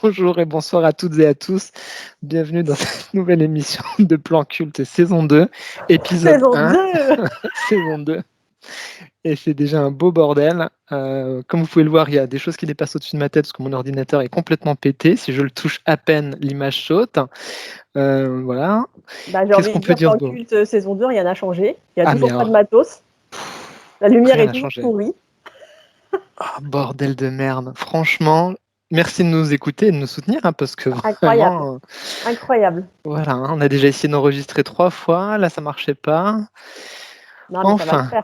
Bonjour et bonsoir à toutes et à tous. Bienvenue dans cette nouvelle émission de Plan Culte saison 2, épisode Saison 1, 2. saison 2. Et c'est déjà un beau bordel. Comme vous pouvez le voir, il y a des choses qui dépassent au-dessus de ma tête parce que mon ordinateur est complètement pété. Si je le touche à peine, l'image saute. Voilà. Bah, j'ai Qu'est-ce envie qu'on de peut dire dire qu'en beau? culte saison 2, rien n'a changé. Il n'y a Ah mais toujours pas de alors, matos. La lumière rien est n'a toujours changé. pourrie. Bordel de merde. Franchement, merci de nous écouter et de nous soutenir parce que Incroyable. vraiment, Incroyable. voilà, on a déjà essayé d'enregistrer 3 fois, là ça marchait pas. Non, mais ça va le Enfin, faire.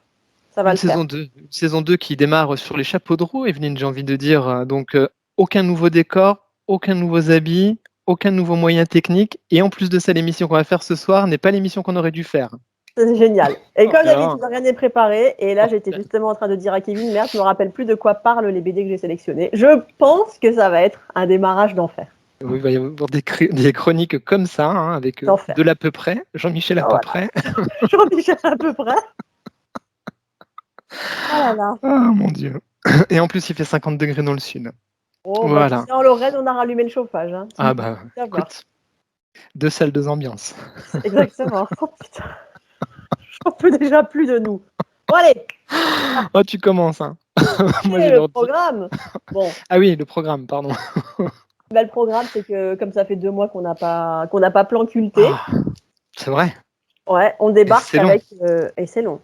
Ça va une le faire. saison 2 qui démarre sur les chapeaux de roue, Evelyne, j'ai envie de dire. Donc, aucun nouveau décor, aucun nouveaux habits, aucun nouveau moyen technique. Et en plus de ça, l'émission qu'on va faire ce soir n'est pas l'émission qu'on aurait dû faire. C'est génial. Et comme Alors, d'habitude, rien n'est préparé. Et là, j'étais justement en train de dire à Kevin, merde, je me rappelle plus de quoi parlent les BD que j'ai sélectionnés. Je pense que ça va être un démarrage d'enfer. il va y avoir des chroniques comme ça, avec D'enfer. de l'à peu près, Jean-Michel à peu Voilà. près. Jean-Michel à peu près. Oh là là. Oh mon Dieu. Et en plus, il fait 50 degrés dans le sud. Oh, bah, tu Voilà. sais, en Lorraine, on a rallumé le chauffage. Hein. Ah bah, Tu vas voir. écoute, 2 salles, 2 ambiances. Exactement. Oh putain. J'en peux déjà plus de nous. Bon, allez, Oh, tu commences, hein. Moi, j'ai le l'ordi. programme. Bon, Ah oui, le programme, pardon. bah, le programme, c'est que comme ça fait 2 mois qu'on n'a pas plan culté, Ah, c'est vrai. ouais, on Et débarque c'est long. avec et c'est long.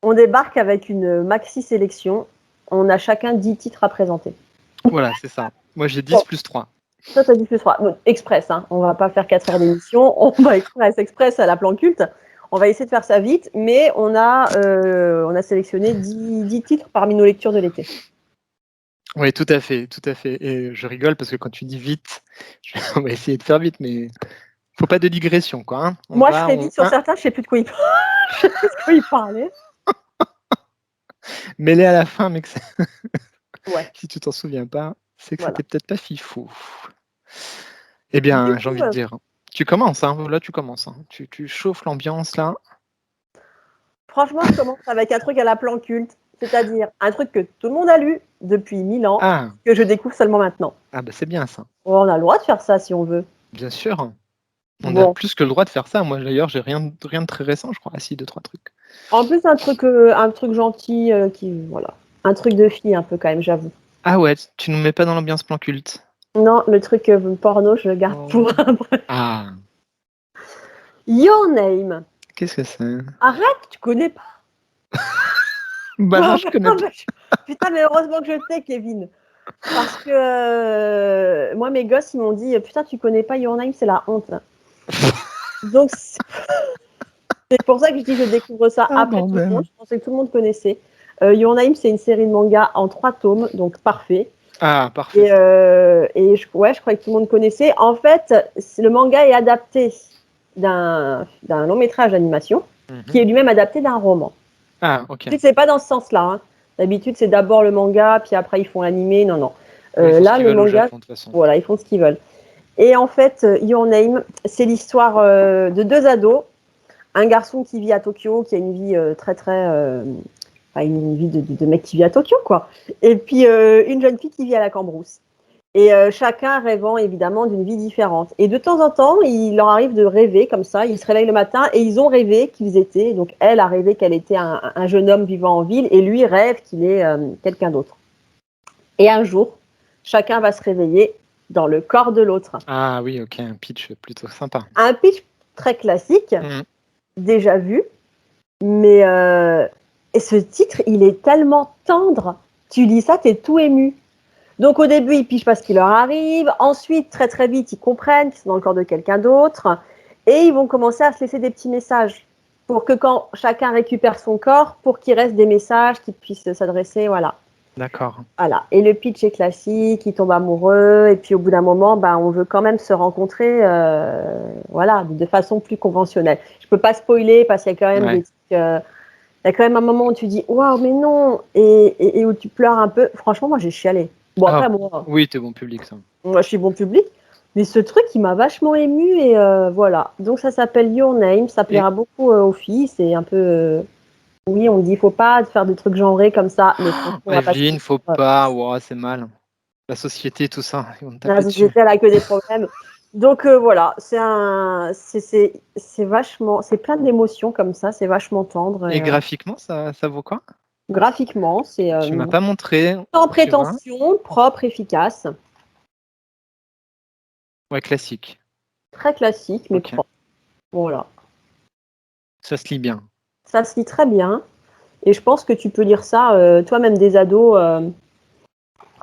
On débarque avec une maxi sélection. On a chacun 10 titres à présenter. Voilà, c'est ça. Moi, j'ai 10 Bon. plus 3. Toi, t'as dit plus 3. Bon, express, hein. On va pas faire 4 heures d'émission. On va express à la plan culte. On va essayer de faire ça vite, mais on a sélectionné 10 titres parmi nos lectures de l'été. Oui, tout à fait, tout à fait. Et je rigole parce que quand tu dis vite, on va essayer de faire vite, mais faut pas de digression, quoi. Hein. Moi, je ferai vite sur certains, je sais plus de quoi il parlait. Je sais plus de quoi il parlait. Mêlé à la fin, mais Ouais. si tu t'en souviens pas, c'est que Voilà. c'était peut-être pas fifou. Eh bien, j'ai envie de dire, tu commences, hein. Là, tu commences. Hein. Tu chauffes l'ambiance, là. Franchement, je commence avec un truc à la plan culte, c'est-à-dire un truc que tout le monde a lu depuis 1000 ans, Ah, que je découvre seulement maintenant. bah c'est bien ça. Oh, on a le droit de faire ça si on veut. Bien sûr. On a Bon. plus que le droit de faire ça. Moi, d'ailleurs, j'ai rien de très récent, je crois. Ah si, 2-3 trucs. En plus, un truc gentil, voilà. Un truc de fille un peu quand même, j'avoue. Ah ouais, tu nous mets pas dans l'ambiance plan culte. Non, le truc porno, je le garde pour après. Ah, Your Name. qu'est-ce que c'est? Arrête, tu connais pas. Bah non, je connais pas. Putain, mais heureusement que je sais, Kevin. Parce que moi, mes gosses, ils m'ont dit putain, tu connais pas Your Name, c'est la honte. Donc, c'est pour ça que je dis que je découvre ça après tout le monde. Je pensais que tout le monde connaissait. Your Name, c'est une série de manga en 3 tomes, donc parfait. Ah, parfait. Et je croyais que tout le monde connaissait. En fait, le manga est adapté d'un long métrage d'animation qui est lui-même adapté d'un roman. Ah, ok. C'est pas dans ce sens-là. Hein. D'habitude, c'est d'abord le manga, puis après ils font l'animé. Non, non. Là, le manga, Japon, de toute façon. voilà, ils font ce qu'ils veulent. Et en fait, Your Name, c'est l'histoire de 2 ados. Un garçon qui vit à Tokyo, qui a une vie une vie de mec qui vit à Tokyo, quoi. Et puis une jeune fille qui vit à la Cambrousse. Et chacun rêvant évidemment d'une vie différente. Et de temps en temps, il leur arrive de rêver comme ça. Ils se réveillent le matin et ils ont rêvé qu'ils étaient. Donc elle a rêvé qu'elle était un jeune homme vivant en ville et lui rêve qu'il est quelqu'un d'autre. Et un jour, chacun va se réveiller dans le corps de l'autre. Ah oui, ok, un pitch plutôt sympa. Un pitch très classique, déjà vu, mais et ce titre, il est tellement tendre. Tu lis ça, t'es tout ému. Donc au début, ils pigent pas ce qui leur arrive. Ensuite, très très vite, ils comprennent qu'ils sont dans le corps de quelqu'un d'autre. Et ils vont commencer à se laisser des petits messages pour que quand chacun récupère son corps, pour qu'il reste des messages qui puissent s'adresser, voilà. D'accord. Voilà. Et le pitch est classique, ils tombent amoureux. Et puis au bout d'un moment, on veut quand même se rencontrer voilà, de façon plus conventionnelle. Je peux pas spoiler parce qu'il y a quand même des trucs... il y a quand même un moment où tu dis « Waouh, mais non !» et où tu pleures un peu. Franchement, moi, j'ai chialé. Bon, après, moi... Oui, t'es bon public, ça. Moi, je suis bon public. Mais ce truc, il m'a vachement émue. Et voilà. Donc, ça s'appelle Your Name. Ça plaira beaucoup aux filles. C'est un peu... oui, on dit, il ne faut pas faire des trucs genrés comme ça. Mais franchement, Evelyne, faut pas. Ouais, c'est mal. La société, tout ça, ils vont me La taper dessus. société, elle a que des problèmes. Donc voilà, c'est vachement, c'est plein d'émotions comme ça, c'est vachement tendre. Et graphiquement, ça vaut quoi? Graphiquement, c'est Tu m'as pas montré, sans tu vois? prétention, propre, efficace, Ouais, classique. très classique, mais Ok. propre. Voilà. Ça se lit bien. Ça se lit très bien. Et je pense que tu peux lire ça, toi-même des ados,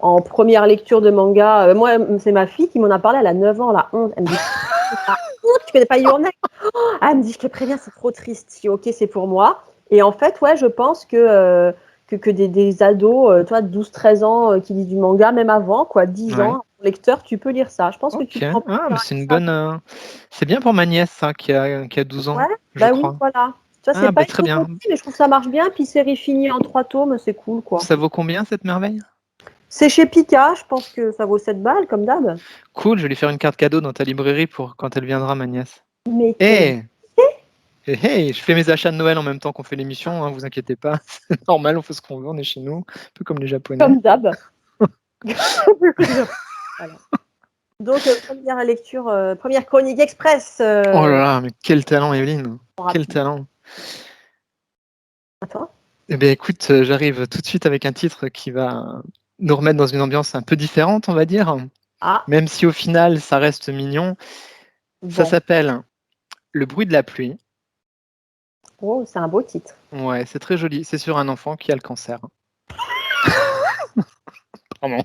en première lecture de manga. Moi, c'est ma fille qui m'en a parlé, elle a 9 ans, elle a honte. Elle me dit, tu connais pas Your Name? Ah, elle me dit, je te préviens, c'est trop triste. Je dis, ok, c'est pour moi. Et en fait, ouais, je pense que des ados, toi, 12-13 ans, qui lisent du manga, même avant, quoi, 10 Ouais. ans, lecteur, tu peux lire ça. Je pense que tu Ok. peux en Ah, mais lire c'est une ça. bonne. C'est bien pour ma nièce, ça, qui a 12 Ouais, ans, je bah oui, crois. voilà. Tu vois, c'est Ah, pas bah une très bien. nouveauté, mais je trouve que ça marche bien. Puis série finie en 3 tomes, c'est cool, quoi. Ça vaut combien cette merveille? C'est chez Pika, je pense que ça vaut 7 balles, comme d'hab. Cool, je vais lui faire une carte cadeau dans ta librairie pour quand elle viendra, ma nièce. Mais quel... Eh! Hey, je fais mes achats de Noël en même temps qu'on fait l'émission, hein, vous inquiétez pas. C'est normal, on fait ce qu'on veut, on est chez nous, un peu comme les Japonais. Comme d'hab. Voilà. Donc, première lecture, première chronique express. Oh là là, mais quel talent, Evelyne! Quel talent! À toi. Eh bien, écoute, j'arrive tout de suite avec un titre qui va nous remettre dans une ambiance un peu différente, on va dire. Ah, Même si au final, ça reste mignon. Ça bon. s'appelle Le bruit de la pluie. Oh, c'est un beau titre. Ouais, c'est très joli. C'est sur un enfant qui a le cancer. Pardon.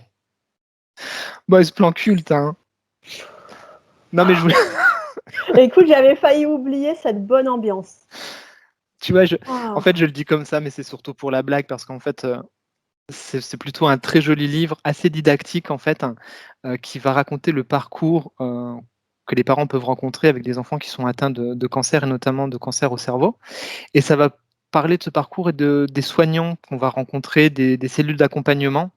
Bah, ce plan culte, hein. Non, mais je voulais. Écoute, j'avais failli oublier cette bonne ambiance. Tu vois, en Ah, fait, je le dis comme ça, mais c'est surtout pour la blague, parce qu'en fait, c'est plutôt un très joli livre, assez didactique, en fait, hein, qui va raconter le parcours que les parents peuvent rencontrer avec des enfants qui sont atteints de cancer, et notamment de cancer au cerveau. Et ça va parler de ce parcours et des soignants qu'on va rencontrer, des cellules d'accompagnement.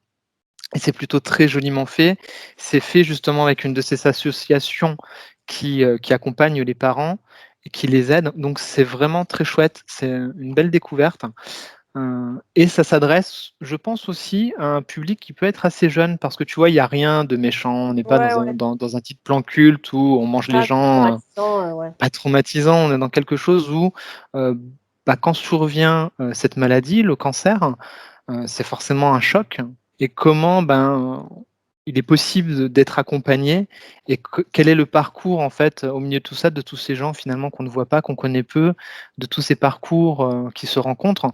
Et c'est plutôt très joliment fait. C'est fait justement avec une de ces associations qui accompagnent les parents et qui les aident. Donc c'est vraiment très chouette. C'est une belle découverte. Et ça s'adresse, je pense aussi, à un public qui peut être assez jeune parce que tu vois, il y a rien de méchant. On n'est pas ouais, dans un ouais. dans un type plan culte où on mange les Pas gens, traumatisant, ouais. pas traumatisant. On est dans quelque chose où, heu, quand survient, cette maladie, le cancer, c'est forcément un choc et comment, il est possible d'être accompagné et quel est le parcours en fait, au milieu de tout ça, de tous ces gens finalement qu'on ne voit pas, qu'on connaît peu, de tous ces parcours, qui se rencontrent.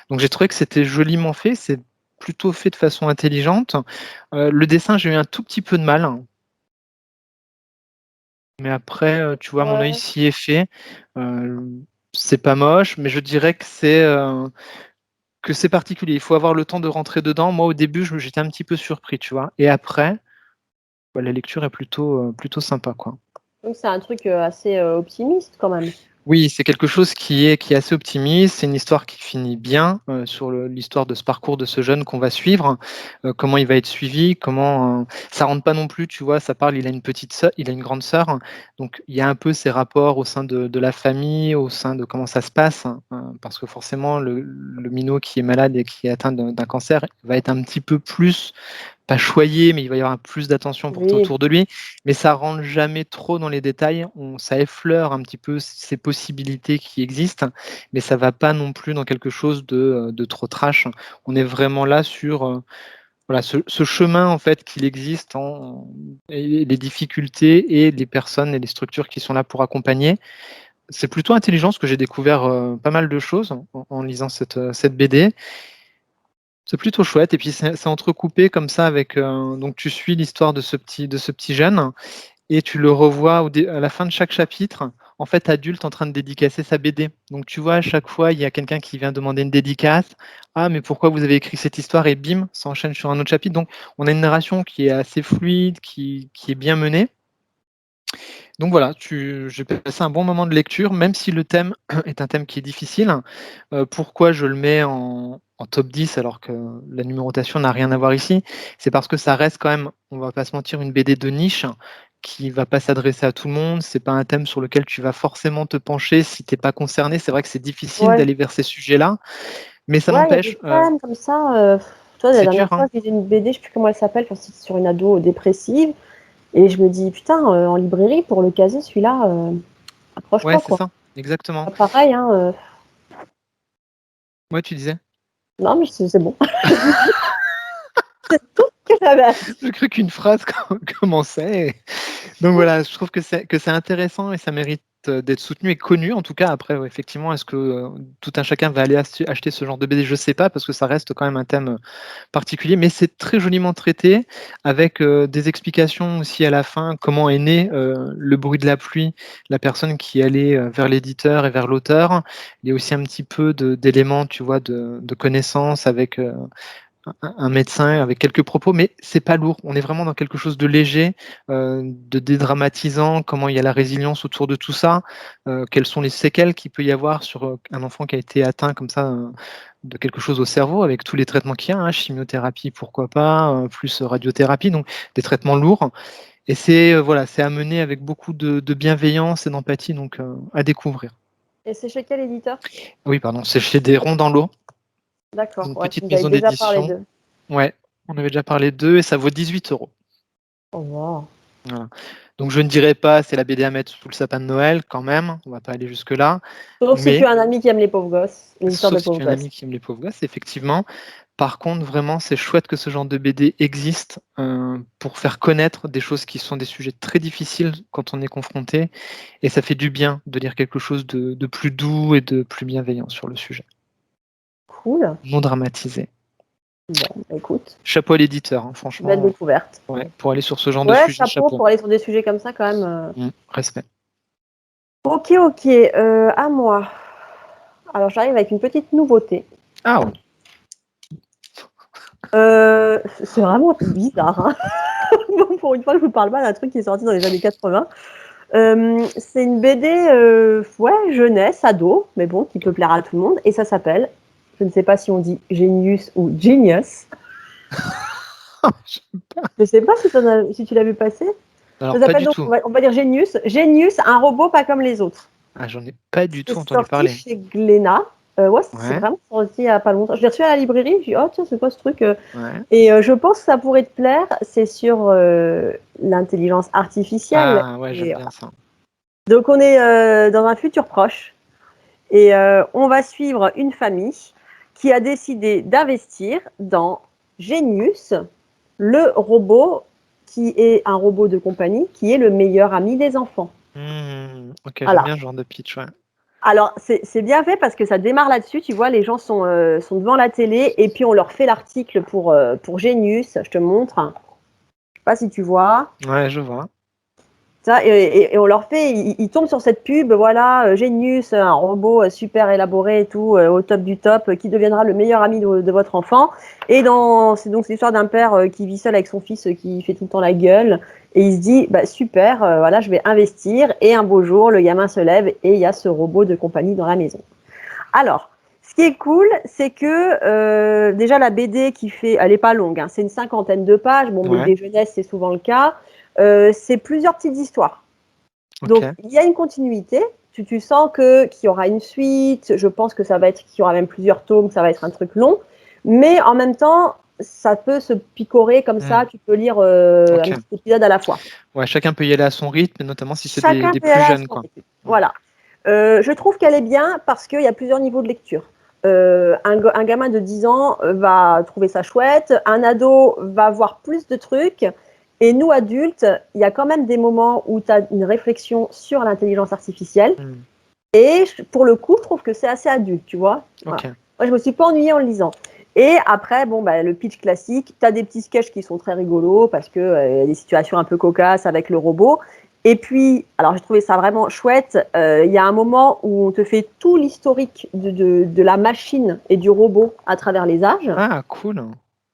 Donc j'ai trouvé que c'était joliment fait, c'est plutôt fait de façon intelligente. Le dessin, j'ai eu un tout petit peu de mal, mais après, tu vois, mon œil Ouais. s'y est fait. Heu, c'est pas moche, mais je dirais que c'est particulier. Il faut avoir le temps de rentrer dedans. Moi, au début, j'étais un petit peu surpris, tu vois? Et après, bah, la lecture est plutôt sympa, quoi. Donc, c'est un truc assez optimiste quand même. Oui, c'est quelque chose qui est assez optimiste. C'est une histoire qui finit bien, sur l'histoire de ce parcours de ce jeune qu'on va suivre, comment il va être suivi, comment, ça rentre pas non plus, tu vois? Ça parle, il a une grande sœur, donc il y a un peu ces rapports au sein de la famille, au sein de comment ça se passe, parce que forcément le minot qui est malade et qui est atteint d'un cancer va être un petit peu plus pas choyé, mais il va y avoir plus d'attention portée Oui, autour de lui, mais ça rentre jamais trop dans les détails. Ça effleure un petit peu ces possibilités qui existent, mais ça va pas non plus dans quelque chose de trop trash. On est vraiment là sur, voilà, ce chemin en fait qu'il existe et les difficultés et les personnes et les structures qui sont là pour accompagner. C'est plutôt intelligent parce que j'ai découvert, pas mal de choses en lisant cette BD. C'est plutôt chouette et puis c'est entrecoupé comme ça avec, donc tu suis l'histoire de ce petit jeune et tu le revois à la fin de chaque chapitre, en fait, adulte en train de dédicacer sa BD. Donc tu vois, à chaque fois, il y a quelqu'un qui vient demander une dédicace. «Ah, mais pourquoi vous avez écrit cette histoire?» et bim, ça enchaîne sur un autre chapitre. Donc on a une narration qui est assez fluide, qui est bien menée. Donc voilà, j'ai passé un bon moment de lecture, même si le thème est un thème qui est difficile. Pourquoi je le mets en top 10 alors que la numérotation n'a rien à voir ici? C'est parce que ça reste quand même, on va pas se mentir, une BD de niche qui va pas s'adresser à tout le monde. C'est pas un thème sur lequel tu vas forcément te pencher si tu es pas concerné. C'est vrai que c'est difficile ouais. d'aller vers ces sujets-là, mais ça Ouais, il y a des n'empêche, thèmes comme ça. Toi, la C'est dernière dur, fois, hein. j'ai lu une BD, je sais plus comment elle s'appelle, enfin, c'était sur une ado dépressive. Et je me dis, putain, en librairie, pour le caser, celui-là, Ouais, accroche-toi, c'est quoi. ça, exactement. Pareil, hein. Ouais, tu disais? Non, mais c'est bon. C'est tout ce que j'avais à dire. J'ai cru qu'une phrase commençait. Donc voilà, je trouve que c'est intéressant et ça mérite d'être soutenu et connu. En tout cas, après, ouais, effectivement, est-ce que tout un chacun va aller acheter ce genre de BD? Je sais pas, parce que ça reste quand même un thème particulier, mais c'est très joliment traité, avec des explications aussi à la fin, comment est né le bruit de la pluie, la personne qui est allée vers l'éditeur et vers l'auteur. Il y a aussi un petit peu d'éléments, tu vois, de connaissances avec un médecin avec quelques propos, mais c'est pas lourd. On est vraiment dans quelque chose de léger, de dédramatisant, comment il y a la résilience autour de tout ça, quelles sont les séquelles qu'il peut y avoir sur un enfant qui a été atteint comme ça de quelque chose au cerveau, avec tous les traitements qu'il y a, hein, chimiothérapie, pourquoi pas, plus radiothérapie, donc des traitements lourds. Et c'est voilà, c'est amené avec beaucoup de bienveillance et d'empathie, donc à découvrir. Et c'est chez quel éditeur? Oui, pardon, c'est chez des ronds dans l'eau, D'accord, une ouais, tu petite nous avais maison déjà parlé d'édition. d'eux. Ouais, on avait déjà parlé d'eux et ça vaut 18 €. Oh, wow. Voilà. Donc je ne dirais pas c'est la BD à mettre sous le sapin de Noël quand même, on va pas aller jusque-là, Sauf si tu mais as un ami qui aime les pauvres gosses, l'éditeur de sauf si pauvres tu as un gosses. ami qui aime les pauvres gosses, effectivement. Par contre, vraiment, c'est chouette que ce genre de BD existe pour faire connaître des choses qui sont des sujets très difficiles quand on est confronté, et ça fait du bien de lire quelque chose de plus doux et de plus bienveillant sur le sujet, Cool. non dramatisé. Bon, écoute, Chapeau à l'éditeur, hein, belle franchement, découverte. ouais, pour aller sur ce genre de Ouais, sujet, chapeau chapeau. pour aller sur des sujets comme ça, quand même. Respect. Ok, ok, à moi. Alors, j'arrive avec une petite nouveauté. Ah ouais. C'est vraiment bizarre, hein. Pour une fois, je vous parle pas d'un truc qui est sorti dans les années 80. C'est une BD, ouais, jeunesse, ado, mais bon, qui peut plaire à tout le monde. Et ça s'appelle, je ne sais pas si on dit Genius ou Genius. Je ne sais pas si tu l'as vu passer. Alors Ça pas s'appelle du donc, tout. on va dire Genius. Genius, un robot pas comme les autres. Ah, j'en ai pas du C'est tout entendu sorti parler. chez Glénat. Ouais, c'est Ouais, vraiment sorti il n'y a pas longtemps. Je l'ai reçu à la librairie. Je dis, oh tiens, c'est quoi ce truc? ouais. Et je pense que ça pourrait te plaire. C'est sur l'intelligence artificielle. Ah ouais, j'aime Et, bien ça. donc on est dans un futur proche. Et on va suivre une famille qui a décidé d'investir dans Genius, le robot qui est un robot de compagnie, qui est le meilleur ami des enfants. Ok, j'aime Voilà. bien ce genre de pitch, ouais. Alors, c'est bien fait parce que ça démarre là-dessus. Tu vois, les gens sont devant la télé et puis on leur fait l'article pour Genius. Je te montre. Je sais pas si tu vois. Ouais, je vois. Ça, et on leur fait, ils tombent sur cette pub, voilà, Genius, un robot super élaboré et tout, au top du top, qui deviendra le meilleur ami de votre enfant. Et c'est donc l'histoire d'un père qui vit seul avec son fils qui fait tout le temps la gueule. Et il se dit, bah, super, voilà, je vais investir. Et un beau jour, le gamin se lève et il y a ce robot de compagnie dans la maison. Alors, ce qui est cool, c'est que déjà la BD elle est pas longue, hein, c'est une 50aine de pages. Bon, Ouais, BD jeunesse, c'est souvent le cas. C'est plusieurs petites histoires. Donc, ok. il y a une continuité. Tu sens qu'il y aura une suite. Je pense que qu'il y aura même plusieurs tomes, que ça va être un truc long. Mais en même temps, ça peut se picorer comme ça. Hmm, Tu peux lire un ok. petit épisode à la fois. Ouais, chacun peut y aller à son rythme, notamment si c'est Chacun des peut y plus aller à jeunes, son quoi. rythme. Hmm. Voilà. Je trouve qu'elle est bien parce qu'il y a plusieurs niveaux de lecture. Un gamin de 10 ans va trouver ça chouette, un ado va voir plus de trucs, et nous, adultes, il y a quand même des moments où tu as une réflexion sur l'intelligence artificielle, Hmm. et pour le coup, je trouve que c'est assez adulte, tu vois. Voilà. Ok. Moi, je me suis pas ennuyée en le lisant. Et après, bon, bah, le pitch classique, tu as des petits sketchs qui sont très rigolos parce qu'il y a des situations un peu cocasses avec le robot. Et puis, alors j'ai trouvé ça vraiment chouette, il y a un moment où on te fait tout l'historique de la machine et du robot à travers les âges. Ah, cool.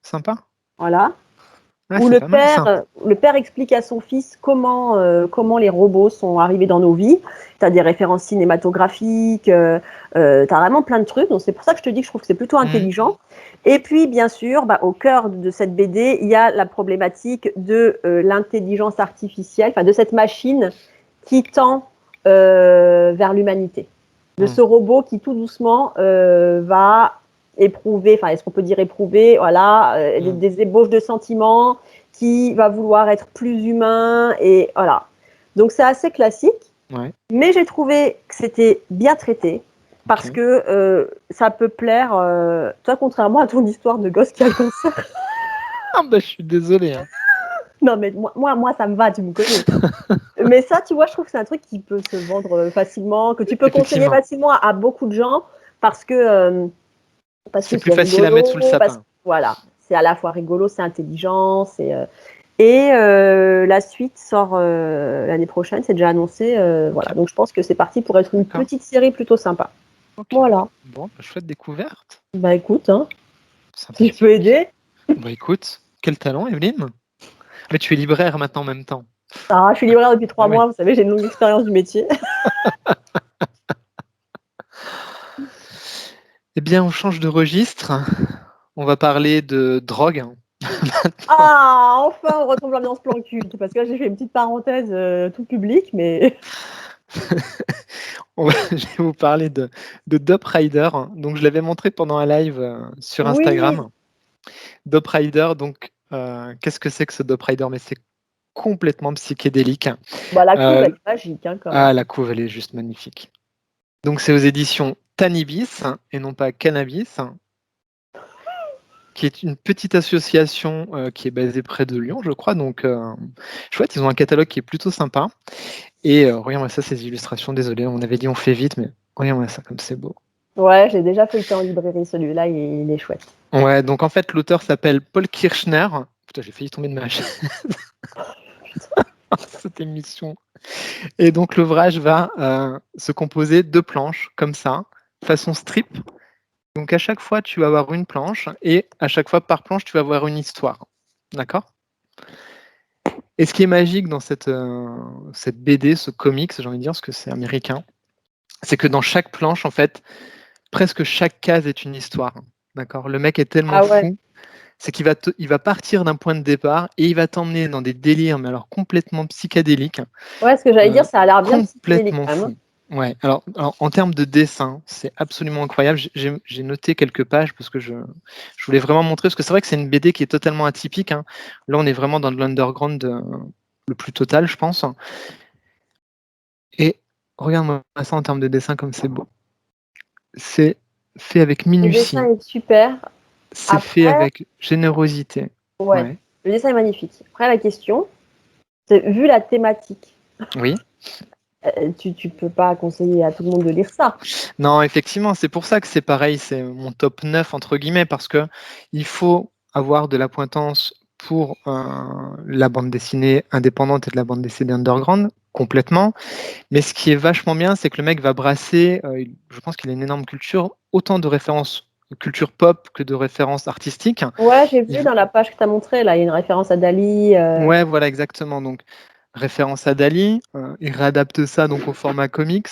Sympa. Voilà. Ah, Où c'est pas mal ça. le père explique à son fils comment les robots sont arrivés dans nos vies. Tu as des références cinématographiques, tu as vraiment plein de trucs. Donc c'est pour ça que je te dis que je trouve que c'est plutôt Hmm. intelligent. Et puis, bien sûr, bah, au cœur de cette BD, il y a la problématique de l'intelligence artificielle, enfin de cette machine qui tend vers l'humanité. De Hmm. ce robot qui tout doucement va éprouver, enfin, est-ce qu'on peut dire éprouver, voilà, des ébauches de sentiments, qui va vouloir être plus humain, et voilà. Donc c'est assez classique, mais j'ai trouvé que c'était bien traité, parce que ça peut plaire, toi, contrairement à ton histoire de gosse qui a le cancer. Ah bah je suis désolé. Hein. Non mais moi ça me va, tu me connais. Mais ça, tu vois, je trouve que c'est un truc qui peut se vendre facilement, que tu peux conseiller facilement à beaucoup de gens, parce que c'est plus facile à mettre sous le sapin. Voilà, c'est à la fois rigolo, c'est intelligent, et la suite sort l'année prochaine, c'est déjà annoncé. Voilà, donc je pense que c'est parti pour être une petite série plutôt sympa. Voilà. Bon, chouette découverte. Bah écoute, hein, si je peux aider. Bah écoute, quel talent, Evelyne. Mais tu es libraire maintenant en même temps. Ah, je suis libraire depuis 3 mois, vous savez, j'ai une longue expérience du métier. Eh bien, on change de registre. On va parler de drogue. Ah, enfin, on retrouve l'ambiance plan culte, parce que là, j'ai fait une petite parenthèse tout public, mais... Je vais vous parler de Dope Rider. Donc, je l'avais montré pendant un live sur Instagram. Oui. Dope Rider, donc, qu'est-ce que c'est que ce Dope Rider? Mais c'est complètement psychédélique. Bah, la couve, elle est magique. Hein, quand même. Ah, la couve, elle est juste magnifique. Donc, c'est aux éditions Tanibis, et non pas Cannabis, qui est une petite association qui est basée près de Lyon, je crois. Donc, chouette, ils ont un catalogue qui est plutôt sympa. Et regarde-moi ça, ces illustrations. Désolé, on avait dit on fait vite, mais regarde-moi ça, comme c'est beau. Ouais, j'ai déjà feuilleté en librairie, celui-là, il est chouette. Ouais, donc en fait, l'auteur s'appelle Paul Kirchner. Putain, j'ai failli tomber de ma chaise. Cette émission. Et donc, l'ouvrage va se composer de planches, comme ça, façon strip. Donc, à chaque fois, tu vas avoir une planche, et à chaque fois, par planche, tu vas avoir une histoire. D'accord ? Et ce qui est magique dans cette BD, ce comics, j'ai envie de dire, parce que c'est américain, c'est que dans chaque planche, en fait, presque chaque case est une histoire. D'accord ? Le mec est tellement fou, c'est qu'il va partir d'un point de départ et il va t'emmener dans des délires, mais alors complètement psychédéliques. Ouais, ce que j'allais dire, ça a l'air bien complètement fou. Ouais, alors en termes de dessin, c'est absolument incroyable. J'ai noté quelques pages parce que je voulais vraiment montrer, parce que c'est vrai que c'est une BD qui est totalement atypique. Hein. Là, on est vraiment dans de l'underground le plus total, je pense. Et regarde-moi ça en termes de dessin, comme c'est beau. C'est fait avec minutie. Le dessin est super. C'est fait avec générosité. Ouais, le dessin est magnifique. Après, la question, c'est, vu la thématique, oui. Tu peux pas conseiller à tout le monde de lire ça. Non, effectivement, c'est pour ça que c'est pareil, c'est mon top 9, entre guillemets, parce que il faut avoir de la pointance pour la bande dessinée indépendante et de la bande dessinée underground, complètement. Mais ce qui est vachement bien, c'est que le mec va brasser, je pense qu'il a une énorme culture, autant de références culture pop que de références artistiques. Ouais, j'ai vu dans la page que tu as montrée, là, il y a une référence à Dali. Ouais, voilà, exactement. Donc, référence à Dali, il réadapte ça donc au format comics.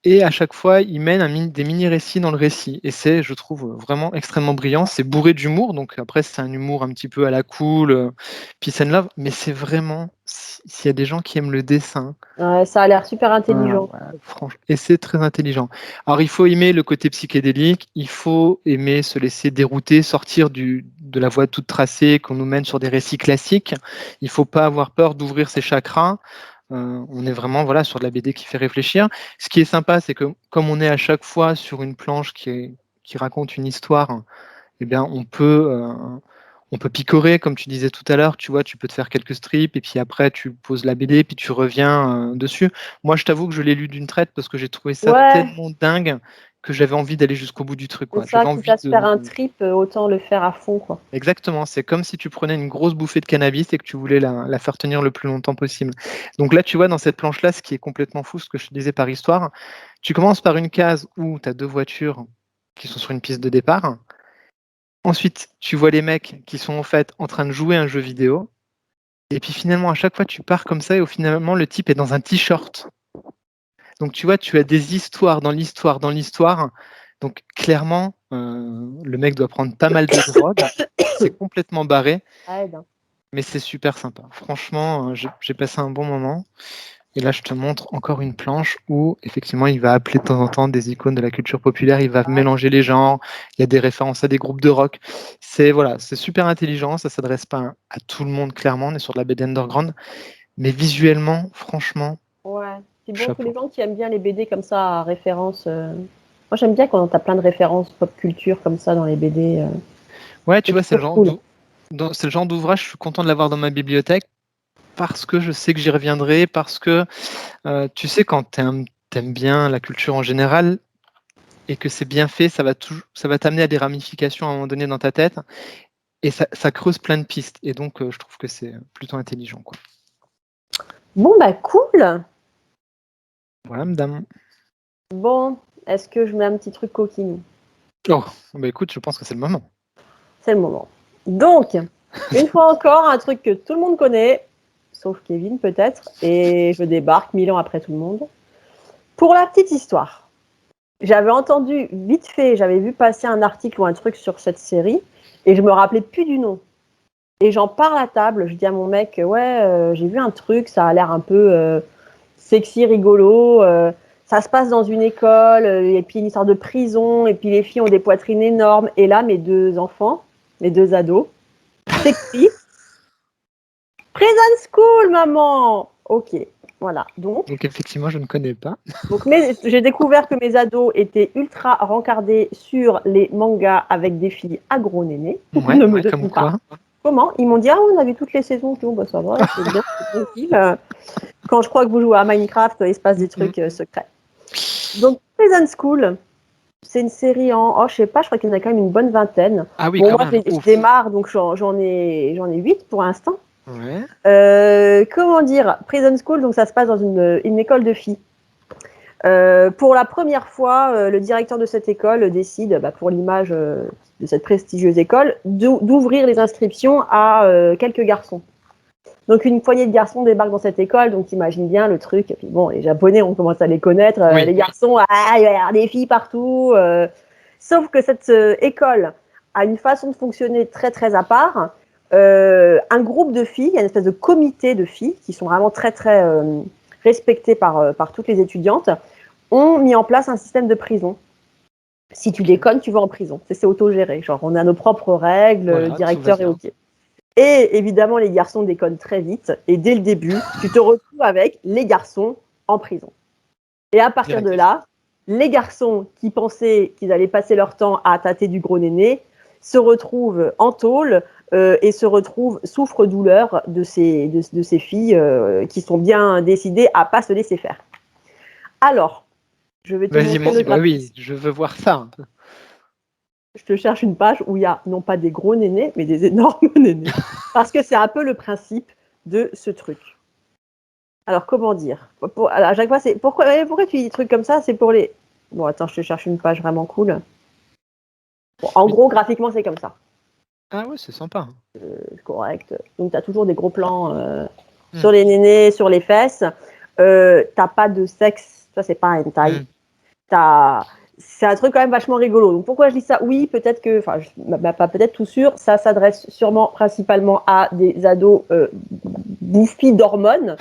Et à chaque fois, il mène des mini-récits dans le récit. Et c'est, je trouve, vraiment extrêmement brillant. C'est bourré d'humour. Donc après, c'est un humour un petit peu à la cool, peace and love. Mais c'est vraiment, s'il y a des gens qui aiment le dessin. Ouais, ça a l'air super intelligent. Franchement, et c'est très intelligent. Alors, il faut aimer le côté psychédélique. Il faut aimer se laisser dérouter, sortir de la voie toute tracée qu'on nous mène sur des récits classiques. Il ne faut pas avoir peur d'ouvrir ses chakras. On est vraiment sur de la BD qui fait réfléchir. Ce qui est sympa, c'est que comme on est à chaque fois sur une planche qui raconte une histoire, eh bien, on peut picorer, comme tu disais tout à l'heure. Tu vois, tu peux te faire quelques strips et puis après tu poses la BD puis tu reviens dessus. Moi, je t'avoue que je l'ai lu d'une traite parce que j'ai trouvé ça tellement dingue que j'avais envie d'aller jusqu'au bout du truc. C'est ça, quitte à se faire un trip, autant le faire à fond, quoi. Exactement, c'est comme si tu prenais une grosse bouffée de cannabis et que tu voulais la faire tenir le plus longtemps possible. Donc là, tu vois, dans cette planche-là, ce qui est complètement fou, ce que je te disais par histoire, tu commences par une case où tu as 2 voitures qui sont sur une piste de départ. Ensuite, tu vois les mecs qui sont en fait en train de jouer un jeu vidéo. Et puis finalement, à chaque fois, tu pars comme ça et finalement, le type est dans un t-shirt. Donc tu vois, tu as des histoires dans l'histoire, dans l'histoire. Donc clairement, le mec doit prendre pas mal de drogue. C'est complètement barré. Mais c'est super sympa. Franchement, j'ai passé un bon moment. Et là, je te montre encore une planche où, effectivement, il va appeler de temps en temps des icônes de la culture populaire, il va mélanger les genres, il y a des références à des groupes de rock. C'est super intelligent, ça s'adresse pas à tout le monde, clairement, on est sur de la BD underground, mais visuellement, franchement, Ouais, c'est bon, tous les chapeau. gens qui aiment bien les BD comme ça, à référence. Moi, j'aime bien quand t'as plein de références pop culture comme ça dans les BD. Ouais, tu C'est vois, toujours cool. c'est le genre d'ouvrage, je suis content de l'avoir dans ma bibliothèque, parce que je sais que j'y reviendrai, parce que, tu sais, quand t'aimes bien la culture en général, et que c'est bien fait, ça va t'amener à des ramifications à un moment donné dans ta tête, et ça creuse plein de pistes. Et donc, je trouve que c'est plutôt intelligent, quoi. Bon, bah cool. Voilà, madame. Bon, est-ce que je mets un petit truc coquine? Oh, bah écoute, je pense que c'est le moment. C'est le moment. Donc, une fois encore, un truc que tout le monde connaît, sauf Kevin peut-être, et je débarque 1000 ans après tout le monde. Pour la petite histoire, j'avais entendu vite fait, j'avais vu passer un article ou un truc sur cette série, et je me rappelais plus du nom. Et j'en parle à table, je dis à mon mec, ouais, j'ai vu un truc, ça a l'air un peu sexy, rigolo. Ça se passe dans une école, et puis une histoire de prison, et puis les filles ont des poitrines énormes. Et là, mes deux enfants, mes deux ados, sexy. Prison School, maman. Ok, voilà. Donc, effectivement, je ne connais pas. Donc j'ai découvert que mes ados étaient ultra rencardés sur les mangas avec des filles à gros nénés. Ne me Comme demande pas quoi. comment. Ils m'ont dit, ah, on a vu toutes les saisons. Je dis, oh, bah, ça va, c'est bien, c'est tranquille. Quand je crois que vous jouez à Minecraft, il se passe des trucs secrets. Donc, Prison School, c'est une série en, je sais pas, je crois qu'il y en a quand même une bonne vingtaine. Ah oui, Bon, quand moi, même. je Ouf. démarre, donc j'en ai 8 pour l'instant. Ouais. Comment dire, Prison School, donc ça se passe dans une école de filles. Pour la première fois, le directeur de cette école décide, pour l'image de cette prestigieuse école, d'ouvrir les inscriptions à quelques garçons. Donc une poignée de garçons débarquent dans cette école, donc t'imagines bien le truc. Et puis bon, les Japonais, on commence à les connaître. Oui. Les garçons, il va y avoir des filles partout. Sauf que cette école a une façon de fonctionner très très à part. Un groupe de filles, il y a une espèce de comité de filles qui sont vraiment très très respectées par toutes les étudiantes, ont mis en place un système de prison. Si tu déconnes, tu vas en prison. C'est autogéré. Genre, on a nos propres règles, le directeur est OK. Et évidemment, les garçons déconnent très vite. Et dès le début, tu te retrouves avec les garçons en prison. Et à partir de là, les garçons qui pensaient qu'ils allaient passer leur temps à tâter du gros néné se retrouvent en tôle et souffrent-douleur de ces filles qui sont bien décidées à ne pas se laisser faire. Alors, je vais te montrer le graphique. Oui, je veux voir ça. Je te cherche une page où il y a non pas des gros nénés, mais des énormes nénés. Parce que c'est un peu le principe de ce truc. Alors, comment dire à chaque fois, c'est pourquoi tu dis des trucs comme ça? C'est pour les. Bon, attends, je te cherche une page vraiment cool. Bon, en gros, graphiquement, c'est comme ça. Ah ouais, c'est sympa. Correct. Donc, tu as toujours des gros plans sur les nénés, sur les fesses. T'as pas de sexe. Ça, c'est pas un hentai. C'est un truc quand même vachement rigolo. Donc pourquoi je dis ça? Oui, peut-être que, enfin, pas peut-être tout sûr, ça s'adresse sûrement principalement à des ados bouffis d'hormones.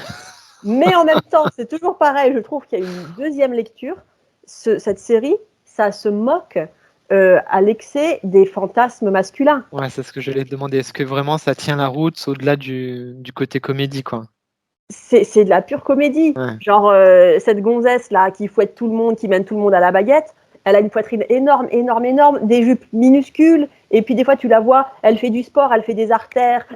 Mais en même temps, c'est toujours pareil, je trouve qu'il y a une deuxième lecture. Cette série, ça se moque à l'excès des fantasmes masculins. Ouais, c'est ce que j'allais te demander. Est-ce que vraiment ça tient la route au-delà du côté comédie, quoi? C'est de la pure comédie. Ouais. Genre, cette gonzesse là qui fouette tout le monde, qui mène tout le monde à la baguette, elle a une poitrine énorme, énorme, énorme, des jupes minuscules, et puis des fois tu la vois, elle fait du sport, elle fait des haltères,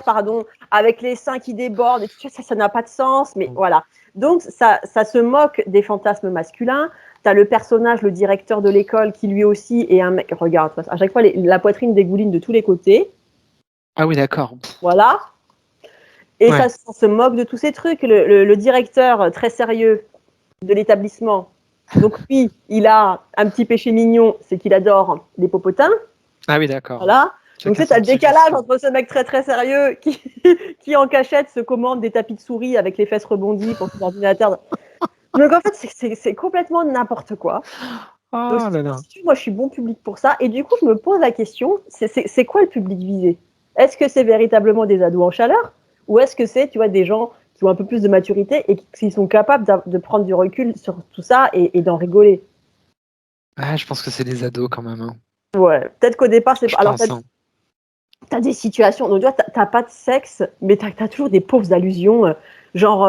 pardon, avec les seins qui débordent, et tu sais, ça n'a pas de sens, mais voilà. Donc ça se moque des fantasmes masculins. T'as le personnage, le directeur de l'école, qui lui aussi est un mec. Regarde, à chaque fois la poitrine dégouline de tous les côtés. Ah oui, d'accord. Voilà. Et ça se moque de tous ces trucs. Le directeur très sérieux de l'établissement, donc lui, il a un petit péché mignon, c'est qu'il adore les popotins. Ah oui, d'accord. Voilà. Donc tu as le décalage entre ce mec très très sérieux qui en cachette se commande des tapis de souris avec les fesses rebondies pour son ordinateur. Donc en fait, c'est complètement n'importe quoi. Oh Donc, là là. moi, je suis bon public pour ça. Et du coup, je me pose la question, c'est quoi le public visé? Est-ce que c'est véritablement des ados en chaleur? Ou est-ce que c'est, tu vois, des gens ont un peu plus de maturité et qui sont capables de prendre du recul sur tout ça et d'en rigoler. Ah, je pense que c'est des ados quand même. Hein. Ouais, peut-être qu'au départ, c'est Je pas. Alors, pense. Hein. t'as des situations, donc tu vois, t'as pas de sexe, mais t'as toujours des pauvres allusions, genre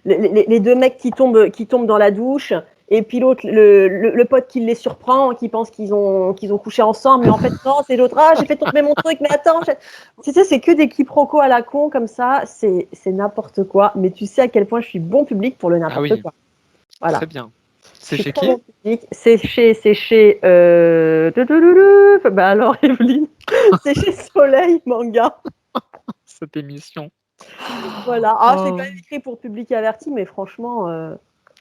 les deux mecs qui tombent dans la douche, et puis l'autre, le pote qui les surprend, qui pense qu'ils ont couché ensemble, mais en fait non, c'est l'autre, ah j'ai fait tomber mon truc, mais attends, tu sais, c'est que des quiproquos à la con comme ça, c'est n'importe quoi, mais tu sais à quel point je suis bon public pour le Ah n'importe oui, quoi. Voilà. très bien. C'est Je suis chez très qui? bon public. C'est chez bah alors Evelyne, c'est chez Soleil Manga. Cette émission. Voilà. Ah, c'est Oh. quand même écrit pour public averti, mais franchement,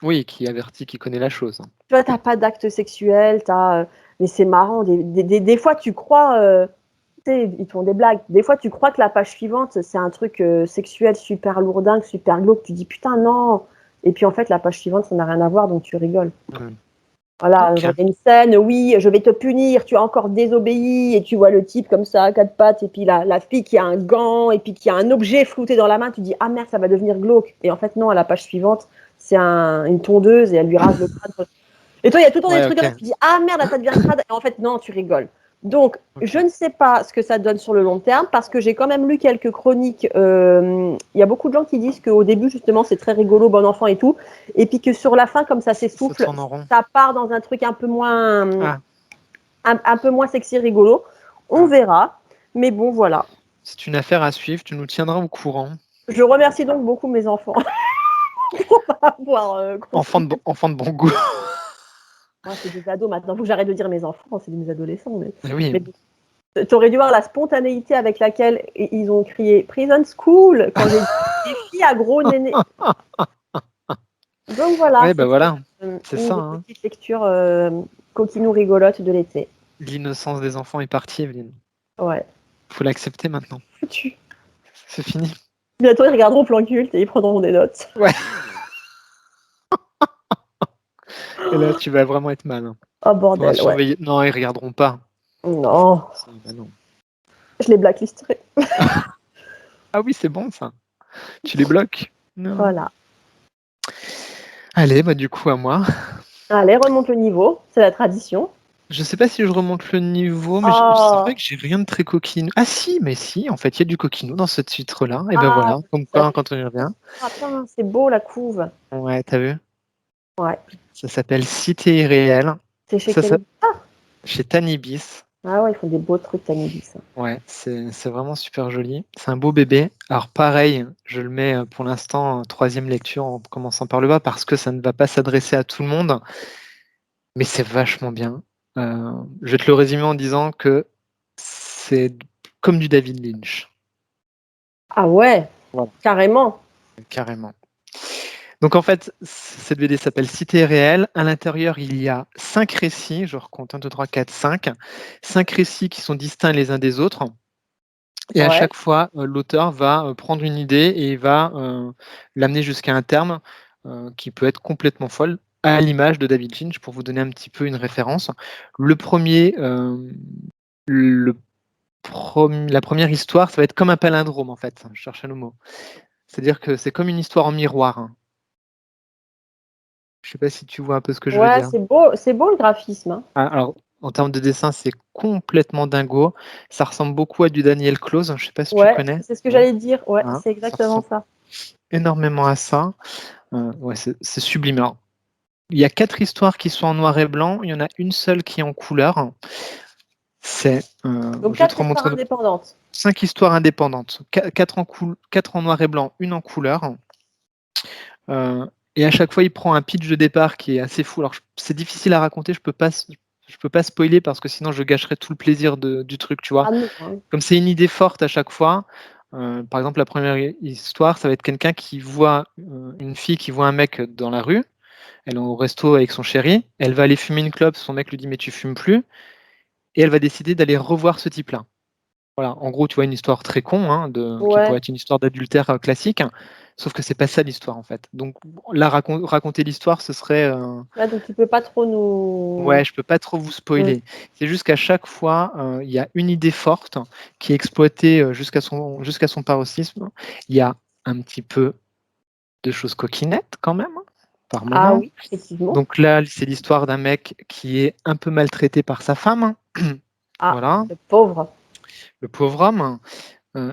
Oui, qui avertit, qui connaît la chose. Hein. tu vois, t'as pas d'acte sexuel, mais c'est marrant. Des fois, tu crois, tu sais, ils te font des blagues. Des fois, tu crois que la page suivante, c'est un truc sexuel super lourdingue, super glauque. Tu dis putain, non. Et puis en fait, la page suivante, ça n'a rien à voir, donc tu rigoles. Voilà, Ok. genre, il y a une scène, oui, je vais te punir, tu as encore désobéi, et tu vois le type comme ça, à quatre pattes, et puis la fille qui a un gant, et puis qui a un objet flouté dans la main, tu dis, ah merde, ça va devenir glauque. Et en fait, non, à la page suivante, c'est une tondeuse, et elle lui rase le crâne. Et toi, il y a tout le temps des Ouais, trucs ok. comme ça, tu dis, ah merde, là, ça devient crade, et en fait, non, tu rigoles. Donc, Ok. je ne sais pas ce que ça donne sur le long terme, parce que j'ai quand même lu quelques chroniques. Il y a beaucoup de gens qui disent qu'au début, justement, c'est très rigolo, bon enfant et tout, et puis que sur la fin, comme ça Ça s'essouffle, tourne en rond. ça part dans un truc un peu moins, Ah, un peu moins sexy, rigolo. On ah. verra. Mais bon, voilà. C'est une affaire à suivre, tu nous tiendras au courant. Je remercie donc beaucoup mes enfants pour avoir contribué. Enfant de bon goût. Moi, c'est des ados maintenant. Faut que j'arrête de dire mes enfants, c'est des adolescents. Eh oui. Mais t'aurais dû voir la spontanéité avec laquelle ils ont crié Prison School quand j'ai dit des filles à gros nénés. Donc voilà, Ouais, bah c'était voilà. C'est une ça. des Hein. petites lectures coquinou rigolotes de l'été. L'innocence des enfants est partie, Evelyne. Ouais. Faut l'accepter maintenant. Foutu. C'est fini. Bientôt, ils regarderont Plan Culte et ils prendront des notes. Ouais. Et là, tu vas vraiment être mal. Hein. Oh Faudra bordel, ouais. surveiller. Non, ils regarderont pas. Non, Bah non. je les blacklisterai. Ah oui, c'est bon ça. Tu les bloques. Non. Voilà. Allez, bah du coup à moi. Allez, remonte le niveau, c'est la tradition. Je sais pas si je remonte le niveau, mais c'est Oh, vrai que j'ai rien de très coquine. Ah si, mais si, en fait, il y a du coquinou dans ce titre-là. Et ben ah, voilà, comme ça quoi, fait quand on y revient. gratin, c'est beau la couve. Ouais, t'as vu? Ouais, Ça s'appelle Cité irréelle. c'est chez Ça quel... s'appelle chez Tanibis. Ah ouais, ils font des beaux trucs, Tanibis. Ouais, c'est vraiment super joli. C'est un beau bébé. Alors pareil, je le mets pour l'instant en troisième lecture en commençant par le bas parce que ça ne va pas s'adresser à tout le monde, mais c'est vachement bien. Je vais te le résumer en disant que c'est comme du David Lynch. Ah ouais, Voilà. carrément. Carrément. Donc en fait, cette BD s'appelle Cité réelle. À l'intérieur, il y a 5 récits, je recompte 1, 2, 3, 4, 5. 5 récits qui sont distincts les uns des autres. Et à Ouais. chaque fois, l'auteur va prendre une idée et va l'amener jusqu'à un terme qui peut être complètement folle, à l'image de David Lynch, pour vous donner un petit peu une référence. Le premier, la première histoire, ça va être comme un palindrome en fait. Je cherche le mot. C'est-à-dire que c'est comme une histoire en miroir. Hein. Je sais pas si tu vois un peu ce que je veux Ouais, dire. c'est beau le graphisme. Hein. Ah, alors, en termes de dessin, c'est complètement dingo. Ça ressemble beaucoup à du Daniel Close. Je sais pas si tu Ouais, connais. c'est ce que Non. j'allais dire. Ouais, Hein, c'est ça exactement ressemble ça. énormément à ça. Ouais, c'est sublime. Alors, il y a 4 histoires qui sont en noir et blanc. Il y en a une seule qui est en couleur. Donc Je vais te 4 histoires remontrer indépendantes. 5 histoires indépendantes. 4 en noir et blanc, une en couleur. Et à chaque fois, il prend un pitch de départ qui est assez fou. Alors, c'est difficile à raconter. Je peux pas spoiler parce que sinon, je gâcherais tout le plaisir du truc, tu vois. Ah non. Hein. Comme c'est une idée forte à chaque fois, par exemple, la première histoire, ça va être quelqu'un qui voit une fille qui voit un mec dans la rue. Elle est au resto avec son chéri. Elle va aller fumer une clope. Son mec lui dit mais tu fumes plus. Et elle va décider d'aller revoir ce type-là. Voilà. En gros, tu vois une histoire très con, hein, qui pourrait Ouais. être une histoire d'adultère classique. Sauf que c'est pas ça l'histoire en fait. Donc là, raconter l'histoire, ce serait Ouais, donc tu peux pas trop nous. ouais, je peux pas trop vous Mm. spoiler. C'est juste qu'à chaque fois, il y a une idée forte qui est exploitée jusqu'à son paroxysme. Il y a un petit peu de choses coquinettes quand même, par Ah moment. oui, effectivement. Donc là, c'est l'histoire d'un mec qui est un peu maltraité par sa femme. Ah, Voilà, le pauvre. le pauvre homme.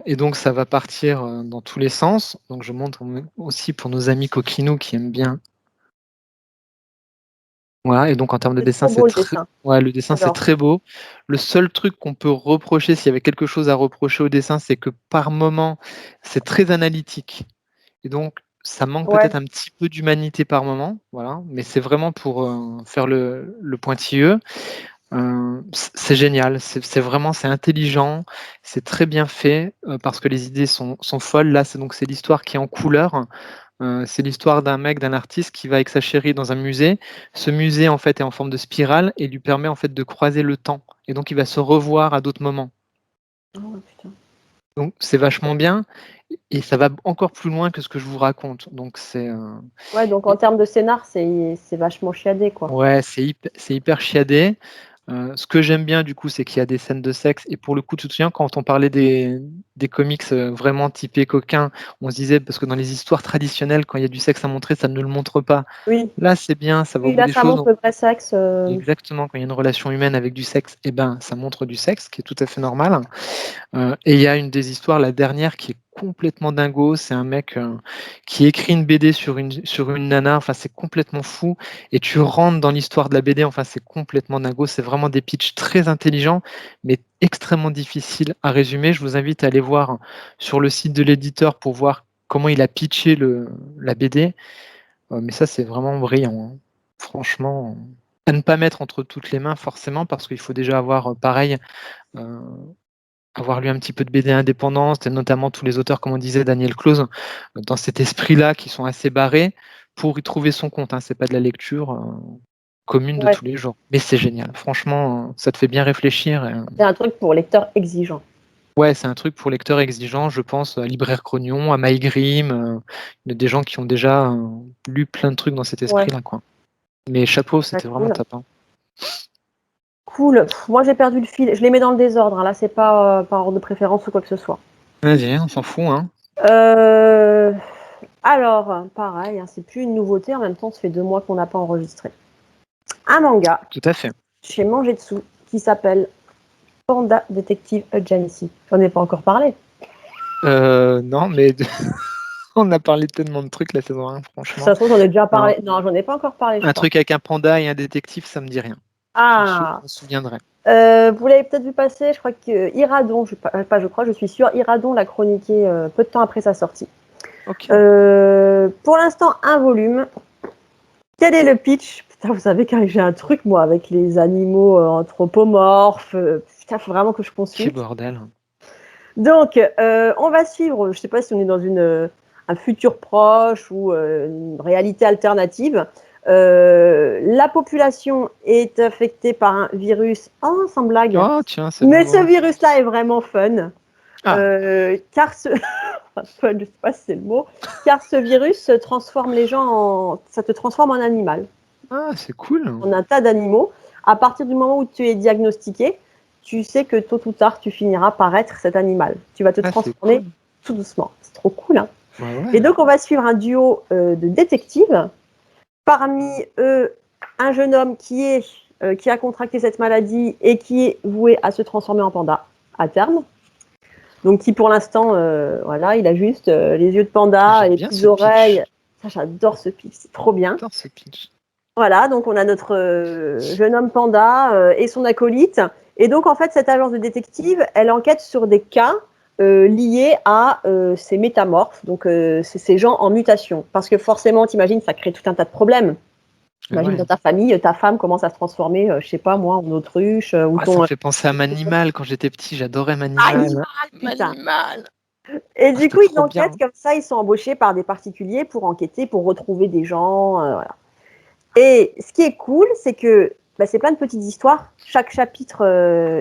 Et donc ça va partir dans tous les sens. Donc je montre aussi pour nos amis coquinous qui aiment bien. Voilà, et donc en termes de C'est dessin, trop c'est beau le très dessin. ouais, le dessin, c'est J'adore. très beau. Le seul truc qu'on peut reprocher, s'il y avait quelque chose à reprocher au dessin, c'est que par moment, c'est très analytique et donc ça manque Ouais, peut-être un petit peu d'humanité par moment, voilà, mais c'est vraiment pour, faire le pointilleux. C'est génial, c'est intelligent, c'est très bien fait, parce que les idées sont folles. Là, c'est l'histoire qui est en couleur. C'est l'histoire d'un mec, d'un artiste qui va avec sa chérie dans un musée. Ce musée, en fait, est en forme de spirale et lui permet, en fait, de croiser le temps et donc il va se revoir à d'autres moments. oh putain. Donc c'est vachement bien et ça va encore plus loin que ce que je vous raconte. Donc Ouais, donc en et termes de scénar, c'est vachement chiadé, quoi. ouais, c'est hyper chiadé. Ce que j'aime bien du coup, c'est qu'il y a des scènes de sexe et pour le coup, tu te souviens quand on parlait des comics, vraiment typés coquins, on se disait parce que dans les histoires traditionnelles, quand il y a du sexe à montrer, ça ne le montre pas. Oui, Là, c'est bien, ça va au oui, bout là, des ça choses. montre le vrai sexe. Exactement, quand il y a une relation humaine avec du sexe, eh ben, ça montre du sexe, ce qui est tout à fait normal. Et il y a une des histoires, la dernière, qui est complètement dingo. C'est un mec qui écrit une BD sur une nana. Enfin, c'est complètement fou. Et tu rentres dans l'histoire de la BD. Enfin, c'est complètement dingo. C'est vraiment des pitchs très intelligents, mais extrêmement difficiles à résumer. Je vous invite à aller voir sur le site de l'éditeur pour voir comment il a pitché la BD. Mais ça, c'est vraiment brillant, hein. Franchement, à ne pas mettre entre toutes les mains forcément, parce qu'il faut déjà avoir, pareil, heu, avoir lu un petit peu de BD indépendance, et notamment tous les auteurs, comme on disait, Daniel Close, dans cet esprit-là, qui sont assez barrés, pour y trouver son compte, hein. C'est pas de la lecture, commune de Ouais, tous les jours. Mais c'est génial. Franchement, ça te fait bien réfléchir et c'est un truc pour lecteurs exigeants. ouais, c'est un truc pour lecteurs exigeants. Je pense à Libraire Crognon, à Maïgrim, des gens qui ont déjà, lu plein de trucs dans cet Ouais, esprit-là, quoi. Mais chapeau, très c'était vraiment cool. top, hein. Cool. Moi, j'ai perdu le fil. Je les mets dans le désordre, hein. Là, c'est pas par ordre de préférence ou quoi que ce soit. Vas-y, on s'en fout, hein. Euh, Alors, pareil, hein, c'est plus une nouveauté. En même temps, ça fait 2 mois qu'on n'a pas enregistré. Un manga Tout à fait. chez Mangetsu qui s'appelle Panda Detective Agency. J'en ai pas encore parlé. Non, mais on a parlé de tellement de trucs la saison 1, franchement. Ça se trouve, j'en ai déjà Non, parlé. Non, j'en ai pas encore parlé, je un crois. truc avec un panda et un détective, ça me dit rien. Je Ah, m'en souviendrai. vous l'avez peut-être vu passer. Je crois que Iradon, je crois, je suis sûre, Iradon l'a chroniqué peu de temps après sa sortie. OK. Pour l'instant, un volume. Quel est le pitch? Putain, vous savez que j'ai un truc, moi, avec les animaux anthropomorphes. Putain, faut vraiment que je Quel consulte. bordel. Donc, on va suivre, je ne sais pas si on est dans un futur proche ou une réalité alternative. La population est affectée par un virus, oh, sans blague, Oh tiens, c'est mais ce nouveau. virus-là est vraiment fun, Ah! car ce... enfin, fun, je ne sais pas si c'est le mot, car ce virus transforme les gens ça te transforme en animal, Ah, c'est cool. en un tas d'animaux. À partir du moment où tu es diagnostiqué, tu sais que tôt ou tard, tu finiras par être cet animal. Tu vas te Ah, c'est transformer cool. tout doucement. C'est trop cool, hein. Bah Et ouais. donc, on va suivre un duo de détectives. Parmi eux, un jeune homme qui a contracté cette maladie et qui est voué à se transformer en panda à terme. Donc, qui pour l'instant, voilà, il a juste les yeux de panda et J'aime les bien petites ce oreilles. pitch. Ça, j'adore ce pitch, c'est trop bien. J'adore ce pitch. Voilà, donc on a notre jeune homme panda et son acolyte. Et donc, en fait, cette agence de détective, elle enquête sur des cas liés à ces métamorphes, donc c'est ces gens en mutation. Parce que forcément, t'imagines, ça crée tout un tas de problèmes. Ah Imagine ouais. dans ta famille, ta femme commence à se transformer, je sais pas moi, en autruche ou Ah, ça ton me fait penser à Manimal. Quand j'étais petit, j'adorais animal, Manimal. putain. Manimal! Et Ah, du c'était coup, ils trop enquêtent bien. comme ça, ils sont embauchés par des particuliers pour enquêter, pour retrouver des gens. Voilà. Et ce qui est cool, c'est que bah, c'est plein de petites histoires. Chaque chapitre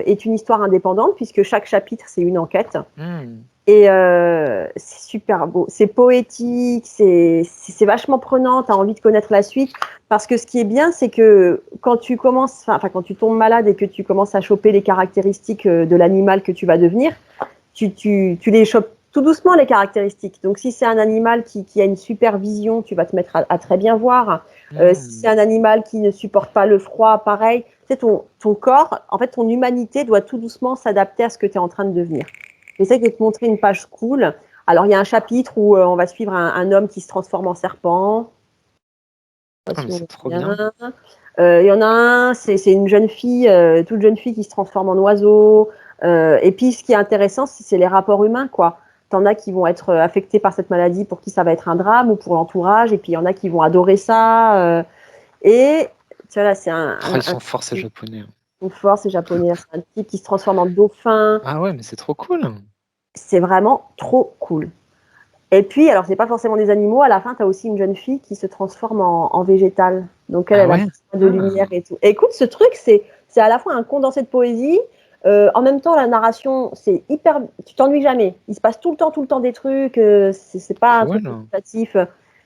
est une histoire indépendante, puisque chaque chapitre, c'est une enquête. Mmh. Et c'est super beau. C'est poétique, c'est vachement prenant. Tu as envie de connaître la suite. Parce que ce qui est bien, c'est que quand tu commences, enfin, quand tu tombes malade et que tu commences à choper les caractéristiques de l'animal que tu vas devenir, tu les chopes tout doucement les caractéristiques. Donc, si c'est un animal qui a une super vision, tu vas te mettre à très bien voir. Si c'est un animal qui ne supporte pas le froid, pareil. Tu sais, ton corps, en fait, ton humanité doit tout doucement s'adapter à ce que tu es en train de devenir. J'essaie de te montrer une page cool. Alors, il y a un chapitre où on va suivre un homme qui se transforme en serpent. Ah, mais c'est trop bien. Il y en a un, c'est une jeune fille, toute jeune fille qui se transforme en oiseau. Et puis, ce qui est intéressant, c'est les rapports humains, quoi. T'en as qui vont être affectés par cette maladie, pour qui ça va être un drame, ou pour l'entourage, et puis il y en a qui vont adorer ça. Et tu vois, là, c'est Ils sont forts, ces Japonais. fort, c'est japonais. C'est un type qui se transforme en dauphin. Ah ouais, mais c'est trop cool. C'est vraiment trop cool. Et puis, alors, c'est pas forcément des animaux. À la fin, tu as aussi une jeune fille qui se transforme en végétale. Donc, elle a besoin de lumière et tout. Et écoute, ce truc, c'est à la fois un condensé de poésie. En même temps, la narration, c'est hyper. Tu t'ennuies jamais. Il se passe tout le temps des trucs. C'est pas un truc répétitif.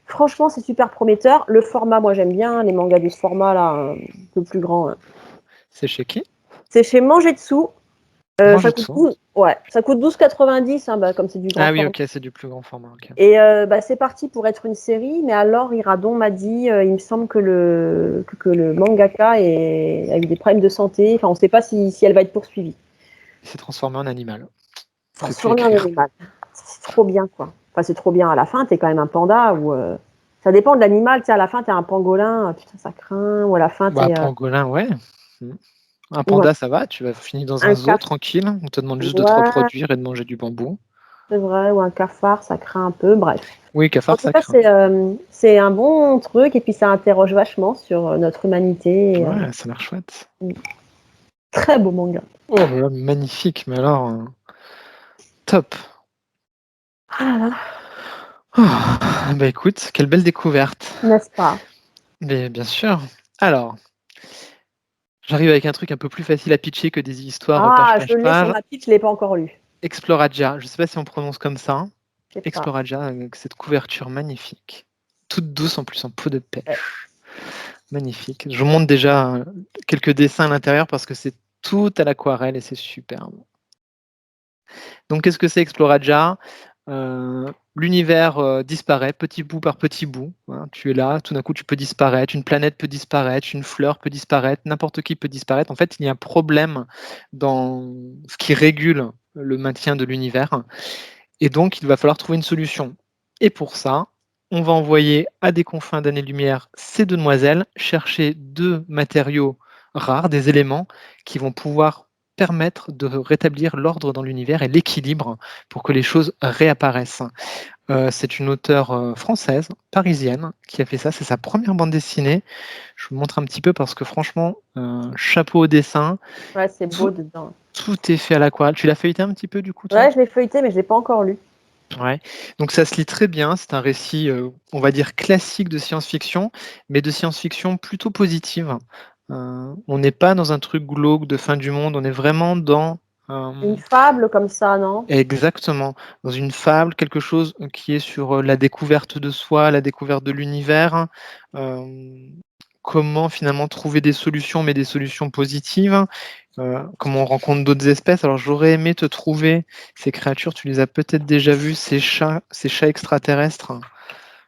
Franchement, c'est super prometteur. Le format, moi, j'aime bien les mangas de ce format-là, un peu plus grand. C'est chez qui? C'est chez Mangetsu. Ça coûte 12,90 comme c'est du grand format. Ah oui, ok, c'est du plus grand format. Okay. Et c'est parti pour être une série, mais alors Iradon m'a dit, il me semble que le mangaka a eu des problèmes de santé. Enfin, on ne sait pas si elle va être poursuivie. Il s'est transformé en animal. Transformé en animal. C'est trop bien, quoi. Enfin, c'est trop bien. À la fin, tu es quand même un panda ou ça dépend de l'animal. Tu sais, à la fin, tu es un pangolin. Putain, ça craint. Ou à la fin, tu es. Pangolin, ouais. Un panda, ça va. Tu vas finir dans un zoo tranquille. On te demande juste de te reproduire et de manger du bambou. C'est vrai, ou un cafard, ça craint un peu, bref. Oui, cafard, ça craint. C'est un bon truc, et puis ça interroge vachement sur notre humanité. Ouais, ça a l'air chouette. Très beau manga. Oh, magnifique, mais alors, top. Ah. Bah écoute, quelle belle découverte. N'est-ce pas? Mais bien sûr. Alors, j'arrive avec un truc un peu plus facile à pitcher que des histoires page. Je l'ai sur ma pitch, je ne l'ai pas encore lu. Exploragia, je ne sais pas si on prononce comme ça. Exploragia, avec cette couverture magnifique. Toute douce en plus, en peau de pêche. Ouais. Magnifique. Je vous montre déjà quelques dessins à l'intérieur parce que c'est tout à l'aquarelle et c'est superbe. Donc, qu'est-ce que c'est Exploragia? L'univers disparaît petit bout par petit bout. Hein, tu es là, tout d'un coup tu peux disparaître, une planète peut disparaître, une fleur peut disparaître, n'importe qui peut disparaître. En fait, il y a un problème dans ce qui régule le maintien de l'univers. Et donc, il va falloir trouver une solution. Et pour ça, on va envoyer à des confins d'années-lumière ces deux demoiselles chercher deux matériaux rares, des éléments qui vont pouvoir permettre de rétablir l'ordre dans l'univers et l'équilibre pour que les choses réapparaissent. C'est une auteure française, parisienne, qui a fait ça. C'est sa première bande dessinée. Je vous montre un petit peu parce que franchement, chapeau au dessin. Ouais, c'est beau dedans. Tout est fait à l'aquarelle. Tu l'as feuilleté un petit peu du coup, toi? Ouais, je l'ai feuilleté, mais je ne l'ai pas encore lu. Ouais. Donc ça se lit très bien. C'est un récit, on va dire, classique de science-fiction, mais de science-fiction plutôt positive. On n'est pas dans un truc glauque de fin du monde. On est vraiment dans une fable comme ça, non? Exactement. Dans une fable, quelque chose qui est sur la découverte de soi, la découverte de l'univers. Comment finalement trouver des solutions, mais des solutions positives. Comment on rencontre d'autres espèces. Alors j'aurais aimé te trouver ces créatures, tu les as peut-être déjà vues, ces chats extraterrestres.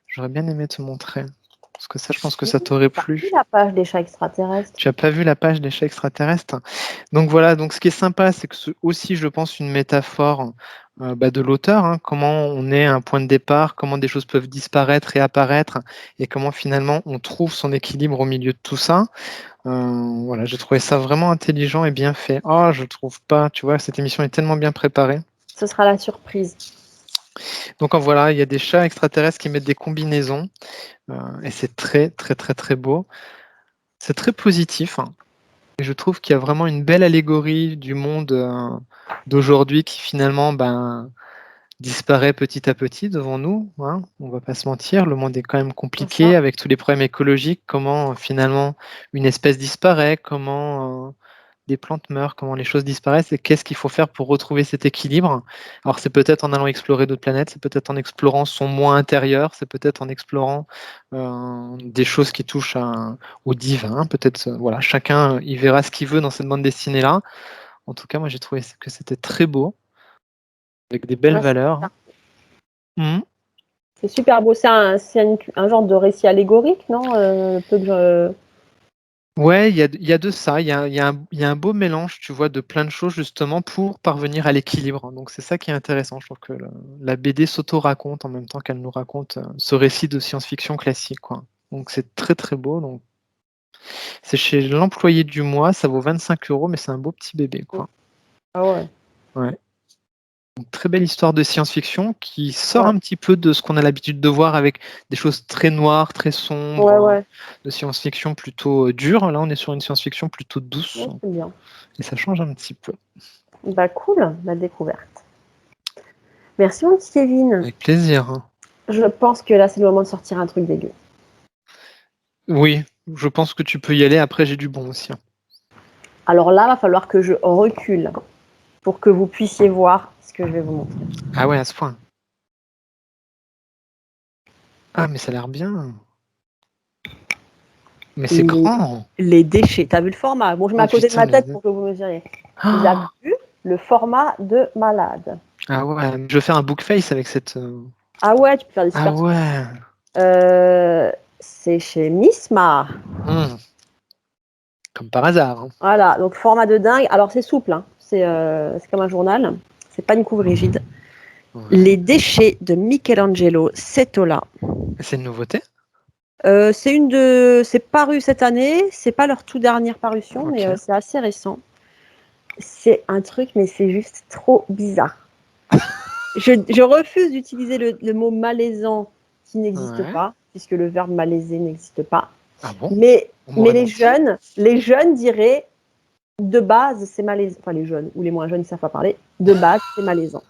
J'aurais bien aimé te montrer. Parce que ça, je pense que ça t'aurait plu. Tu n'as pas vu la page des chats extraterrestres. Tu n'as pas vu la page des chats extraterrestres. Donc voilà, donc ce qui est sympa, c'est que c'est aussi, je pense, une métaphore de l'auteur. Hein, comment on est à un point de départ, comment des choses peuvent disparaître et apparaître, et comment finalement on trouve son équilibre au milieu de tout ça. Voilà, j'ai trouvé ça vraiment intelligent et bien fait. Oh, je trouve pas, tu vois, cette émission est tellement bien préparée. Ce sera la surprise. Donc voilà, il y a des chats extraterrestres qui mettent des combinaisons et c'est très très très très beau. C'est très positif. Hein. Et je trouve qu'il y a vraiment une belle allégorie du monde d'aujourd'hui qui finalement disparaît petit à petit devant nous. Hein. On va pas se mentir, le monde est quand même compliqué avec tous les problèmes écologiques. Comment finalement une espèce disparaît, comment des plantes meurent, comment les choses disparaissent et qu'est-ce qu'il faut faire pour retrouver cet équilibre. Alors c'est peut-être en allant explorer d'autres planètes, c'est peut-être en explorant son moi intérieur, c'est peut-être en explorant des choses qui touchent au divin. Peut-être, voilà, chacun y verra ce qu'il veut dans cette bande dessinée-là. En tout cas, moi j'ai trouvé que c'était très beau, avec des belles valeurs. Mmh. C'est super beau. C'est un genre de récit allégorique, non Ouais, il y a de ça. Il y a un beau mélange, tu vois, de plein de choses justement pour parvenir à l'équilibre. Donc c'est ça qui est intéressant. Je trouve que la BD s'auto-raconte en même temps qu'elle nous raconte, ce récit de science-fiction classique, quoi. Donc c'est très, très beau, donc c'est chez L'Employé du mois, ça vaut 25 €, mais c'est un beau petit bébé, quoi. Ah ouais. Ouais. Une très belle histoire de science-fiction qui sort Ouais. un petit peu de ce qu'on a l'habitude de voir avec des choses très noires, très Ouais, sombres, ouais. de science-fiction plutôt dure. Là, on est sur une science-fiction plutôt douce Ouais, c'est bien. et ça change un petit peu. Bah cool, la découverte. Merci mon petit Kevin. Avec plaisir, hein. Je pense que là c'est le moment de sortir un truc dégueu. Oui, je pense que tu peux y aller. Après, j'ai du bon aussi, hein. Alors là, va falloir que je recule pour que vous puissiez voir ce que je vais vous montrer. Ah ouais, à ce point. Ah, mais ça a l'air bien. Mais c'est grand. Les déchets. T'as vu le format? Bon, je mets Oh à côté de putain, ma tête pour que vous mesuriez. Il a vu le format de malade. Ah ouais, je vais faire un book face avec cette. Ah ouais, tu peux faire des Ah super trucs. ouais. C'est chez Misma. Comme par hasard, hein. Voilà, donc format de dingue. Alors c'est souple, hein. C'est comme un journal. C'est pas une couve rigide. Ouais. Les déchets de Michelangelo Setola. C'est une nouveauté? C'est paru cette année. C'est pas leur tout dernière parution, Ok. mais c'est assez récent. C'est un truc, mais c'est juste trop bizarre. Je refuse d'utiliser le mot malaisant qui n'existe Ouais. pas, puisque le verbe malaiser n'existe pas. Ah bon? Mais On m'aurait les menti. jeunes diraient de base c'est malaisant. Enfin les jeunes ou les moins jeunes, ils savent pas parler. De base c'est malaisant.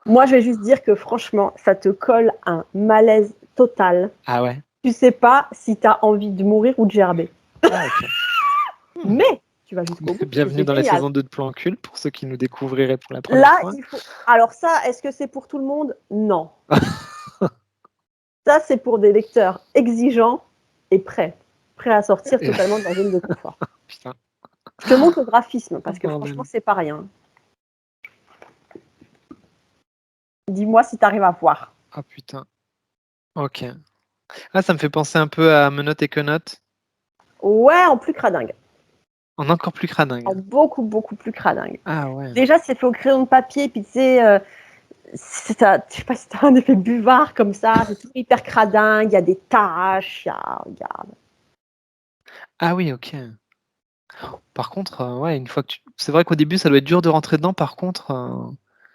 Moi je vais juste dire que franchement ça te colle un malaise total. Ah ouais. Tu sais pas si tu as envie de mourir ou de gerber. Ah ok. Mais tu vas jusqu'au bout. Bienvenue C'est dans la génial. saison 2 de Plan Cul pour ceux qui nous découvriraient pour la première Là fois. il faut. Alors ça, est-ce que c'est pour tout le monde? Non. Ça, c'est pour des lecteurs exigeants et prêts à sortir totalement de leur zone de confort. Putain. Je te montre le graphisme parce que Bordel. franchement, c'est pas rien. Dis-moi si tu arrives à voir. Ah putain. Ok. Ah, ça me fait penser un peu à Menottes et Quenottes. Ouais, en plus cradingue. En encore plus cradingue. En beaucoup, beaucoup plus cradingue. Ah ouais. Déjà, c'est fait au crayon de papier, puis tu sais, je sais pas si t'as un effet buvard comme ça, c'est tout hyper cradingue, il y a des taches, regarde. Ah oui, ok. Par contre, ouais, une fois que tu. C'est vrai qu'au début, ça doit être dur de rentrer dedans. Par contre,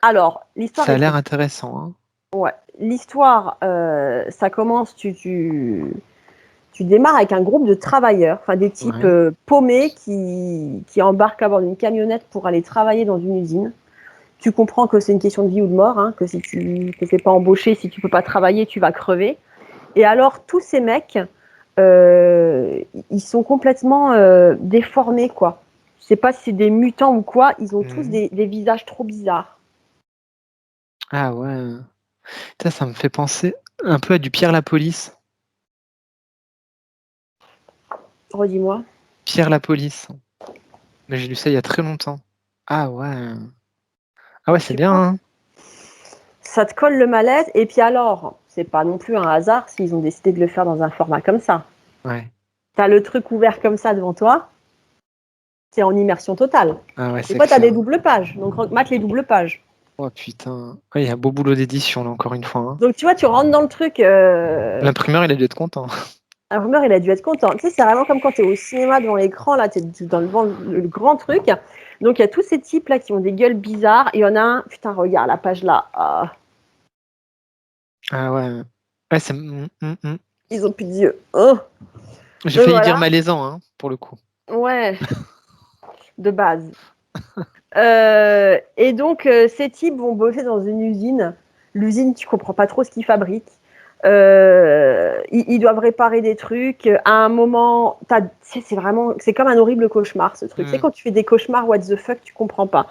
Alors, l'histoire ça a est l'air cool. intéressant, hein. Ouais, l'histoire, ça commence, tu démarres avec un groupe de travailleurs, enfin des types Ouais. paumés qui embarquent à bord d'une camionnette pour aller travailler dans une usine. Tu comprends que c'est une question de vie ou de mort, hein, que si tu ne te fais pas embaucher, si tu peux pas travailler, tu vas crever. Et alors, tous ces mecs, ils sont complètement déformés, quoi. Je sais pas si c'est des mutants ou quoi, ils ont tous des visages trop bizarres. Ah ouais. Ça me fait penser un peu à du Pierre la Police. Redis-moi. Pierre la Police. Mais j'ai lu ça il y a très longtemps. Ah ouais. Ah ouais, c'est Tu bien, vois, hein. ça te colle le malaise. Et puis alors, c'est pas non plus un hasard s'ils ont décidé de le faire dans un format comme ça. Ouais. T'as le truc ouvert comme ça devant toi, c'est en immersion totale. Ah ouais, Des c'est fois, t'as des clair. doubles pages, donc mate les doubles pages. Oh putain. Ouais, il y a un beau boulot d'édition, là, encore une fois, hein. Donc tu vois, tu rentres dans le truc. L'imprimeur, il a dû être content. Rumeur, il a dû être content. Tu sais, c'est vraiment comme quand t'es au cinéma devant l'écran, là, t'es dans le grand truc. Donc il y a tous ces types là qui ont des gueules bizarres. Et il y en a un, putain, regarde la page là. Ah, Ah ouais. Ouais, c'est. ils ont plus d'yeux. Oh. J'ai Donc failli dire voilà. malaisant, hein, pour le coup. Ouais, de base. Et donc, ces types vont bosser dans une usine. L'usine, tu comprends pas trop ce qu'ils fabriquent. Ils doivent réparer des trucs. À un moment, c'est comme un horrible cauchemar, ce truc. C'est quand tu fais des cauchemars, what the fuck, tu comprends pas.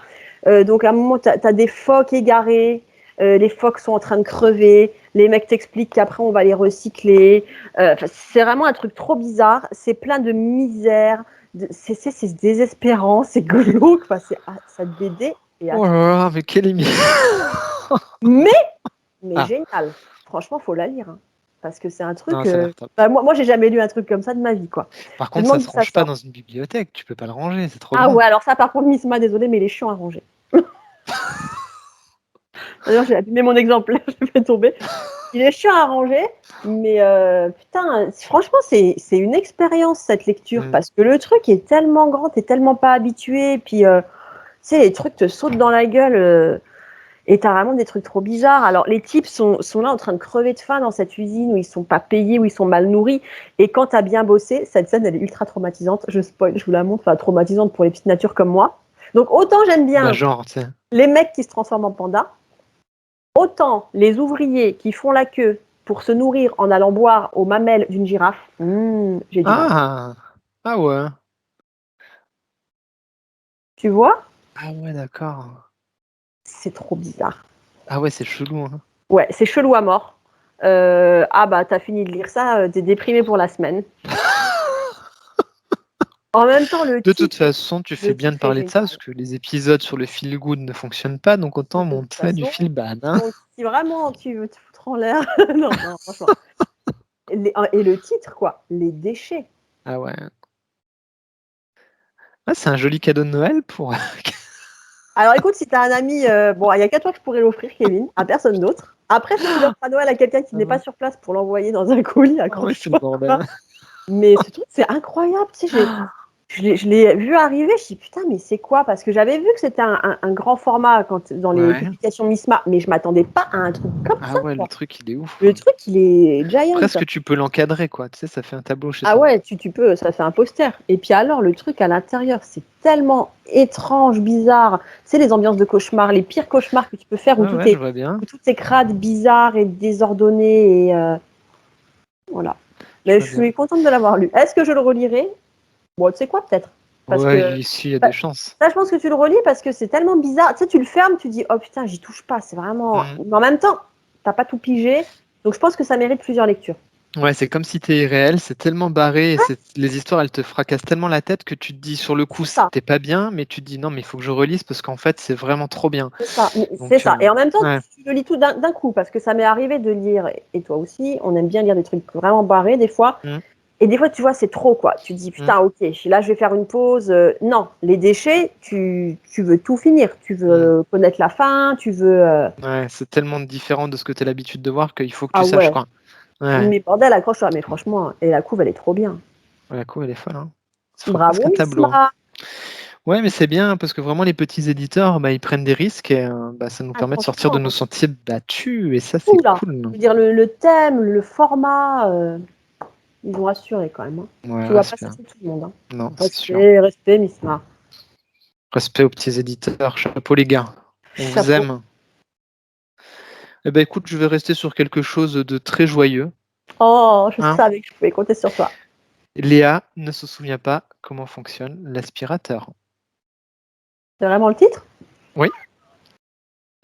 Donc, à un moment, tu as des phoques égarés. Les phoques sont en train de crever. Les mecs t'expliquent qu'après, on va les recycler. C'est vraiment un truc trop bizarre. C'est plein de misère. C'est désespérant, c'est glauque, cette BD est Oh là là, mais quelle émission. mais mais génial. Franchement, faut la lire. Hein. Parce que c'est un truc. Non, ça a l'air top. Moi, j'ai jamais lu un truc comme ça de ma vie, quoi. Par contre, ça se range pas dans une bibliothèque. Tu peux pas le ranger, c'est trop grand. Ouais, alors ça, par contre, Missma, désolé, mais il est chiant à ranger. D'ailleurs, j'ai abîmé mon exemplaire, je vais tomber. Il est chiant à ranger, mais putain, franchement, c'est une expérience cette lecture parce que le truc est tellement grand, t'es tellement pas habitué, puis tu sais, les trucs te sautent dans la gueule et t'as vraiment des trucs trop bizarres. Alors, les types sont là en train de crever de faim dans cette usine où ils sont pas payés, où ils sont mal nourris. Et quand t'as bien bossé, cette scène, elle est ultra traumatisante. Je spoil, je vous la montre, enfin, traumatisante pour les petites natures comme moi. Donc, autant j'aime bien les mecs qui se transforment en panda. Autant les ouvriers qui font la queue pour se nourrir en allant boire aux mamelles d'une girafe, j'ai du mal. Ah ouais. Tu vois? Ah ouais, d'accord. C'est trop bizarre. Ah ouais, c'est chelou. Hein. Ouais, c'est chelou à mort. T'as fini de lire ça, t'es déprimé pour la semaine. En même temps, de toute façon, tu fais bien de parler de ça parce que les épisodes sur le feel good ne fonctionnent pas, donc autant montrer du feel bad. Hein. Donc, si vraiment tu veux te foutre en l'air, non, franchement. Et le titre, quoi, les déchets. Ah ouais. Ah, c'est un joli cadeau de Noël pour. Alors écoute, si t'as un ami, il y a qu'à toi que je pourrais l'offrir, Kevin, à personne d'autre. Après, si tu l'offres à Noël à quelqu'un qui n'est pas sur place pour l'envoyer dans un colis, accroche-toi. Mais ce truc, c'est incroyable. Tu sais, je l'ai vu arriver, je me suis dit, putain, mais c'est quoi? Parce que j'avais vu que c'était un grand format dans les publications Missma, mais je m'attendais pas à un truc comme ça. Ah ouais, le truc, il est ouf. Le truc, il est giant. Presque, tu peux l'encadrer, quoi. Tu sais, ça fait un tableau chez toi. Ah ouais, tu peux, ça fait un poster. Et puis alors, le truc à l'intérieur, c'est tellement étrange, bizarre. Tu sais, les ambiances de cauchemar, les pires cauchemars que tu peux faire, où tout est crade, bizarre et désordonné. Et voilà. Mais je suis contente de l'avoir lu. Est-ce que je le relirai? Bon, tu sais quoi, peut-être. Ici, il y a des chances. Ça, je pense que tu le relis parce que c'est tellement bizarre. Tu sais, tu le fermes, tu dis, oh putain, j'y touche pas. C'est vraiment. Mais en même temps, t'as pas tout pigé. Donc, je pense que ça mérite plusieurs lectures. Ouais, c'est comme si t'es irréel, c'est tellement barré, et les histoires, elles te fracassent tellement la tête que tu te dis, sur le coup, c'était pas bien, mais tu te dis, non, mais il faut que je relise parce qu'en fait, c'est vraiment trop bien. C'est ça. Et en même temps, tu le lis tout d'un coup, parce que ça m'est arrivé de lire, et toi aussi, on aime bien lire des trucs vraiment barrés des fois. Et des fois, tu vois, c'est trop, quoi. Tu dis, putain, ok, là, je vais faire une pause. Non, les déchets, tu veux tout finir. Tu veux connaître la fin, tu veux... Ouais, c'est tellement différent de ce que tu as l'habitude de voir qu'il faut que tu saches, quoi. Ouais. Mais bordel, accroche-toi. Mais franchement, et la couve, elle est trop bien. Ouais, la couve, elle est folle. Hein. Bravo, Missma. Ouais, mais c'est bien parce que vraiment, les petits éditeurs, ils prennent des risques et ça nous permet de sortir de nos sentiers battus. Et ça, c'est cool. Je veux dire, le thème, le format... Ils ont assuré quand même. Hein. Ouais, tu vas pas chercher tout le monde. Hein. Non, c'est sûr. Respect, Missma. Respect aux petits éditeurs. Chapeau, les gars. On vous aime. Eh ben, écoute, je vais rester sur quelque chose de très joyeux. Oh, je savais que je pouvais compter sur toi. Léa ne se souvient pas comment fonctionne l'aspirateur. C'est vraiment le titre? Oui.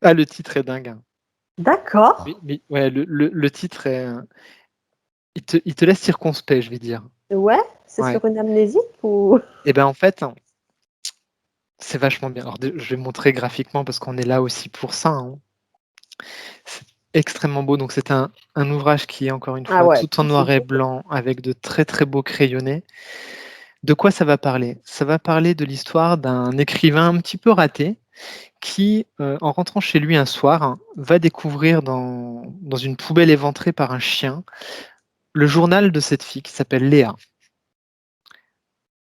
Ah, le titre est dingue. D'accord. Mais ouais, le titre est... Il te laisse circonspect, je vais dire. Ouais, c'est sur une amnésie ou... Eh ben en fait, c'est vachement bien. Alors, je vais montrer graphiquement parce qu'on est là aussi pour ça. Hein. C'est extrêmement beau. Donc, c'est un ouvrage qui est encore une fois tout en noir et blanc avec de très très beaux crayonnés. De quoi ça va parler? Ça va parler de l'histoire d'un écrivain un petit peu raté qui, en rentrant chez lui un soir, va découvrir dans une poubelle éventrée par un chien le journal de cette fille qui s'appelle Léa.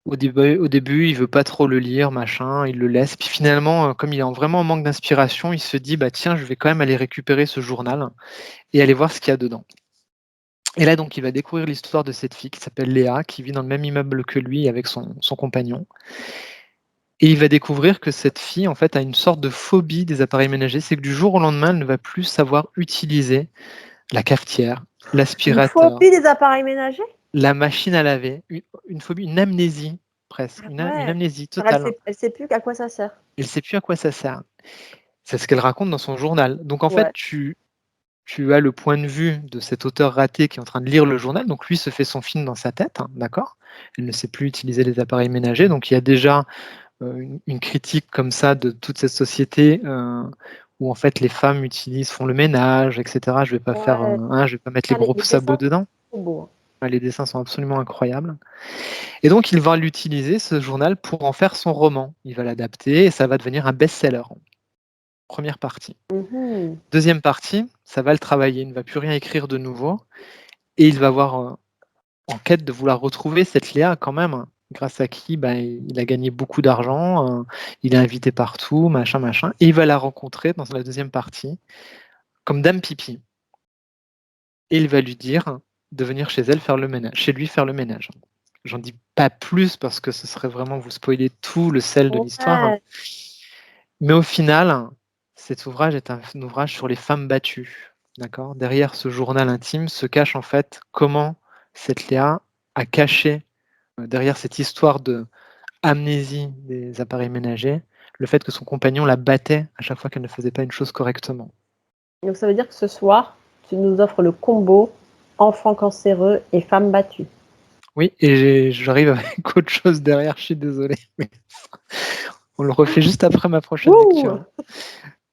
Au début, il veut pas trop le lire, machin, il le laisse. Puis finalement, comme il est vraiment en manque d'inspiration, il se dit, bah tiens, je vais quand même aller récupérer ce journal et aller voir ce qu'il y a dedans. Et là, donc, il va découvrir l'histoire de cette fille qui s'appelle Léa, qui vit dans le même immeuble que lui avec son compagnon. Et il va découvrir que cette fille, en fait, a une sorte de phobie des appareils ménagers. C'est que du jour au lendemain, elle ne va plus savoir utiliser la cafetière, l'aspirateur. Une phobie des appareils ménagers? La machine à laver. Une phobie, une amnésie, presque. Une amnésie totale. Elle sait plus à quoi ça sert. Elle sait plus à quoi ça sert. C'est ce qu'elle raconte dans son journal. Donc, en fait, tu as le point de vue de cet auteur raté qui est en train de lire le journal. Donc, lui se fait son film dans sa tête, hein, d'accord? Elle ne sait plus utiliser les appareils ménagers. Donc, il y a déjà une critique comme ça de toute cette société où en fait les femmes font le ménage, etc. Je vais pas faire, Ouais. je vais pas mettre les Ah, les gros sabots dessins, dedans. c'est trop beau. Les dessins sont absolument incroyables. Et donc il va l'utiliser, ce journal, pour en faire son roman. Il va l'adapter et ça va devenir un best-seller. Première partie. Mhm. Deuxième partie, ça va le travailler. Il ne va plus rien écrire de nouveau et il va avoir en quête de vouloir retrouver cette Léa quand même, grâce à qui il a gagné beaucoup d'argent, il est invité partout, machin, et il va la rencontrer dans la deuxième partie comme Dame Pipi. Et il va lui dire de venir chez lui faire le ménage. J'en dis pas plus parce que ce serait vraiment vous spoiler tout le sel de l'histoire. Ouais. Mais au final, cet ouvrage est un ouvrage sur les femmes battues. D'accord ? Derrière ce journal intime se cache en fait comment cette Léa a caché, derrière cette histoire de amnésie des appareils ménagers, le fait que son compagnon la battait à chaque fois qu'elle ne faisait pas une chose correctement. Donc ça veut dire que ce soir, tu nous offres le combo enfant cancéreux et femme battue. Oui, et j'arrive avec autre chose derrière, je suis désolé. Mais on le refait juste après ma prochaine lecture.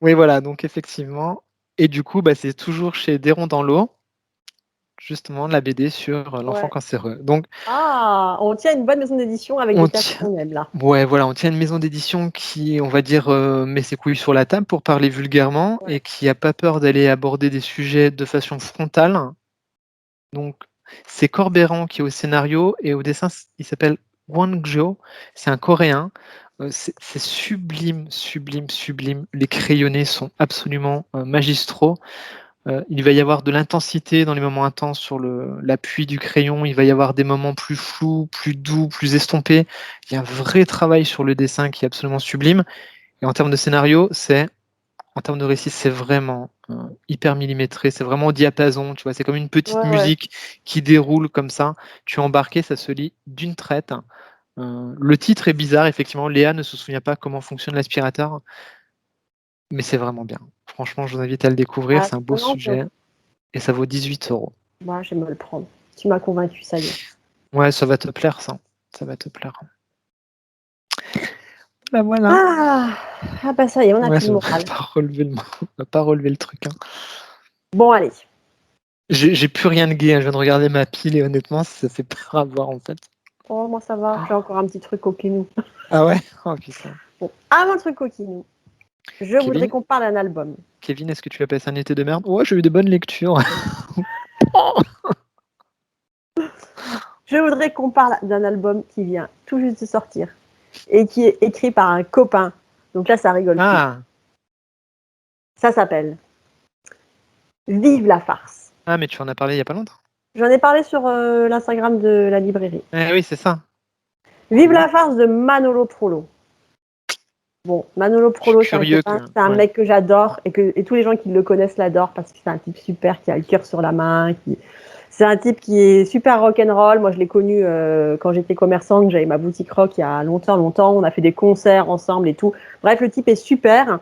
Oui, voilà, donc effectivement. Et du coup, c'est toujours chez Déron dans l'eau, justement, la BD sur l'enfant Ouais. cancéreux. Donc, On tient une bonne maison d'édition avec on des tas tient... qu'on aime là. Ouais, voilà, on tient une maison d'édition qui, on va dire, met ses couilles sur la table pour parler vulgairement Ouais. et qui n'a pas peur d'aller aborder des sujets de façon frontale. Donc, c'est Corberan qui est au scénario et au dessin, il s'appelle Wang Zhou, c'est un Coréen. C'est sublime, sublime, sublime. Les crayonnés sont absolument magistraux. Il va y avoir de l'intensité dans les moments intenses sur l'appui du crayon. Il va y avoir des moments plus flous, plus doux, plus estompés. Il y a un vrai travail sur le dessin qui est absolument sublime. Et en termes de scénario, en termes de récit, c'est vraiment hyper millimétré. C'est vraiment au diapason. Tu vois, c'est comme une petite Ouais. musique qui déroule comme ça. Tu es embarqué, ça se lit d'une traite. Le titre est bizarre, effectivement. Léa ne se souvient pas comment fonctionne l'aspirateur, mais c'est vraiment bien. Franchement, je vous invite à le découvrir. Ah, C'est un beau non, non, sujet et ça vaut 18 €. moi, je vais me le prendre. Tu m'as convaincu, ça y est. Ouais, ça va te plaire, ça. Ça va te plaire. Voilà. Bah ça y est, on a Ouais, plus le ça moral. on va pas relever le truc. Hein. Bon, allez. J'ai plus rien de gai. Hein. Je viens de regarder ma pile et honnêtement, ça fait peur à voir en fait. Oh, moi ça va, j'ai encore un petit truc coquinou. Ah ouais? Oh putain. Bon, avant le truc coquinou, je voudrais qu'on parle d'un album. Kevin, est-ce que tu as passé un été de merde? Ouais, j'ai eu de bonnes lectures. Je voudrais qu'on parle d'un album qui vient tout juste de sortir et qui est écrit par un copain. Donc là, ça rigole plus. Ah. Ça s'appelle Vive la farce. Ah, mais tu en as parlé il y a pas longtemps. J'en ai parlé sur l'Instagram de la librairie. Eh oui, c'est ça. Vive la farce de Manolo Prolo. Bon, Manolo Prolo, c'est un copain, c'est un mec que j'adore et tous les gens qui le connaissent l'adorent parce que c'est un type super qui a le cœur sur la main. C'est un type qui est super rock'n'roll. Moi, je l'ai connu quand j'étais commerçante. J'avais ma boutique rock il y a longtemps. On a fait des concerts ensemble et tout. Bref, le type est super.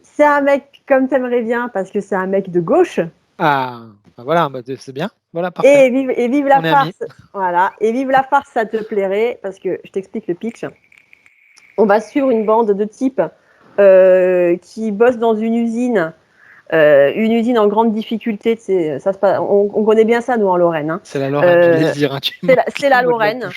C'est un mec comme t'aimerais bien parce que c'est un mec de gauche. Ah, voilà, c'est bien. Voilà, parfait. Et vive la farce. Voilà. Et vive la farce, ça te plairait parce que je t'explique le pitch. On va suivre une bande de types qui bossent dans une usine en grande difficulté. Ça se passe, on connaît bien ça, nous, en Lorraine. Hein. C'est la Lorraine, j'allais le dire. Hein, c'est la Lorraine.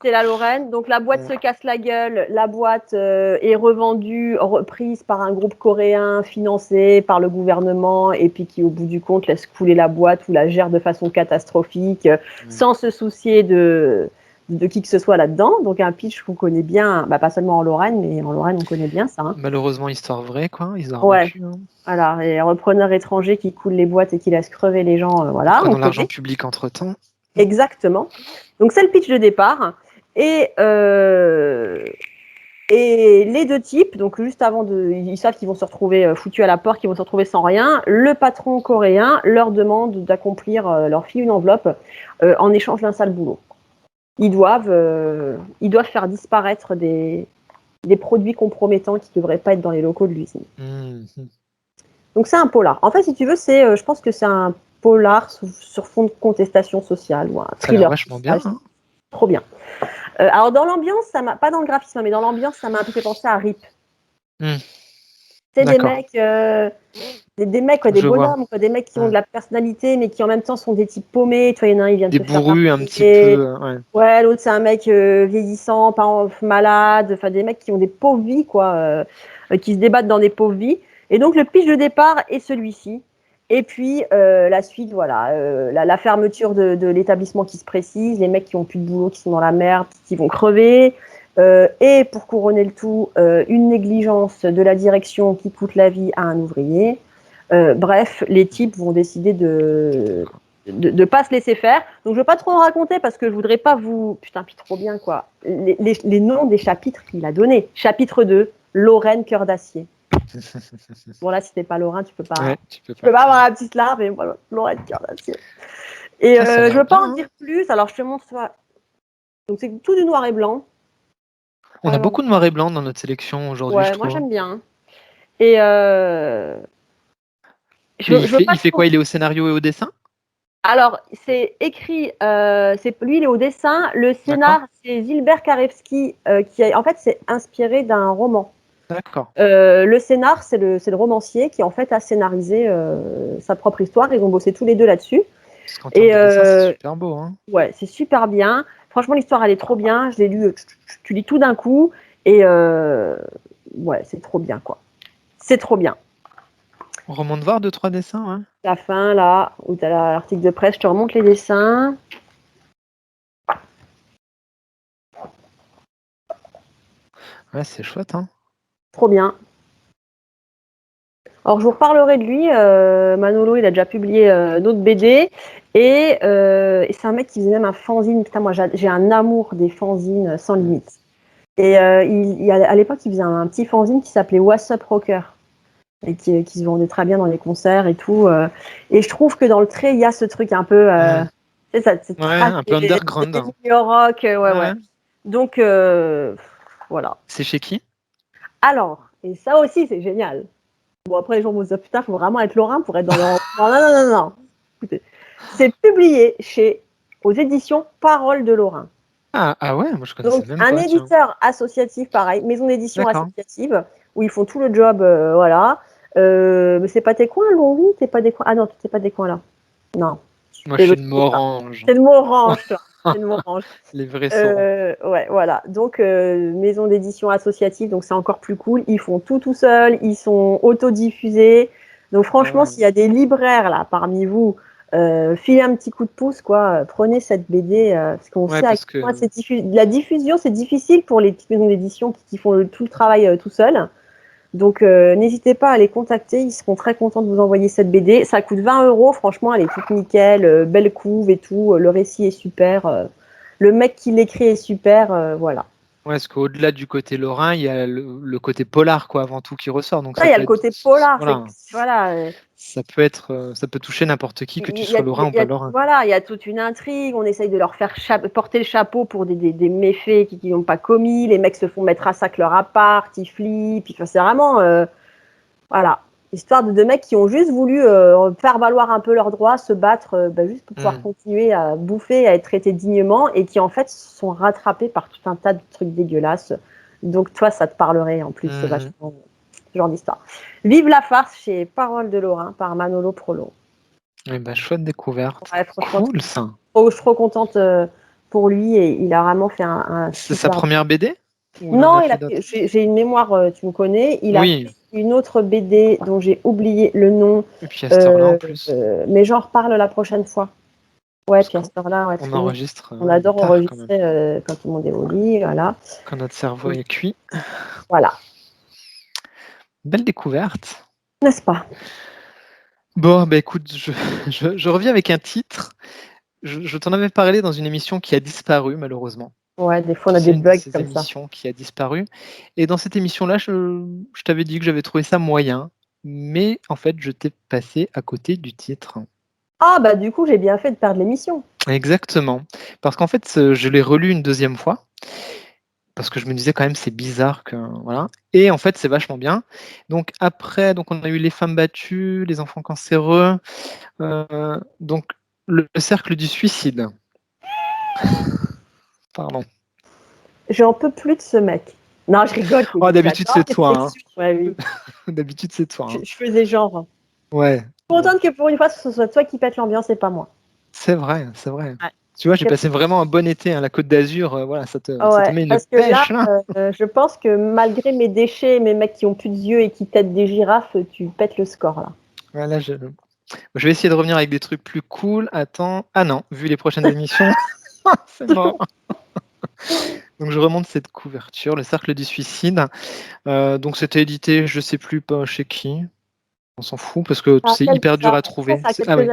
C'est la Lorraine. Donc, la boîte se casse la gueule. La boîte est revendue, reprise par un groupe coréen financé par le gouvernement et puis qui, au bout du compte, laisse couler la boîte ou la gère de façon catastrophique sans se soucier de qui que ce soit là-dedans. Donc, un pitch qu'on connaît bien, pas seulement en Lorraine, mais en Lorraine, on connaît bien ça. Hein. Malheureusement, histoire vraie, quoi. Ils ont vécu, hein. Voilà, les repreneurs étrangers qui coulent les boîtes et qui laissent crever les gens. Voilà, prenant l'argent public entre-temps. Exactement. Donc, c'est le pitch de départ. Et les deux types, donc juste avant ils savent qu'ils vont se retrouver foutus à la porte, qu'ils vont se retrouver sans rien. Le patron coréen leur demande d'accomplir leur fille une enveloppe en échange d'un sale boulot. Ils doivent faire disparaître des produits compromettants qui ne devraient pas être dans les locaux de l'usine. Donc c'est un polar. En fait, si tu veux, je pense que c'est un polar sur fond de contestation sociale ou un thriller. Ça a l'air vachement bien. Hein. Trop bien. Alors dans l'ambiance, pas dans le graphisme, mais dans l'ambiance, ça m'a un peu fait penser à RIP. C'est des D'accord. mecs, des mecs, quoi, des Je vois. bonhommes, quoi, des mecs qui ont de la personnalité, mais qui en même temps sont des types paumés. Tu vois, il y en a un, il vient de Des se faire bourrus un petit martyrier. peu. Ouais. Ouais, l'autre, c'est un mec vieillissant, malade. Enfin, des mecs qui ont des pauvres vies, quoi, qui se débattent dans des pauvres vies. Et donc, le pitch de départ est celui-ci. Et puis, la suite, voilà, la fermeture de l'établissement qui se précise, les mecs qui ont plus de boulot, qui sont dans la merde, qui vont crever. Et pour couronner le tout, une négligence de la direction qui coûte la vie à un ouvrier. Bref, les types vont décider de pas se laisser faire. Donc, je ne veux pas trop en raconter parce que je voudrais pas vous... Putain, puis trop bien, quoi. Les noms des chapitres qu'il a donnés. Chapitre 2, Lorraine, cœur d'acier. Bon, là, si t'es pas Lorrain, tu peux pas... Ouais, tu peux Tu peux pas. pas avoir la petite larme, mais voilà, Lorraine, cœur d'acier. Et Ça a je l'air veux pas bien, en hein. dire plus. Alors, je te montre ça. Donc, c'est tout du noir et blanc. On a beaucoup de noir et blanc dans notre sélection aujourd'hui, je Ouais, moi, trouve. j'aime bien. Et Et je veux pas il fait trop... quoi? Il est au scénario et au dessin? Alors, c'est écrit, lui, il est au dessin. Le D'accord. scénar, c'est Zilber Karevsky, en fait, c'est inspiré d'un roman. D'accord. Le scénar, c'est le romancier qui, en fait, a scénarisé sa propre histoire. Ils ont bossé tous les deux là-dessus. Parce qu'en termes Et de dessin, c'est super beau, hein. ouais, c'est super bien. Franchement, l'histoire, elle est trop bien. Je l'ai lu, tu lis tout d'un coup. Et ouais, c'est trop bien, quoi. C'est trop bien. On remonte voir 2-3 dessins, ouais. La fin, là, où tu as l'article de presse, je te remonte les dessins. Ouais, c'est chouette, hein. Trop bien. Alors, je vous reparlerai de lui. Manolo, il a déjà publié d'autres BD. Et c'est un mec qui faisait même un fanzine. Putain, moi, j'ai un amour des fanzines sans limite. Et à l'époque, il faisait un petit fanzine qui s'appelait What's Up Rocker. Et qui se vendait très bien dans les concerts et tout. Et je trouve que dans le trait, il y a ce truc un peu... c'est ça, c'est Ouais, un peu underground, des hein. milieux rock. Ouais, ouais. Ouais. Donc, voilà. C'est chez qui? Alors, et ça aussi, c'est génial. Bon, après, les gens vont se dire, putain, il faut vraiment être lorrain pour être dans le... Non, non, non, non, non. Écoutez, c'est publié aux éditions Parole de Lorrain. Ah ouais, moi je connaissais Donc, même un pas, tiens. éditeur associatif, pareil, maison d'édition D'accord. associative, où ils font tout le job, voilà. Mais c'est pas tes coins, Louis? T'es pas des coins? Ah non, t'es pas des coins là. Non. Moi je C'est suis le de Morange. c'est de Morange, toi. C'est de Morange. Les vrais sauront. Ouais, voilà. Donc, maison d'édition associative, donc c'est encore plus cool. Ils font tout seuls, ils sont autodiffusés. Donc, franchement, Ouais. s'il y a des libraires là parmi vous, filez un petit coup de pouce, quoi. Prenez cette BD, parce qu'on Ouais, sait à parce quel point que la diffusion, c'est difficile pour les petites maisons d'édition qui font tout le travail tout seuls. Donc, n'hésitez pas à les contacter, ils seront très contents de vous envoyer cette BD. Ça coûte 20 €, franchement, elle est toute nickel, belle couve et tout, le récit est super, le mec qui l'écrit est super, voilà. ouais, parce qu'au-delà du côté lorrain, il y a le côté polar, quoi, avant tout qui ressort. Donc Ça, ça il y a peut le être, côté polar, voilà, voilà, ça peut toucher n'importe qui, que tu sois il lorrain ou y pas a, lorrain. voilà, il y a toute une intrigue, on essaye de leur faire porter le chapeau pour des méfaits qu'ils n'ont pas commis, les mecs se font mettre à sac leur appart, ils flippent, enfin, c'est vraiment... voilà. Histoire de deux mecs qui ont juste voulu faire valoir un peu leurs droits, se battre juste pour pouvoir continuer à bouffer, à être traités dignement, et qui en fait sont rattrapés par tout un tas de trucs dégueulasses. Donc toi, ça te parlerait en plus, c'est vachement ce genre d'histoire. Vive la farce chez Parole de Lorrain par Manolo Prolo. Eh ben, chouette découverte. Ouais, franchement, Cool ça. je suis trop contente pour lui et il a vraiment fait un C'est sa super... première BD? Ou il en Non, a fait d'autres? j'ai une mémoire, tu me connais. Il a Oui, fait une autre BD dont j'ai oublié le nom, et puis à cette heure-là en plus. mais j'en reparle la prochaine fois. Ouais, Parce puis à cette heure-là, ouais, qu'on tout le monde, enregistre on il est adore tard quand même. enregistrer quand tout le monde est au lit, voilà. Quand notre cerveau est cuit. Voilà, Belle découverte. n'est-ce pas? Bon, bah écoute, je reviens avec un titre. Je t'en avais parlé dans une émission qui a disparu, malheureusement. Ouais, des fois on Tu a sais, des une de bugs ces comme ça. émissions qui a disparu. Et dans cette émission-là, je t'avais dit que j'avais trouvé ça moyen, mais en fait, je t'ai passé à côté du titre. Ah bah du coup j'ai bien fait de perdre l'émission. Exactement. Parce qu'en fait, je l'ai relu une deuxième fois, parce que je me disais quand même c'est bizarre que voilà. Et en fait, c'est vachement bien. Donc après, donc on a eu les femmes battues, les enfants cancéreux, donc le cercle du suicide. Pardon. J'en peux plus de ce mec. Non, je rigole. Oh, d'habitude, c'est toi. Hein. Ouais, oui. D'habitude, c'est toi. Hein. Je faisais genre. Ouais. Contente que pour une fois, ce soit toi qui pète l'ambiance et pas moi. C'est vrai, c'est vrai. Ouais. Tu vois, j'ai passé vraiment un bon été, hein, la Côte d'Azur, voilà, ça te met une parce que pêche, là. je pense que malgré mes déchets et mes mecs qui ont plus de yeux et qui têtent des girafes, tu pètes le score, là. Voilà, je vais essayer de revenir avec des trucs plus cool. Attends. Ah non, vu les prochaines émissions, c'est mort. Donc je remonte cette couverture, Le Cercle du Suicide. Donc c'était édité, je sais plus pas chez qui. On s'en fout parce que c'est hyper dur à trouver. Ah oui.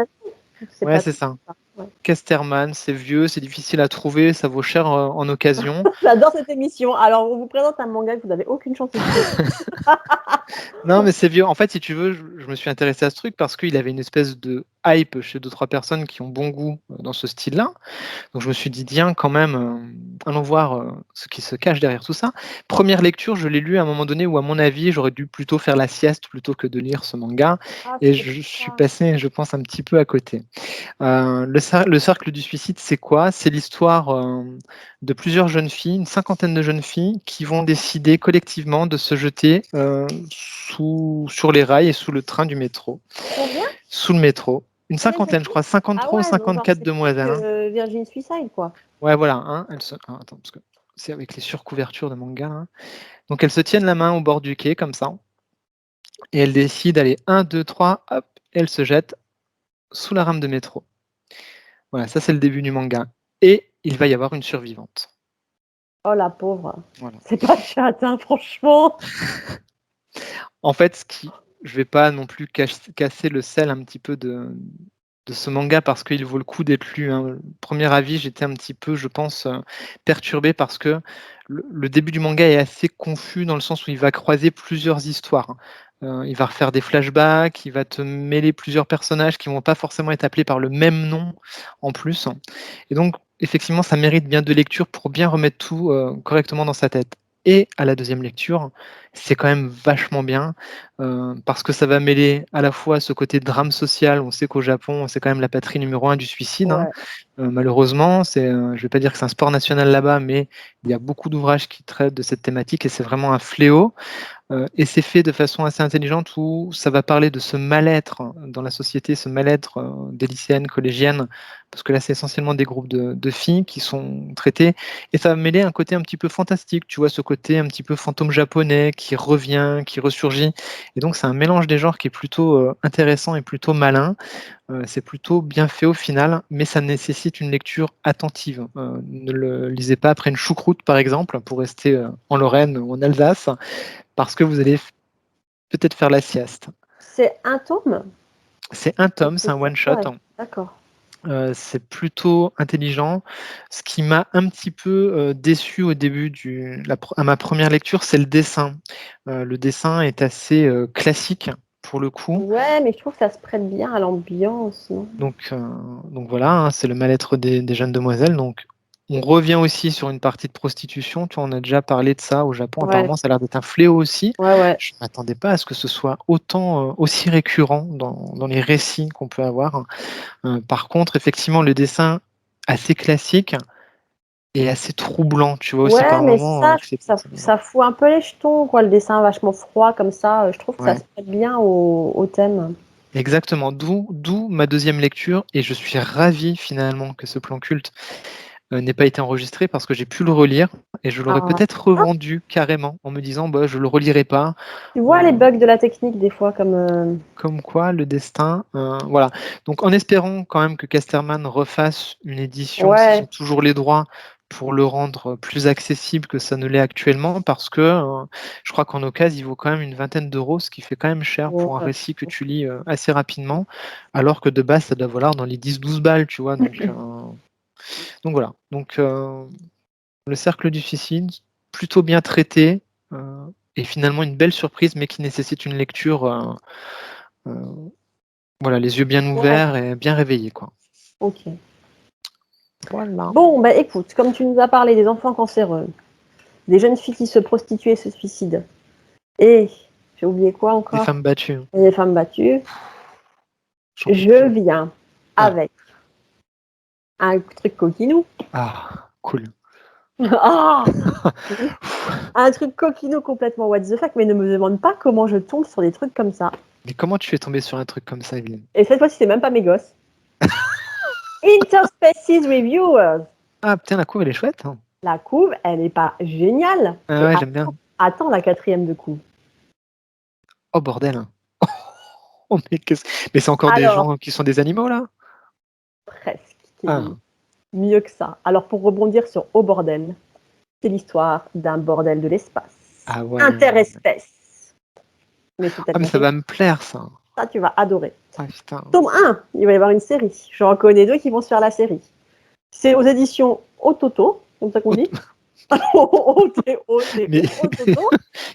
Ouais, c'est ça. Ouais. Casterman, c'est vieux, c'est difficile à trouver, ça vaut cher en occasion. J'adore cette émission. Alors, on vous présente un manga que vous n'avez aucune chance de trouver. Non, mais c'est vieux. En fait, si tu veux, je me suis intéressé à ce truc parce qu'il avait une espèce de hype chez 2-3 personnes qui ont bon goût dans ce style-là. Donc je me suis dit, tiens, quand même, allons voir ce qui se cache derrière tout ça. Première lecture, je l'ai lu à un moment donné où, à mon avis, j'aurais dû plutôt faire la sieste plutôt que de lire ce manga. Et je suis passé, je pense, un petit peu à côté. Le Cercle du Suicide, c'est quoi? C'est l'histoire de plusieurs jeunes filles, une cinquantaine de jeunes filles, qui vont décider collectivement de se jeter sur les rails et sous le train du métro. Combien? Sous le métro. Une cinquantaine, je crois, 53 ou 54 demoiselles. Virgin Suicide, quoi. Ouais, voilà. Hein, attends, parce que c'est avec les surcouvertures de manga. Hein. Donc, elles se tiennent la main au bord du quai, comme ça. Et elles décident, allez, 1, 2, 3, hop, et elles se jettent sous la rame de métro. Voilà, ça, c'est le début du manga. Et il va y avoir une survivante. Oh, la pauvre. Voilà. C'est pas chatte, hein, franchement. En fait, je vais pas non plus casser le sel un petit peu de ce manga parce qu'il vaut le coup d'être lu. Hein. Premier avis, j'étais un petit peu, je pense, perturbé parce que le début du manga est assez confus dans le sens où il va croiser plusieurs histoires. Il va refaire des flashbacks, il va te mêler plusieurs personnages qui vont pas forcément être appelés par le même nom en plus. Et donc, effectivement, ça mérite bien de lecture pour bien remettre tout correctement dans sa tête. Et à la deuxième lecture, c'est quand même vachement bien parce que ça va mêler à la fois ce côté drame social. On sait qu'au Japon, c'est quand même la patrie numéro 1 du suicide. Ouais. Hein. Malheureusement, je ne vais pas dire que c'est un sport national là-bas, mais il y a beaucoup d'ouvrages qui traitent de cette thématique et c'est vraiment un fléau. Et c'est fait de façon assez intelligente où ça va parler de ce mal-être dans la société, ce mal-être des lycéennes, collégiennes, parce que là c'est essentiellement des groupes de filles qui sont traitées, et ça va mêler un côté un petit peu fantastique, tu vois, ce côté un petit peu fantôme japonais qui revient, qui ressurgit, et donc c'est un mélange des genres qui est plutôt intéressant et plutôt malin. C'est plutôt bien fait au final, mais ça nécessite une lecture attentive. Ne le lisez pas après une choucroute, par exemple, pour rester en Lorraine ou en Alsace, parce que vous allez peut-être faire la sieste. C'est un tome? C'est un tome, c'est un one-shot. Ouais, d'accord. C'est plutôt intelligent. Ce qui m'a un petit peu déçu au début à ma première lecture, c'est le dessin. Le dessin est assez classique pour le coup. Ouais, mais je trouve que ça se prête bien à l'ambiance. Donc voilà, hein, c'est le mal-être des jeunes demoiselles. Donc on revient aussi sur une partie de prostitution. Tu vois, on a déjà parlé de ça au Japon. Ouais. Apparemment, ça a l'air d'être un fléau aussi. Ouais. Je ne m'attendais pas à ce que ce soit autant aussi récurrent dans les récits qu'on peut avoir. Par contre, effectivement, le dessin assez classique et assez troublant, tu vois, aussi par mais moments. ça fout un peu les jetons, quoi, le dessin vachement froid comme ça. Je trouve que ça se prête bien au thème. Exactement, d'où ma deuxième lecture, et je suis ravi finalement que ce plan culte n'ait pas été enregistré parce que j'ai pu le relire et je l'aurais peut-être revendu carrément en me disant bah, je le relirai pas. Tu vois les bugs de la technique des fois Comme quoi le destin, voilà. Donc en espérant quand même que Casterman refasse une édition, s'ils ont toujours les droits, pour le rendre plus accessible que ça ne l'est actuellement, parce que je crois qu'en occasion, il vaut quand même une vingtaine d'euros, ce qui fait quand même cher pour un récit que tu lis assez rapidement, alors que de base, ça doit valoir dans les 10-12 balles, tu vois. Donc voilà. Donc le cercle du suicide, plutôt bien traité, et finalement une belle surprise, mais qui nécessite une lecture voilà, les yeux bien ouverts et bien réveillés, quoi. Ok. Voilà. Bon, bah écoute, comme tu nous as parlé des enfants cancéreux, des jeunes filles qui se prostituent et se suicident, et j'ai oublié quoi encore? Les femmes battues. Les femmes battues. Je viens avec un truc coquinou. Ah, cool. Ah Un truc coquinou complètement what the fuck, mais ne me demande pas comment je tombe sur des trucs comme ça. Mais comment tu es tombé sur un truc comme ça, Evelyne? Et cette fois-ci, c'est même pas mes gosses. Interspecies Reviewers. Ah putain, la couve, elle est chouette. Hein. La couve, elle est pas géniale. Ah Et ouais, j'aime bien. Attends la 4e de couve. Oh bordel. Oh, mais c'est encore des gens qui sont des animaux là? Presque. Ah. Mieux que ça. Alors pour rebondir sur Oh bordel, c'est l'histoire d'un bordel de l'espace. Ah ouais. Interespèce. Mais mais ça va me plaire ça. Ça, tu vas adorer. Ah putain. Tome 1, il va y avoir une série. J'en connais 2 qui vont se faire la série. C'est aux éditions Ototo, comme ça qu'on dit. Mais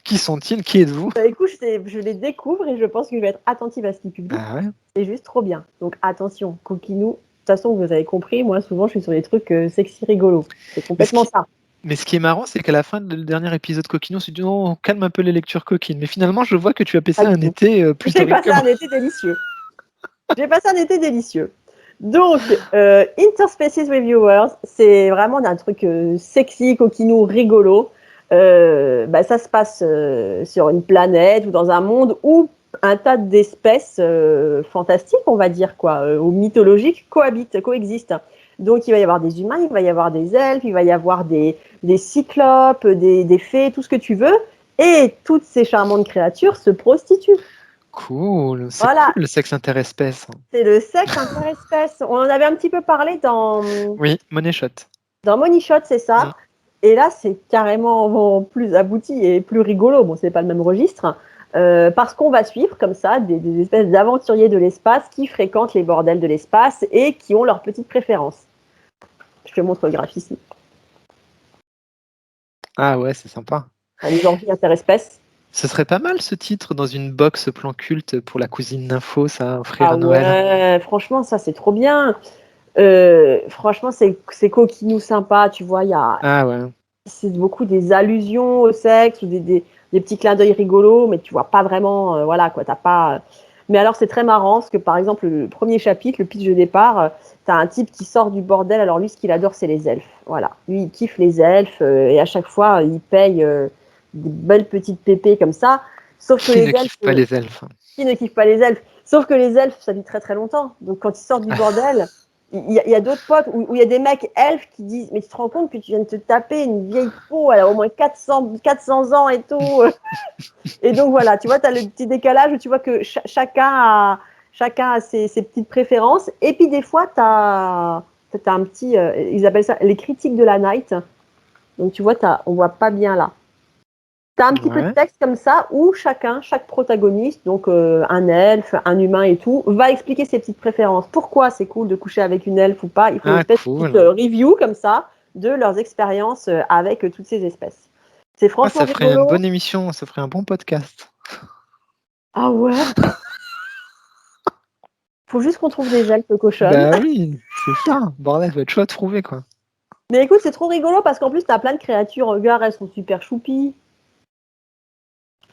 qui sont-ils? Qui êtes-vous? Bah, écoute, je les découvre et je pense que je vais être attentive à ce qu'ils publient. Ah ouais. C'est juste trop bien. Donc attention, coquinou. De toute façon, vous avez compris, moi souvent je suis sur des trucs sexy rigolos. C'est complètement ça. Mais ce qui est marrant, c'est qu'à la fin du dernier épisode coquinou, on s'est dit non, calme un peu les lectures coquines. Mais finalement, je vois que tu as passé un été plus J'ai passé un été délicieux. J'ai passé un été délicieux. Donc, Interspecies Reviewers, c'est vraiment un truc sexy, coquinou, rigolo. Ça se passe sur une planète ou dans un monde où un tas d'espèces fantastiques, on va dire, ou mythologiques, coexistent. Donc, il va y avoir des humains, il va y avoir des elfes, il va y avoir des cyclopes, des fées, tout ce que tu veux. Et toutes ces charmantes créatures se prostituent. Cool, c'est cool, le sexe interespèce. C'est le sexe interespèce. On en avait un petit peu parlé dans... Oui, Money Shot. Dans Money Shot, c'est ça. Mmh. Et là, c'est carrément plus abouti et plus rigolo. Bon, c'est pas le même registre. Parce qu'on va suivre comme ça des espèces d'aventuriers de l'espace qui fréquentent les bordels de l'espace et qui ont leurs petites préférences. Je te montre le graphisme. Ah ouais, c'est sympa. Les orgies interespèces. Ce serait pas mal ce titre dans une box plan culte pour la cousine d'info, ça, offrir à Noël. Ouais, franchement, ça c'est trop bien. Franchement, c'est coquinou sympa, tu vois. Ah ouais. C'est beaucoup des allusions au sexe ou des petits clins d'œil rigolos, mais tu vois pas vraiment. Voilà quoi, t'as pas. Mais alors, c'est très marrant parce que par exemple, le premier chapitre, le pitch de départ, t'as un type qui sort du bordel. Alors lui, ce qu'il adore, c'est les elfes. Voilà. Lui, il kiffe les elfes et à chaque fois, il paye des belles petites pépées comme ça. Sauf que les elfes. Qui ne kiffent pas les elfes. Qui ne kiffent pas les elfes. Sauf que les elfes, ça vit très très longtemps. Donc quand ils sortent du bordel, il y a d'autres potes où il y a des mecs elfes qui disent mais tu te rends compte que tu viens de te taper une vieille peau, elle a au moins 400 ans et tout. Et donc voilà, tu vois, tu as le petit décalage où tu vois que chacun a ses petites préférences. Et puis des fois, tu as un petit, ils appellent ça les critiques de la night. Donc tu vois, on voit pas bien là. Tu as un petit peu de texte comme ça où chaque protagoniste, donc un elfe, un humain et tout, va expliquer ses petites préférences. Pourquoi c'est cool de coucher avec une elfe ou pas. Il faut une espèce de petite review comme ça de leurs expériences avec toutes ces espèces. C'est franchement ça ferait rigolo. une bonne émission, ça ferait un bon podcast. Ah ouais. Faut juste qu'on trouve des elfes cochonnes. Bah oui, c'est ça. Bordel, ça va être chaud à trouver quoi. Mais écoute, c'est trop rigolo parce qu'en plus, t'as plein de créatures. Regarde, elles sont super choupies.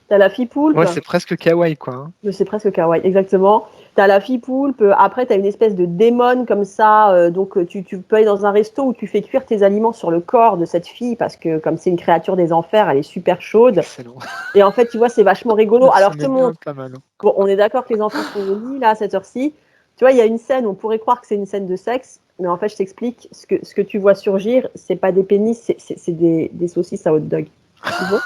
T'as la fille poulpe. Ouais, c'est presque kawaii, quoi. Hein. C'est presque kawaii, exactement. T'as la fille poulpe. Après, t'as une espèce de démon comme ça. Donc, tu peux aller dans un resto où tu fais cuire tes aliments sur le corps de cette fille parce que, comme c'est une créature des enfers, elle est super chaude. Excellent. Et en fait, tu vois, c'est vachement rigolo. Alors, je te montre. Pas mal. Bon, on est d'accord que les enfants sont jolis, là, à cette heure-ci. Tu vois, il y a une scène, on pourrait croire que c'est une scène de sexe, mais en fait, je t'explique. Ce que tu vois surgir, c'est pas des pénis, c'est des saucisses à hot dog. Tu vois?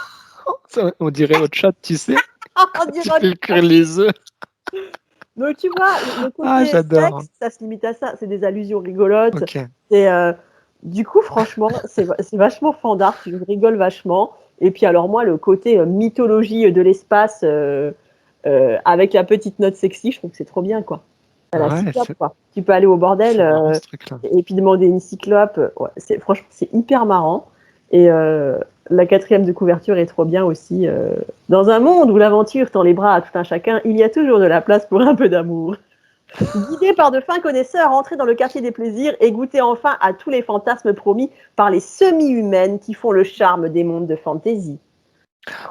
On dirait au chat, tu sais. On dirait tu fais cuire les œufs. Donc tu vois, le côté sexe, ça se limite à ça. C'est des allusions rigolotes. Okay. Et du coup, franchement, c'est vachement fandard. Tu rigoles vachement. Et puis alors moi, le côté mythologie de l'espace avec la petite note sexy, je trouve que c'est trop bien, quoi. Cyclope, quoi. Tu peux aller au bordel et puis demander une cyclope. Ouais, franchement, c'est hyper marrant. Et la 4e de couverture est trop bien aussi. Dans un monde où l'aventure tend les bras à tout un chacun, il y a toujours de la place pour un peu d'amour. Guidé par de fins connaisseurs, entrez dans le quartier des plaisirs et goûtez enfin à tous les fantasmes promis par les semi-humaines qui font le charme des mondes de fantasy.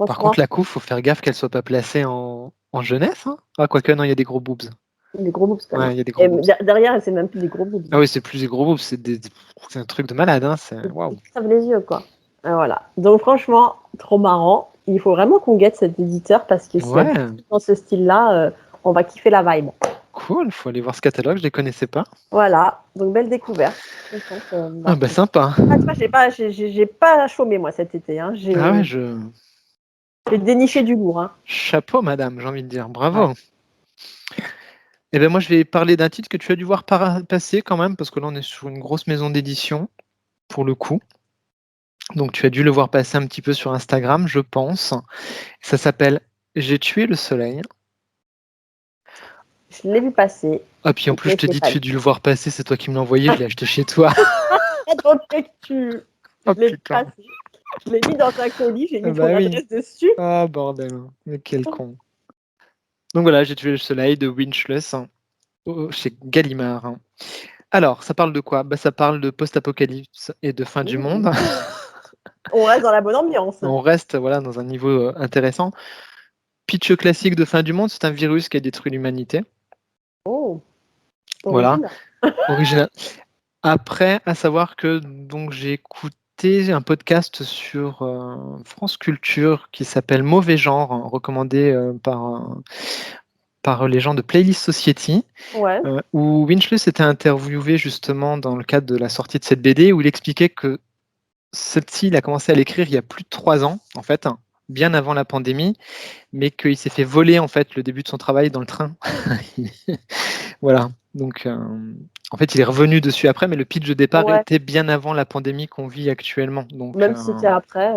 Par contre, la couve, faut faire gaffe qu'elle soit pas placée en jeunesse. Hein. Ah, quoique, non, il y a des gros boobs. Des gros boobs, quand même. Ouais, y a des gros boobs. Derrière, c'est même plus des gros boobs. Ah oui, c'est plus des gros boobs, c'est un truc de malade. Hein. C'est waouh. Ils savent les yeux, quoi. Voilà. Donc franchement, trop marrant. Il faut vraiment qu'on guette cet éditeur parce que s'il y a Ouais, des trucs dans ce style-là, on va kiffer la vibe. cool, faut aller voir ce catalogue, je les connaissais pas. Voilà. Donc belle découverte. Contente, Ah d'avoir bah fait ça. sympa. Ah, tu vois, j'ai pas chômé moi cet été. Hein. Ah ouais, J'ai déniché du lourd. Hein. chapeau madame, j'ai envie de dire, Ouais. bravo. Et ben moi je vais parler d'un titre que tu as dû voir passer quand même, parce que là on est sur une grosse maison d'édition, pour le coup. Donc tu as dû le voir passer un petit peu sur Instagram, je pense. Ça s'appelle J'ai tué le soleil. Je l'ai vu passer, Ah puis en plus je mais te je l'ai dis pas tu as lu. dû le voir passer, c'est toi qui me l'as envoyé, je l'ai acheté chez toi. Donc je Oh l'ai vu putain. passer. Je l'ai mis dans un colis, j'ai Ah mis ton bah oui. adresse dessus. Ah bordel. Mais quel con. Donc voilà, J'ai tué le soleil de Winchless, hein, chez Gallimard, hein. Alors, ça parle de quoi? Bah, ça parle de post-apocalypse et de fin du Ouh. monde. On reste dans la bonne ambiance. On reste voilà, dans un niveau intéressant. Pitch classique de fin du monde, c'est un virus qui a détruit l'humanité. Oh, Voilà, original. original. Après, à savoir que donc j'ai écouté un podcast sur France Culture qui s'appelle Mauvais Genre, hein, recommandé par les gens de Playlist Society, Ouais. où Winchless était interviewé justement dans le cadre de la sortie de cette BD, où il expliquait que celle-ci, il a commencé à l'écrire il y a plus de 3 ans, en fait, hein, bien avant la pandémie, mais qu'il s'est fait voler en fait le début de son travail dans le train. Voilà. Donc, en fait, il est revenu dessus après, mais le pitch de départ Ouais. était bien avant la pandémie qu'on vit actuellement. Donc, Même si c'était après.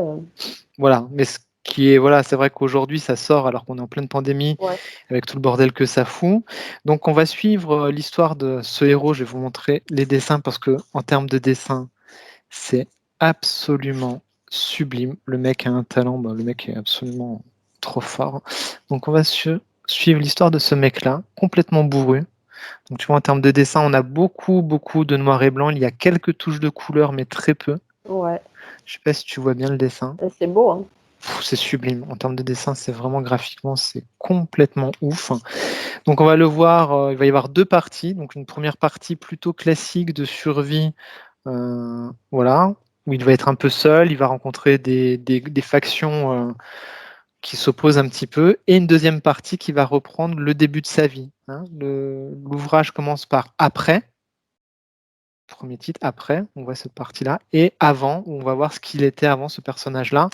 voilà. Mais ce qui est, voilà, c'est vrai qu'aujourd'hui, ça sort alors qu'on est en pleine pandémie, Ouais. avec tout le bordel que ça fout. Donc, on va suivre l'histoire de ce héros. Je vais vous montrer les dessins parce que, en termes de dessin, c'est absolument sublime. Le mec a un talent, bah, le mec est absolument trop fort. Donc, on va suivre l'histoire de ce mec-là, complètement bourru. Donc, tu vois, en termes de dessin, on a beaucoup, beaucoup de noir et blanc. Il y a quelques touches de couleur, mais très peu. Ouais. Je sais pas si tu vois bien le dessin. Et c'est beau, hein. C'est sublime. En termes de dessin, c'est vraiment graphiquement, c'est complètement ouf. Donc, on va le voir. Il va y avoir 2 parties. Donc, une première partie plutôt classique de survie, voilà, où il va être un peu seul. Il va rencontrer des factions qui s'opposent un petit peu, et une deuxième partie qui va reprendre le début de sa vie, hein. L'ouvrage commence par après. Premier titre, après, on voit cette partie-là, et avant, où on va voir ce qu'il était avant, ce personnage-là.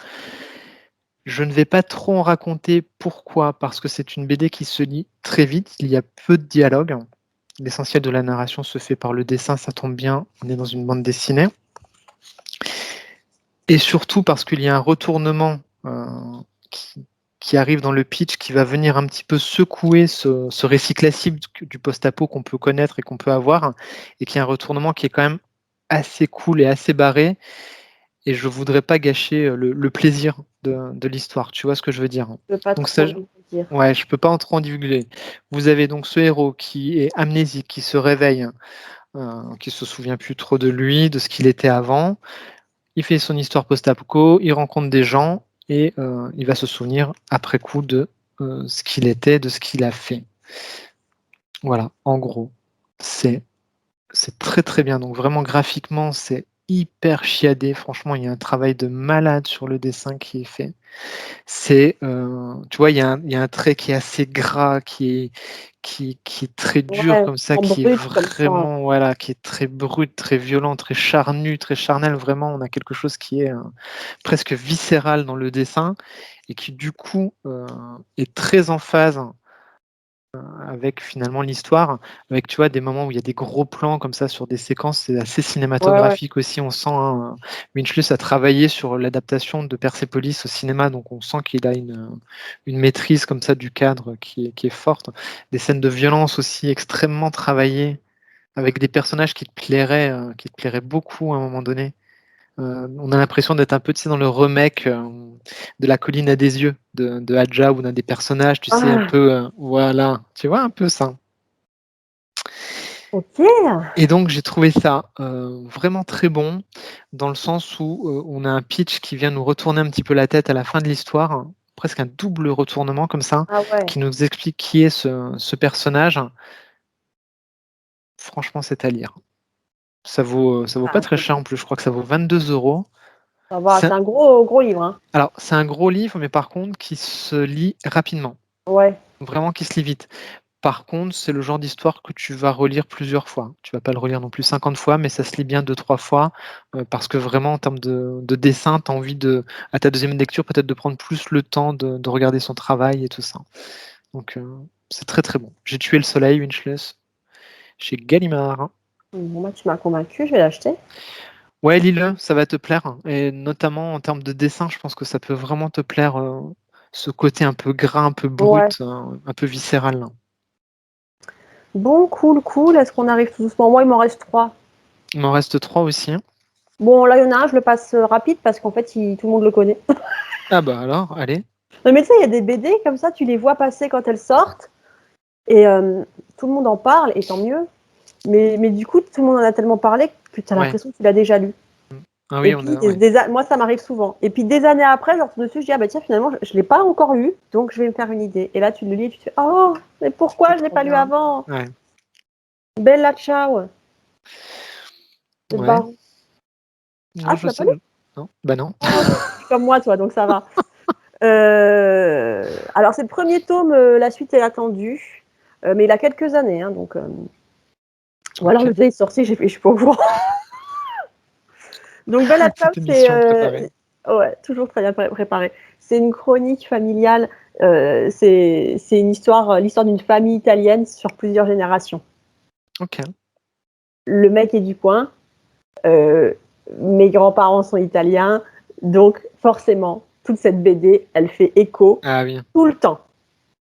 Je ne vais pas trop en raconter. Pourquoi? Parce que c'est une BD qui se lit très vite, il y a peu de dialogue. L'essentiel de la narration se fait par le dessin, ça tombe bien, on est dans une bande dessinée. Et surtout parce qu'il y a un retournement qui arrive dans le pitch, qui va venir un petit peu secouer ce récit classique du post-apo qu'on peut connaître et qu'on peut avoir, et qui est un retournement qui est quand même assez cool et assez barré. Et je voudrais pas gâcher le plaisir de l'histoire. Tu vois ce que je veux dire? Je peux pas Donc trop ça, le dire. ouais, je peux pas en trop en divulguer. Vous avez donc ce héros qui est amnésique, qui se réveille, qui se souvient plus trop de lui, de ce qu'il était avant. Il fait son histoire post-apo, il rencontre des gens et il va se souvenir après coup de ce qu'il était, de ce qu'il a fait. Voilà, en gros, c'est très très bien. Donc vraiment graphiquement, c'est hyper chiadé. Franchement, il y a un travail de malade sur le dessin qui est fait. Tu vois, il y a un trait qui est assez gras, qui est très dur Ouais, comme ça, en qui est brut comme ça. vraiment, voilà, qui est très brut, très violent, très charnu, très charnel. Vraiment, on a quelque chose qui est presque viscéral dans le dessin et qui du coup est très en phase avec finalement l'histoire, avec tu vois des moments où il y a des gros plans comme ça sur des séquences, c'est assez Ouais, ouais. cinématographique aussi, on sent, hein, Winchlus a travaillé sur l'adaptation de Persepolis au cinéma, donc on sent qu'il a une maîtrise comme ça du cadre qui est forte. Des scènes de violence aussi extrêmement travaillées, avec des personnages qui te plairaient beaucoup à un moment donné. On a l'impression d'être un peu, tu sais, dans le remake de La colline à des yeux de Hadja, où on a des personnages, tu sais, un Ah, peu, voilà, tu vois, un peu ça. ok. Et donc j'ai trouvé ça vraiment très bon, dans le sens où on a un pitch qui vient nous retourner un petit peu la tête à la fin de l'histoire, hein, presque un double retournement comme ça, Ah ouais. qui nous explique qui est ce personnage. Franchement, c'est à lire. Ça vaut pas Ah, très cher en plus, je crois que ça vaut 22 euros. Ça va, c'est un gros livre. Hein. Alors, c'est un gros livre, mais par contre, qui se lit rapidement. Ouais. Vraiment qui se lit vite. Par contre, c'est le genre d'histoire que tu vas relire plusieurs fois. Tu vas pas le relire non plus 50 fois, mais ça se lit bien 2-3 fois, parce que vraiment en termes de dessin, tu as envie à ta deuxième lecture, peut-être de prendre plus le temps de regarder son travail et tout ça. Donc, c'est très, très bon. J'ai tué le soleil, Winchless, chez Gallimard. Bon, bah, tu m'as convaincu, je vais l'acheter. Ouais, lis-le, ça va te plaire et notamment en termes de dessin, je pense que ça peut vraiment te plaire, ce côté un peu gras, un peu Ouais. brut, un peu viscéral. Bon, cool. Est-ce qu'on arrive tout doucement? Moi, il m'en reste 3. Il m'en reste 3 aussi. Bon, là, il y en a un, je le passe rapide parce qu'en fait, tout le monde le connaît. Ah bah alors, allez. Non, mais tu sais, il y a des BD comme ça, tu les vois passer quand elles sortent et tout le monde en parle et tant mieux. Mais du coup, tout le monde en a tellement parlé que tu as Ouais. l'impression que tu l'as déjà lu. Ah oui, Et puis, moi, ça m'arrive souvent. Et puis, des années après, je retourne dessus, je dis, ah bah tiens, finalement, je ne l'ai pas encore lu, donc je vais me faire une idée. Et là, tu le lis et tu te dis, oh, mais pourquoi je ne l'ai pas lu avant? Ouais. Bella ciao. Le Ouais. baron. Non, Ah, tu je l'as pas sais. lu? Non. Bah non. Oh, tu es comme moi, toi, donc ça va. Alors, c'est le premier tome, la suite est attendue, mais il a quelques années, hein, donc. Ou alors Ok. le fait est sorti, je suis pas au courant. Donc Bella Ciao, Cette c'est émission préparée. ouais, toujours très bien préparé. C'est une chronique familiale. C'est une histoire, l'histoire d'une famille italienne sur plusieurs générations. Ok. Le mec est du coin. euh, Mes grands-parents sont italiens, donc forcément toute cette BD, elle fait écho Ah oui. tout le temps.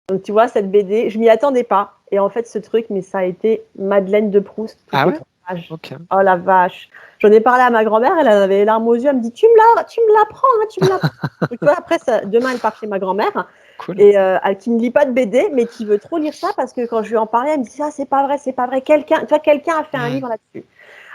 Donc tu vois cette BD, je m'y attendais pas. Et en fait ce truc, mais ça a été Madeleine de Proust toutes Ah les ouais? 3 pages. Ok. Oh la vache. J'en ai parlé à ma grand-mère, elle en avait les larmes aux yeux, elle me dit tu me l'apprends, hein, tu me l'apprends. Donc, tu vois, après demain elle part chez ma grand-mère Cool. et qui ne lit pas de BD, mais qui veut trop lire ça parce que quand je lui en parlais, elle me dit ah c'est pas vrai. Quelqu'un a fait un livre là-dessus.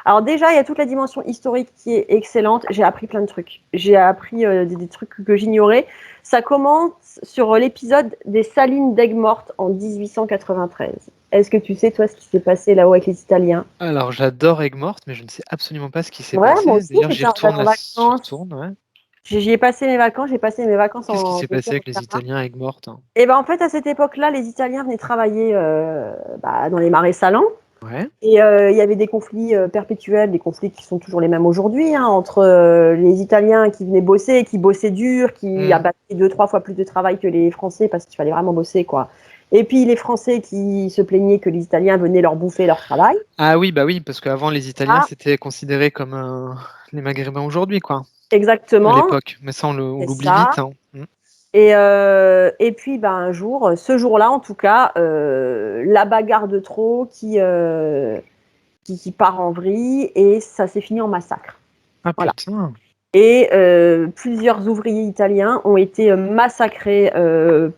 Alors déjà, il y a toute la dimension historique qui est excellente. J'ai appris plein de trucs. J'ai appris des trucs que j'ignorais. Ça commence sur l'épisode des Salines d'Aigues-Mortes en 1893. Est-ce que tu sais, toi, ce qui s'est passé là-haut avec les Italiens? Alors, j'adore Aigues-Mortes, mais je ne sais absolument pas ce qui s'est Ouais, moi passé. aussi, D'ailleurs, j'y j'allais retourne en là, j'y vacances. retourne, ouais. J'y ai passé mes vacances. J'ai passé mes vacances Qu'est-ce qui en s'est passé avec les Italiens à Aigues-Mortes? Et ben en fait, à cette époque-là, les Italiens venaient travailler dans les marais salants. Ouais. Et il y avait des conflits perpétuels, des conflits qui sont toujours les mêmes aujourd'hui, hein, entre les Italiens qui venaient bosser, qui bossaient dur, qui abattaient 2-3 fois plus de travail que les Français parce qu'il fallait vraiment bosser, quoi. Et puis les Français qui se plaignaient que les Italiens venaient leur bouffer leur travail. Ah oui, bah oui, parce qu'avant, les Italiens, Ah, c'était considéré comme les Maghrébins aujourd'hui, quoi, à exactement, l'époque. Mais ça, on c'est l'oublie ça. vite, hein. Et puis, ben, un jour, ce jour-là, en tout cas, la bagarre de trop qui part en vrille et ça s'est fini en massacre. Ah Voilà. putain. Et plusieurs ouvriers italiens ont été massacrés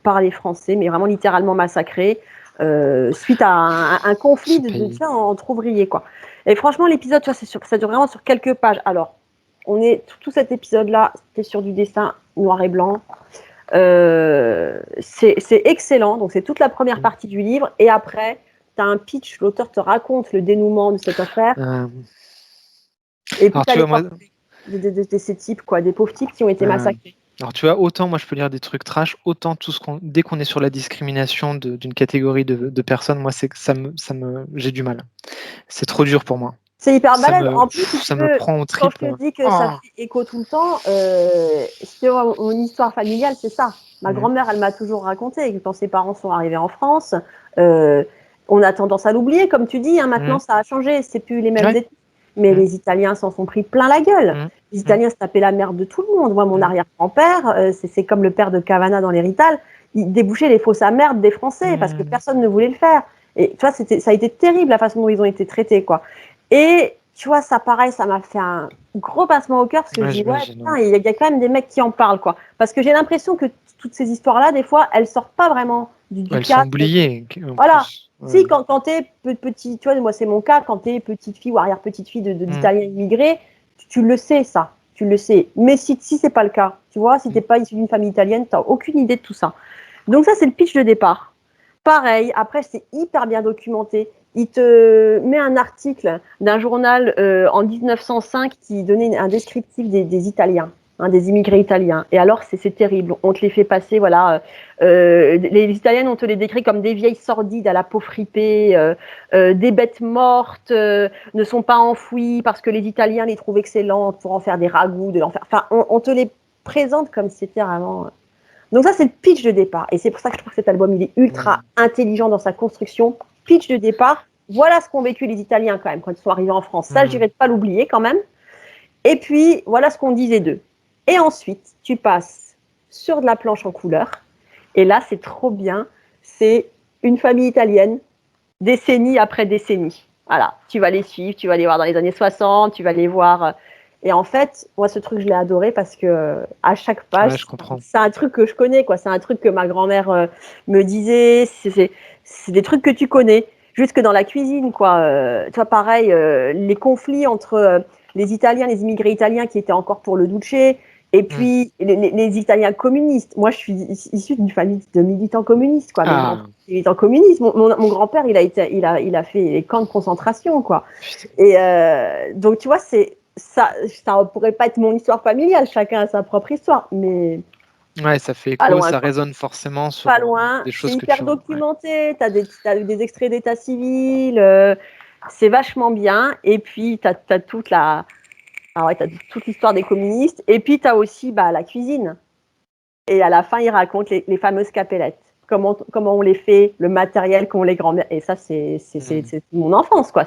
par les Français, mais vraiment littéralement massacrés, suite à un conflit Ce pays. entre ouvriers, quoi. Et franchement, l'épisode, tu vois, ça dure vraiment sur quelques pages. Alors, tout cet épisode-là, c'était sur du dessin noir et blanc. C'est excellent. Donc, c'est toute la première partie du livre. Et après, tu as un pitch, l'auteur te raconte le dénouement de cette affaire. Et puis, Alors, tu as tu vois, moi, l'histoire de ces types, quoi, des pauvres types qui ont été massacrés. alors, tu vois, autant moi je peux lire des trucs trash, autant dès qu'on est sur la discrimination d'une catégorie de personnes, moi j'ai du mal. C'est trop dur pour moi. C'est hyper balèze. En plus, si tu Ça me veux, prend au quand je triple. te dis que ça fait écho tout le temps, mon histoire familiale, c'est ça. Ma grand-mère, elle m'a toujours raconté que quand ses parents sont arrivés en France, on a tendance à l'oublier, comme tu dis. Hein, maintenant, ça a changé. C'est plus les mêmes études. Mais les Italiens s'en sont pris plein la gueule. Les Italiens se tapaient la merde de tout le monde. Moi, mon arrière-grand-père, c'est comme le père de Cavana dans l'Hérital, il débouchait les fausses à merde des Français parce que personne ne voulait le faire. Et tu vois, ça a été terrible la façon dont ils ont été traités, quoi. Et tu vois, ça pareil, ça m'a fait un gros pincement au cœur parce que je dis, ouais, putain, il y a quand même des mecs qui en parlent, quoi. Parce que j'ai l'impression que toutes ces histoires-là, des fois, elles sortent pas vraiment du Elles cadre. sont oubliées. Voilà. Ouais. Si, quand t'es petit, tu vois, moi, c'est mon cas, quand t'es petite fille ou arrière-petite fille d'Italiens immigrés, tu le sais, ça. Tu le sais. Mais si c'est pas le cas, tu vois, si t'es pas issu d'une famille italienne, t'as aucune idée de tout ça. Donc ça, c'est le pitch de départ. Pareil, après, c'est hyper bien documenté. il te met un article d'un journal en 1905 qui donnait un descriptif des Italiens, hein, des immigrés italiens. Et alors, c'est terrible. On te les fait passer, voilà. Les Italiennes, on te les décrit comme des vieilles sordides à la peau fripée, des bêtes mortes, ne sont pas enfouies parce que les Italiens les trouvent excellentes pour en faire des ragoûts, de l'enfer. Enfin, on te les présente comme si c'était vraiment... Donc ça, c'est le pitch de départ. Et c'est pour ça que je trouve que cet album, il est ultra intelligent dans sa construction. Pitch de départ, voilà ce qu'ont vécu les Italiens quand même quand ils sont arrivés en France. Ça, j'irai pas l'oublier quand même. Et puis, voilà ce qu'on disait d'eux. Et ensuite, tu passes sur de la planche en couleur. Et là, c'est trop bien. C'est une famille italienne, décennie après décennie. Voilà, tu vas les suivre, tu vas les voir dans les années 60, tu vas les voir... Et en fait, moi, ce truc, je l'ai adoré parce que à chaque page, c'est un truc que je connais, quoi. C'est un truc que ma grand-mère me disait. C'est des trucs que tu connais. Jusque dans la cuisine, quoi. Tu vois, pareil, les conflits entre les Italiens, les immigrés italiens qui étaient encore pour le duce, et puis les Italiens communistes. Moi, je suis issue d'une famille de militants communistes, quoi. Militants communistes. Mon grand-père, il a fait les camps de concentration, quoi. Et donc, tu vois, ça pourrait pas être mon histoire familiale, chacun a sa propre histoire, mais ouais, ça fait écho, ça résonne forcément sur pas loin. des choses c'est que hyper documenté, t'as des extraits d'état civil, c'est vachement bien, et puis t'as toute l'histoire des communistes, et puis t'as aussi la cuisine, et à la fin il raconte les fameuses capellettes, comment on les fait, le matériel qu'ont les grands-mères, et ça c'est mon enfance, quoi.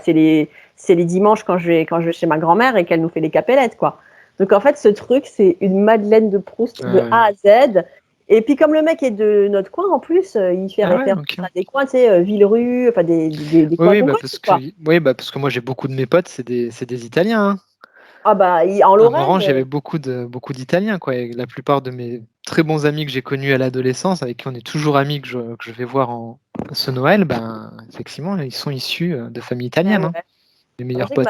C'est les dimanches quand je vais chez ma grand-mère et qu'elle nous fait les capellettes, quoi. Donc en fait ce truc c'est une Madeleine de Proust de A à Z. Et puis comme le mec est de notre coin en plus, il fait référence à des coins, tu sais, Villerue, enfin des coins de oui, parce que moi j'ai beaucoup de mes potes, c'est des Italiens. Hein. Ah en Lorraine. En Orange, il y avait beaucoup d'Italiens, quoi. Et la plupart de mes très bons amis que j'ai connus à l'adolescence, avec qui on est toujours amis, que je vais voir ce Noël, ben effectivement, ils sont issus de familles italiennes. Hein, les meilleurs potes.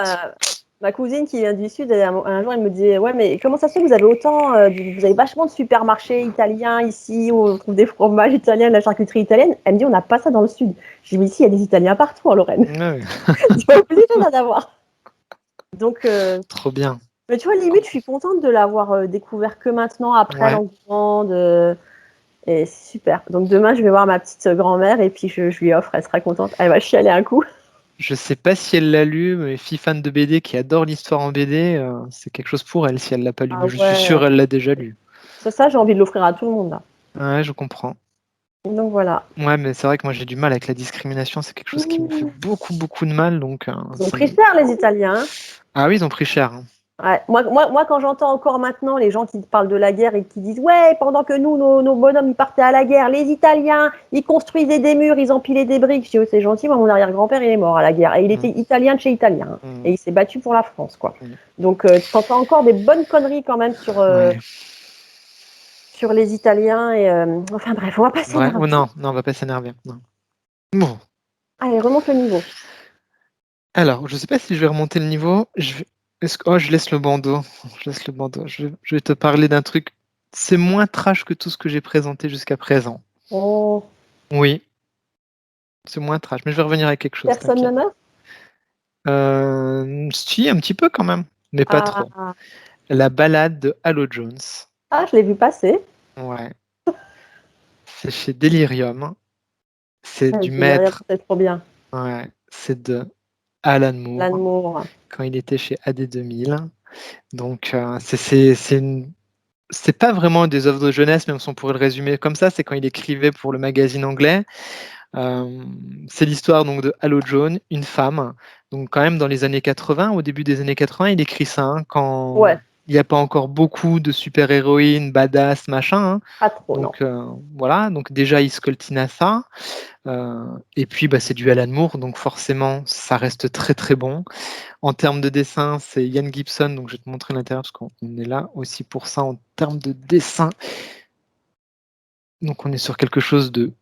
Ma cousine qui vient du Sud, un jour, elle me disait, ouais, mais comment ça se fait que vous avez autant, vous avez vachement de supermarchés italiens ici, où on trouve des fromages italiens, de la charcuterie italienne. Elle me dit, on n'a pas ça dans le Sud. J'ai dit, mais ici, il y a des Italiens partout en Lorraine. Ouais. C'est obligé d'en avoir. Donc, trop bien. Mais tu vois, limite, je suis contente de l'avoir découvert que maintenant, après l'engouement et c'est super. Donc demain, je vais voir ma petite grand-mère et puis je lui offre, elle sera contente. Elle va chialer un coup. Je sais pas si elle l'a lu, mais fille fan de BD qui adore l'histoire en BD, c'est quelque chose pour elle si elle l'a pas lu. Mais je suis sûr elle l'a déjà lu. Ça, j'ai envie de l'offrir à tout le monde là. Ouais, je comprends. Donc voilà. Ouais, mais c'est vrai que moi j'ai du mal avec la discrimination, c'est quelque chose qui me fait beaucoup de mal. Donc, ils ont pris cher les Italiens. Ah oui, ils ont pris cher. Ouais. Moi, quand j'entends encore maintenant les gens qui parlent de la guerre et qui disent ouais, pendant que nous, nos bonhommes, ils partaient à la guerre, les Italiens, ils construisaient des murs, ils empilaient des briques. Je dis, oh, c'est gentil, moi, mon arrière-grand-père, il est mort à la guerre. Et il était italien de chez italien. Et il s'est battu pour la France, quoi. Donc, t'entends encore des bonnes conneries quand même sur les Italiens. Et, enfin bref, on va pas s'énerver. Non, on va pas s'énerver. Bon. Allez, remonte le niveau. Alors, je sais pas si je vais remonter le niveau. Je laisse le bandeau. Je vais te parler d'un truc. C'est moins trash que tout ce que j'ai présenté jusqu'à présent. Oh. Oui. C'est moins trash, mais je vais revenir avec quelque chose. Personne ne meurt Si, un petit peu quand même, mais pas trop. La balade de Halo Jones. Ah, je l'ai vu passer. Ouais. C'est chez Delirium. C'est du maître. C'est trop bien. Ouais. C'est de Alan Moore. Alan Moore. Quand il était chez AD2000. Donc, c'est pas vraiment des œuvres de jeunesse, même si on pourrait le résumer comme ça. C'est quand il écrivait pour le magazine anglais. C'est l'histoire donc de Halo Jones, une femme. Donc quand même dans les années 80, au début des années 80, il écrit ça hein, quand il n'y a pas encore beaucoup de super-héroïnes, badass, machin. Hein. Pas trop, donc voilà, donc déjà il scoltine à ça. Et puis c'est du Alan Moore, donc forcément ça reste très très bon. En termes de dessin, c'est Ian Gibson, donc je vais te montrer l'intérieur parce qu'on est là aussi pour ça en termes de dessin. Donc on est sur quelque chose de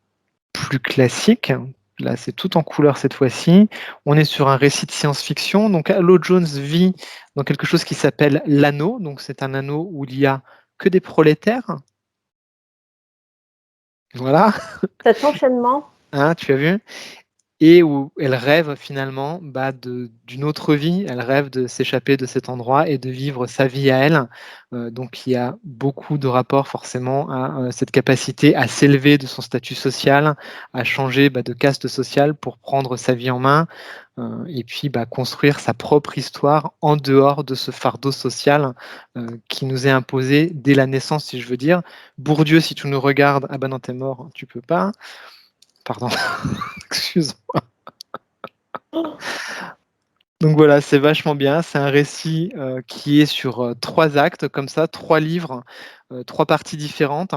plus classique. Là, c'est tout en couleur cette fois-ci. On est sur un récit de science-fiction. Donc, Halo Jones vit dans quelque chose qui s'appelle l'anneau. Donc, c'est un anneau où il n'y a que des prolétaires. Voilà. Cet enchaînement. Hein, tu as vu ? et où elle rêve finalement d'une autre vie. Elle rêve de s'échapper de cet endroit et de vivre sa vie à elle. Donc il y a beaucoup de rapports forcément à cette capacité à s'élever de son statut social, à changer de caste sociale pour prendre sa vie en main et puis construire sa propre histoire en dehors de ce fardeau social qui nous est imposé dès la naissance, si je veux dire. Bourdieu, si tu nous regardes, ah non, t'es mort, tu peux pas. Pardon, excuse-moi. Donc voilà, c'est vachement bien. C'est un récit qui est sur 3 actes, comme ça, 3 livres, 3 parties différentes.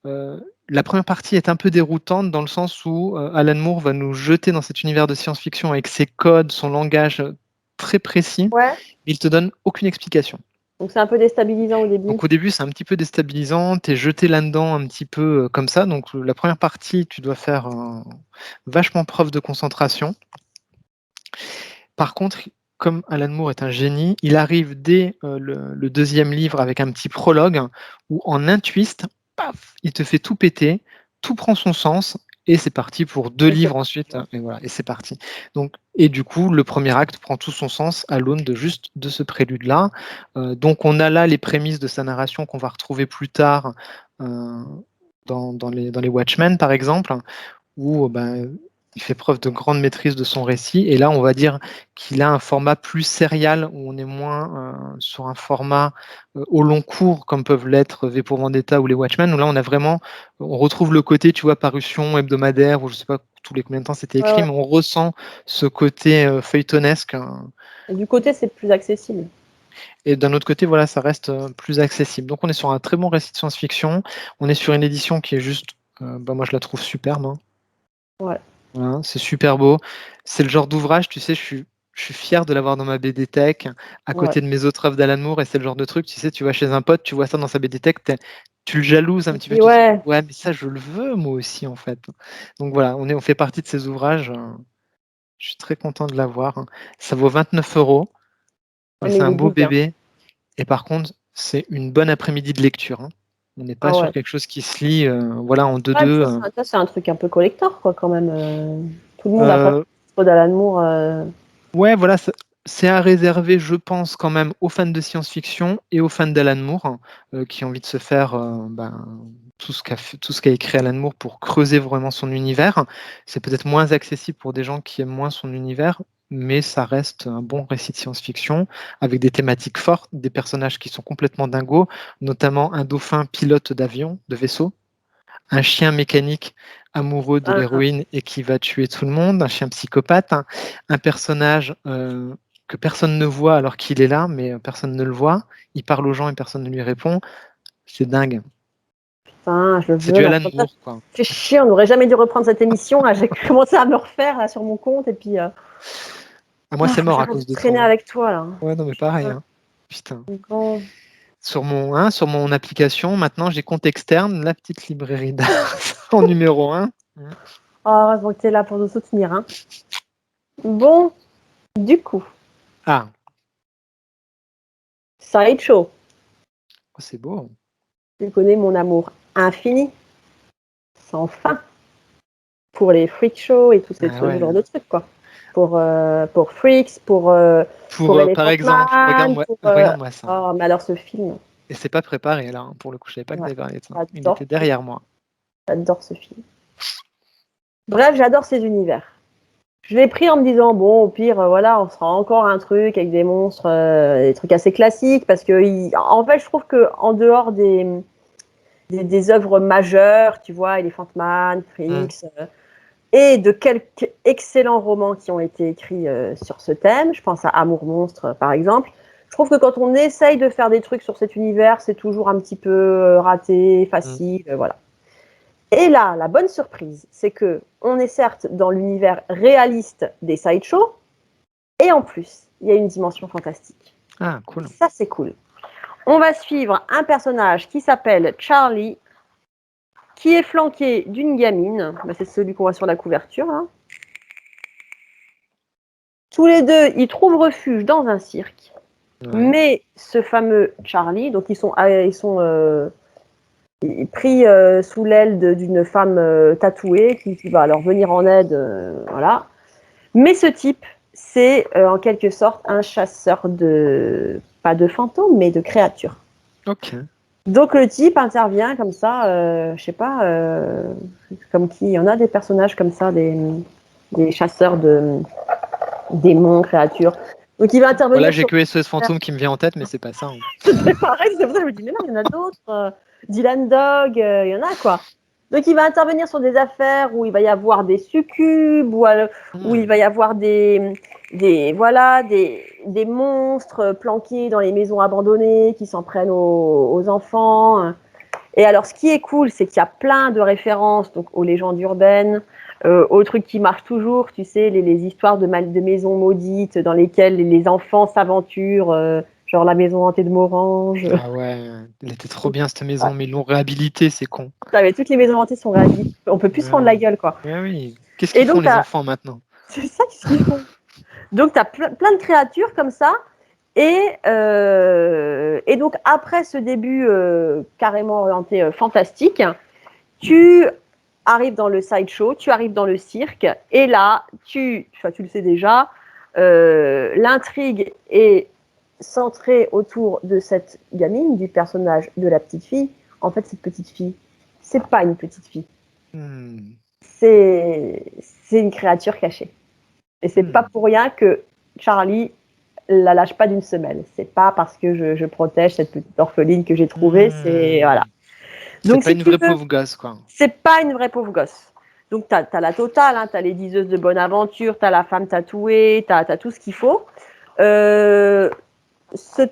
La première partie est un peu déroutante dans le sens où Alan Moore va nous jeter dans cet univers de science-fiction avec ses codes, son langage très précis. Ouais. Il te donne aucune explication. Donc c'est un peu déstabilisant au début. Donc au début, c'est un petit peu déstabilisant, tu es jeté là-dedans un petit peu comme ça. Donc la première partie, tu dois faire vachement preuve de concentration. Par contre, comme Alan Moore est un génie, il arrive dès le deuxième livre avec un petit prologue où en un twist, paf, il te fait tout péter, tout prend son sens et c'est parti pour 2 livres ensuite. Et voilà, et c'est parti. Donc, et du coup, le premier acte prend tout son sens à l'aune de ce prélude-là. Donc, on a là les prémices de sa narration qu'on va retrouver plus tard dans les Watchmen, par exemple, où il fait preuve de grande maîtrise de son récit. Et là, on va dire qu'il a un format plus serial, où on est moins sur un format au long cours, comme peuvent l'être V pour Vendetta ou les Watchmen, où là, on retrouve le côté, tu vois, parution hebdomadaire, ou je sais pas tous les combien de temps c'était écrit, mais on ressent ce côté feuilletonesque. Et du côté, c'est plus accessible. Et d'un autre côté, voilà, ça reste plus accessible. Donc, on est sur un très bon récit de science-fiction. On est sur une édition qui est juste, moi, je la trouve superbe. Hein. Ouais. Voilà, c'est super beau. C'est le genre d'ouvrage, tu sais, je suis fier de l'avoir dans ma BD Tech, à côté de mes autres œuvres d'Alan Moore, et c'est le genre de truc, tu sais, tu vas chez un pote, tu vois ça dans sa BD Tech, tu le jalouses un petit peu, tu te dis, ouais, mais ça, je le veux moi aussi, en fait. Donc voilà, on fait partie de ces ouvrages. Je suis très content de l'avoir. Hein. Ça vaut 29 €, mais c'est un beau bébé. Et par contre, c'est une bonne après-midi de lecture. Hein. On n'est pas sur quelque chose qui se lit voilà, en 2-2. Ça, c'est un truc un peu collector, quoi, quand même. Tout le monde n'a pas d'Alan Moore. Ouais, voilà, c'est à réserver, je pense, quand même aux fans de science-fiction et aux fans d'Alan Moore, qui ont envie de se faire tout ce qu'a écrit Alan Moore pour creuser vraiment son univers. C'est peut-être moins accessible pour des gens qui aiment moins son univers, mais ça reste un bon récit de science-fiction avec des thématiques fortes, des personnages qui sont complètement dingos, notamment un dauphin pilote d'avion, de vaisseau, un chien mécanique amoureux de l'héroïne et qui va tuer tout le monde, un chien psychopathe, un personnage que personne ne voit alors qu'il est là, mais personne ne le voit. Il parle aux gens et personne ne lui répond. C'est dingue. Putain, je le veux. C'est du Alan Moore, quoi. C'est chiant, on n'aurait jamais dû reprendre cette émission. J'ai commencé à me refaire là, sur mon compte et puis. Moi, c'est mort à cause de traîner toi. avec toi là. Ouais, non, mais pareil. Hein. Putain. Bon. Sur mon application, maintenant, j'ai compte externe, la petite librairie d'art en numéro 1. Oh, heureusement que tu es là pour nous soutenir. Hein. Bon, du coup. Ah. Sideshow. Oh, c'est beau. Tu connais mon amour infini, sans fin, pour les freak shows et tous ces trucs, genre de trucs, quoi. Pour Freaks, pour par exemple, regarde-moi ça. Oh, mais alors ce film. Et c'est pas préparé là, hein. Pour le coup, je savais pas que tu avais parlé de ça. Il J'adore. était derrière moi. J'adore ce film. Bref, j'adore ces univers. Je l'ai pris en me disant, bon, au pire, voilà, on sera encore un truc avec des monstres, des trucs assez classiques, parce que, en fait, je trouve qu'en dehors des œuvres majeures, tu vois, Elephant Man, Freaks, et de quelques excellents romans qui ont été écrits sur ce thème, je pense à Amour Monstre, par exemple, je trouve que quand on essaye de faire des trucs sur cet univers, c'est toujours un petit peu raté, facile, voilà. Et là, la bonne surprise, c'est que on est certes dans l'univers réaliste des sideshows, et en plus, il y a une dimension fantastique. Ah, cool. Ça, c'est cool. On va suivre un personnage qui s'appelle Charlie, qui est flanqué d'une gamine. C'est celui qu'on voit sur la couverture. Hein. Tous les deux, ils trouvent refuge dans un cirque. Ouais. Mais ce fameux Charlie, donc ils sont pris sous l'aile d'une femme tatouée qui va leur venir en aide, voilà. Mais ce type, c'est en quelque sorte un chasseur pas de fantômes, mais de créatures. Ok. Donc le type intervient comme ça, je sais pas, comme qui, il y en a des personnages comme ça, des chasseurs de démons, créatures. Donc il va intervenir. Voilà, j'ai que SOS Fantôme qui me vient en tête, mais c'est pas ça. Hein. C'est pareil, c'est pour ça que je me dis, mais non, il y en a d'autres. Dylan Dog, il y en a quoi. Donc il va intervenir sur des affaires où il va y avoir des succubes, où il va y avoir des monstres planqués dans les maisons abandonnées qui s'en prennent aux enfants. Et alors, ce qui est cool, c'est qu'il y a plein de références donc, aux légendes urbaines, aux trucs qui marchent toujours, tu sais, les histoires de maisons maudites dans lesquelles les enfants s'aventurent, genre la maison hantée de Morange. Ah ouais, elle était trop bien cette maison, mais ils l'ont réhabilitée, c'est con. Mais toutes les maisons hantées sont réhabilitées. On peut plus se rendre la gueule, quoi. Oui. Qu'est-ce Et qu'ils font donc, les enfants maintenant? c'est ça qu'est-ce qu'ils font. Donc, tu as plein de créatures comme ça. Et donc, après ce début carrément orienté fantastique, tu arrives dans le sideshow, tu arrives dans le cirque, et là, tu le sais déjà, l'intrigue est centrée autour de cette gamine, du personnage de la petite fille. En fait, cette petite fille, c'est pas une petite fille. C'est une créature cachée. Et c'est pas pour rien que Charlie la lâche pas d'une semelle. C'est pas parce que je protège cette petite orpheline que j'ai trouvée, c'est voilà. Donc, c'est pas une vraie pauvre gosse, quoi. C'est pas une vraie pauvre gosse. Donc, tu as la totale, hein, tu as les diseuses de bonne aventure, tu as la femme tatouée, tu as tout ce qu'il faut. Ce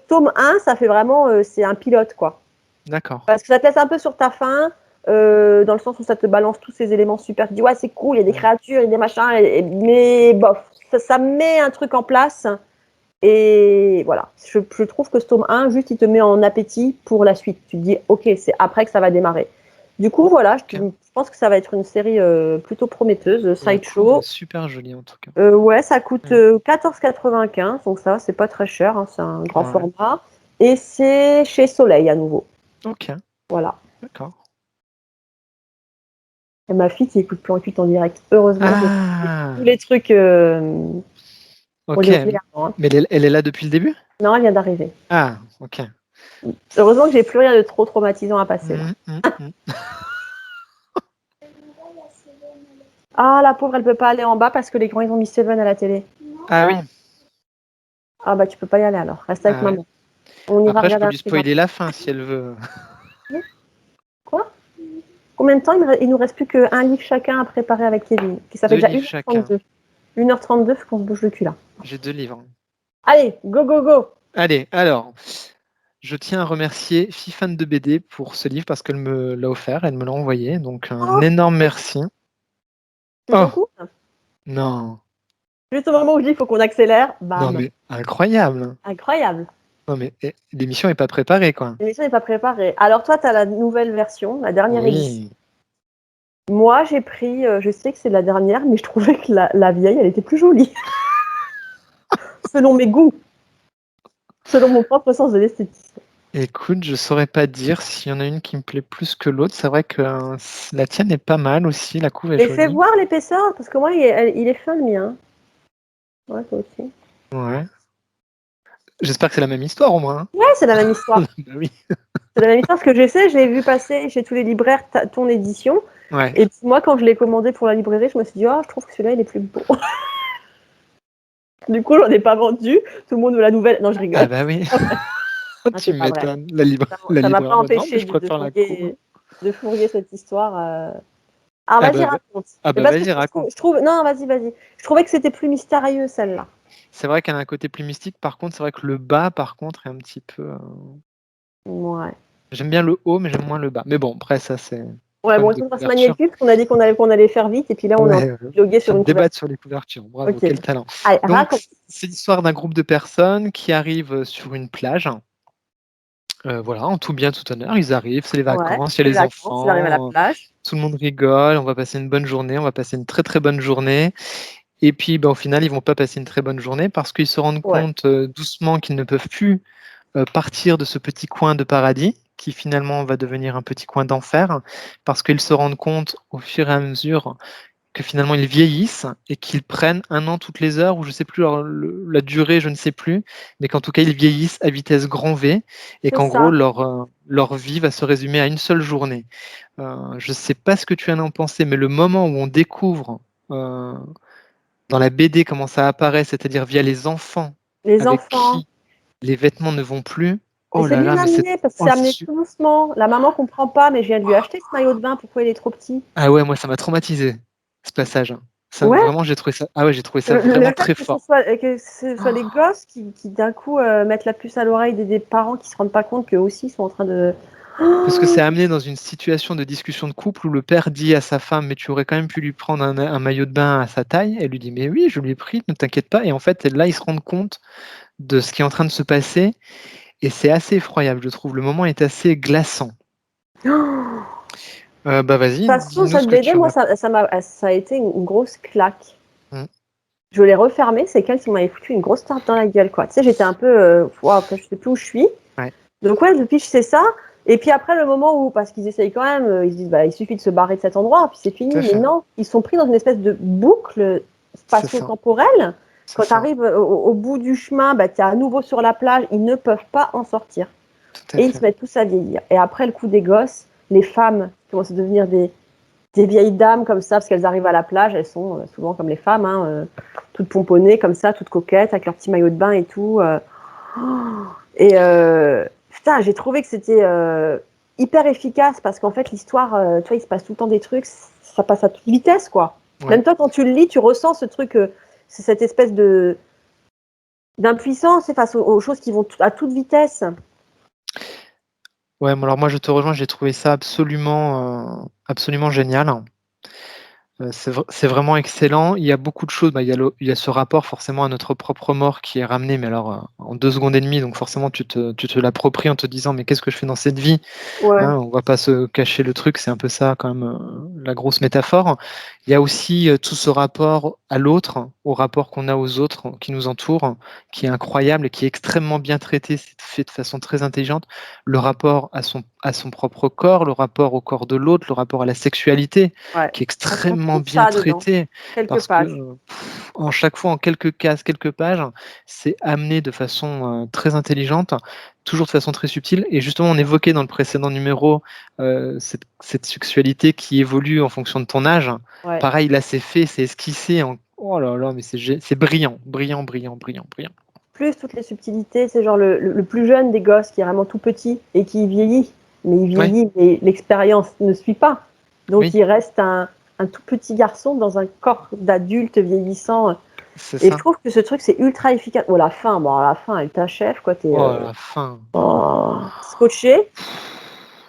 tome 1, ça fait vraiment, c'est un pilote, quoi. D'accord. Parce que ça te laisse un peu sur ta faim, dans le sens où ça te balance tous ces éléments super. Tu dis, ouais, c'est cool, il y a des créatures, il y a des machins, mais bof, ça met un truc en place. Et voilà, je trouve que ce tome 1, juste, il te met en appétit pour la suite. Tu te dis, ok, c'est après que ça va démarrer. Du coup, voilà, je pense que ça va être une série plutôt prometteuse, Sideshow. Super joli en tout cas. Ouais, ça coûte 14,95, donc ça, c'est pas très cher, hein, c'est un grand format. Et c'est chez Soleil à nouveau. Ok. Voilà. D'accord. Et ma fille qui écoute Plan Cuite en direct, heureusement. Tous les trucs. Ok. Mais elle est là depuis le début? Non, elle vient d'arriver. Ah, ok. Heureusement que j'ai plus rien de trop traumatisant à passer. Ah, la pauvre, elle peut pas aller en bas parce que les grands, ils ont mis Seven à la télé. Ah oui. Ah bah, tu peux pas y aller alors. Reste avec maman. On ira Après, je regarder peux lui spoiler la fin si elle veut. Quoi? Combien de temps il nous reste plus qu'un livre chacun à préparer avec Kevin? Ça fait déjà 1h32. 1h32, faut qu'on se bouge le cul là. J'ai 2 livres. Allez, go, go, go! Allez, alors, je tiens à remercier Fifan de BD pour ce livre parce qu'elle me l'a offert, elle me l'a envoyé. Donc, un énorme merci. Tu t'en coupes? Non. Juste au moment où je dis qu'il faut qu'on accélère, bam. Non, mais incroyable. Incroyable. Non, mais l'émission n'est pas préparée, quoi. L'émission n'est pas préparée. Alors, toi, tu as la nouvelle version, la dernière édition. Moi, j'ai pris, je sais que c'est la dernière, mais je trouvais que la vieille, elle était plus jolie. Selon mes goûts. Selon mon propre sens de l'esthétisme. Écoute, je saurais pas dire s'il y en a une qui me plaît plus que l'autre. C'est vrai que la tienne est pas mal aussi, la couve est jolie. Mais fais voir l'épaisseur, parce que moi, il est fin le mien. Ouais, toi aussi. Ouais. J'espère que c'est la même histoire au moins. Ouais, c'est la même histoire. Bah oui. C'est la même histoire, parce que je sais, j'ai vu passer chez tous les libraires ton édition. Ouais. Et puis moi, quand je l'ai commandé pour la librairie, je me suis dit, oh, je trouve que celui-là, il est plus beau. Du coup, j'en ai pas vendu. Tout le monde veut la nouvelle. Non, je rigole. Ah bah oui. Tu m'étonnes. Ça m'a pas empêché de fourguer cette histoire. Ah, vas-y, raconte. Ah bah vas-y, raconte. Je trouve... Non, vas-y. Je trouvais que c'était plus mystérieux, celle-là. C'est vrai qu'elle a un côté plus mystique. Par contre, c'est vrai que le bas, par contre, est un petit peu... Ouais. J'aime bien le haut, mais j'aime moins le bas. Mais bon, après, ça, c'est... Ouais, bon, écoute, on va se manier le cul, parce qu'on a dit qu'on allait faire vite, et puis là, on est blogué sur une débattre sur les couvertures. Bravo, quel talent. Allez, donc, c'est l'histoire d'un groupe de personnes qui arrivent sur une plage. Voilà, en tout bien, tout honneur, ils arrivent, c'est les vacances, il y a les enfants, ils arrivent à la plage. Tout le monde rigole, on va passer une bonne journée, on va passer une très très bonne journée. Et puis, au final, ils vont pas passer une très bonne journée parce qu'ils se rendent compte doucement qu'ils ne peuvent plus partir de ce petit coin de paradis qui finalement va devenir un petit coin d'enfer parce qu'ils se rendent compte au fur et à mesure que finalement ils vieillissent et qu'ils prennent 1 an toutes les heures, ou je sais plus la durée, je ne sais plus, mais qu'en tout cas ils vieillissent à vitesse grand V et C'est qu'en gros ça. leur vie va se résumer à une seule journée. Je sais pas ce que tu en as pensé, mais le moment où on découvre dans la BD comment ça apparaît, c'est-à-dire via les enfants Les avec enfants. qui les vêtements ne vont plus. Et Oh c'est là bien là, mais c'est amené parce que oh, c'est amené tout doucement. La maman comprend pas, mais je viens de lui acheter ce maillot de bain. Pourquoi il est trop petit? ah ouais, moi ça m'a traumatisé ce passage. Ça Ouais. vraiment, j'ai trouvé ça. Ah ouais, j'ai trouvé ça Le vraiment fait très que ce fort. soit, les gosses qui d'un coup mettent la puce à l'oreille des parents qui se rendent pas compte qu'eux aussi sont en train de. Parce que c'est amené dans une situation de discussion de couple où le père dit à sa femme: mais tu aurais quand même pu lui prendre un maillot de bain à sa taille. Elle lui dit: mais oui, je lui ai pris, ne t'inquiète pas. Et en fait, là, ils se rendent compte de ce qui est en train de se passer. Et c'est assez effroyable, je trouve. Le moment est assez glaçant. Bah De vas-y, toute façon, dis-nous ce cette que BD, tu en moi, as. ça a été une grosse claque. Mm. Je l'ai refermé, c'est qu'elle qui m'avait foutu une grosse tarte dans la gueule, quoi. Tu sais, j'étais un peu, après, je sais plus où je suis. Ouais, Donc ouais, le pitch c'est ça. Et puis après le moment où, parce qu'ils essayent quand même, ils se disent, bah, il suffit de se barrer de cet endroit, puis c'est tout fini. à Mais fait. non, ils sont pris dans une espèce de boucle C'est ça. spatio-temporelle. C'est Quand tu ça. arrives au bout du chemin, bah, tu es à nouveau sur la plage, ils ne peuvent pas en sortir. Tout à Et ils se fait. mettent tous à vieillir. Et après le coup des gosses, les femmes commencent à devenir des vieilles dames comme ça, parce qu'elles arrivent à la plage, elles sont souvent comme les femmes, hein, toutes pomponnées comme ça, toutes coquettes, avec leur petit maillot de bain et tout. Et putain, j'ai trouvé que c'était hyper efficace parce qu'en fait, l'histoire, tu vois, il se passe tout le temps des trucs, ça passe à toute vitesse, quoi. Ouais. Même toi, quand tu le lis, tu ressens ce truc, c'est cette espèce d'impuissance face aux choses qui vont à toute vitesse. Ouais, alors moi je te rejoins, j'ai trouvé ça absolument génial. C'est vraiment excellent. Il y a beaucoup de choses. Bah, il y a ce rapport forcément à notre propre mort qui est ramené, mais alors en 2 secondes et demie, donc forcément tu te l'appropries en te disant: «Mais qu'est-ce que je fais dans cette vie?» Ouais, Hein, on va pas se cacher le truc, c'est un peu ça quand même, la grosse métaphore. Il y a aussi, tout ce rapport à l'autre, au rapport qu'on a aux autres qui nous entourent, qui est incroyable et qui est extrêmement bien traité, c'est fait de façon très intelligente. Le rapport à son propre corps, le rapport au corps de l'autre, le rapport à la sexualité ouais. qui est On extrêmement trouve bien ça dedans, traité quelques parce que, pages. en chaque fois, en quelques cases, quelques pages, c'est amené de façon, très intelligente, toujours de façon très subtile et justement on évoquait dans le précédent numéro, cette sexualité qui évolue en fonction de ton âge. Ouais. Pareil, là, c'est fait, c'est esquissé en oh là là, mais c'est brillant, brillant, brillant, brillant, brillant. Plus toutes les subtilités, c'est genre le plus jeune des gosses qui est vraiment tout petit et qui vieillit. Mais il Ouais, vieillit, mais l'expérience ne suit pas. Donc oui, il reste un tout petit garçon dans un corps d'adulte vieillissant. c'est Et je ça. trouve que ce truc, c'est ultra efficace. Oh, la fin, bon, à la fin, elle t'achève, quoi. T'es Oh, la fin, scotché.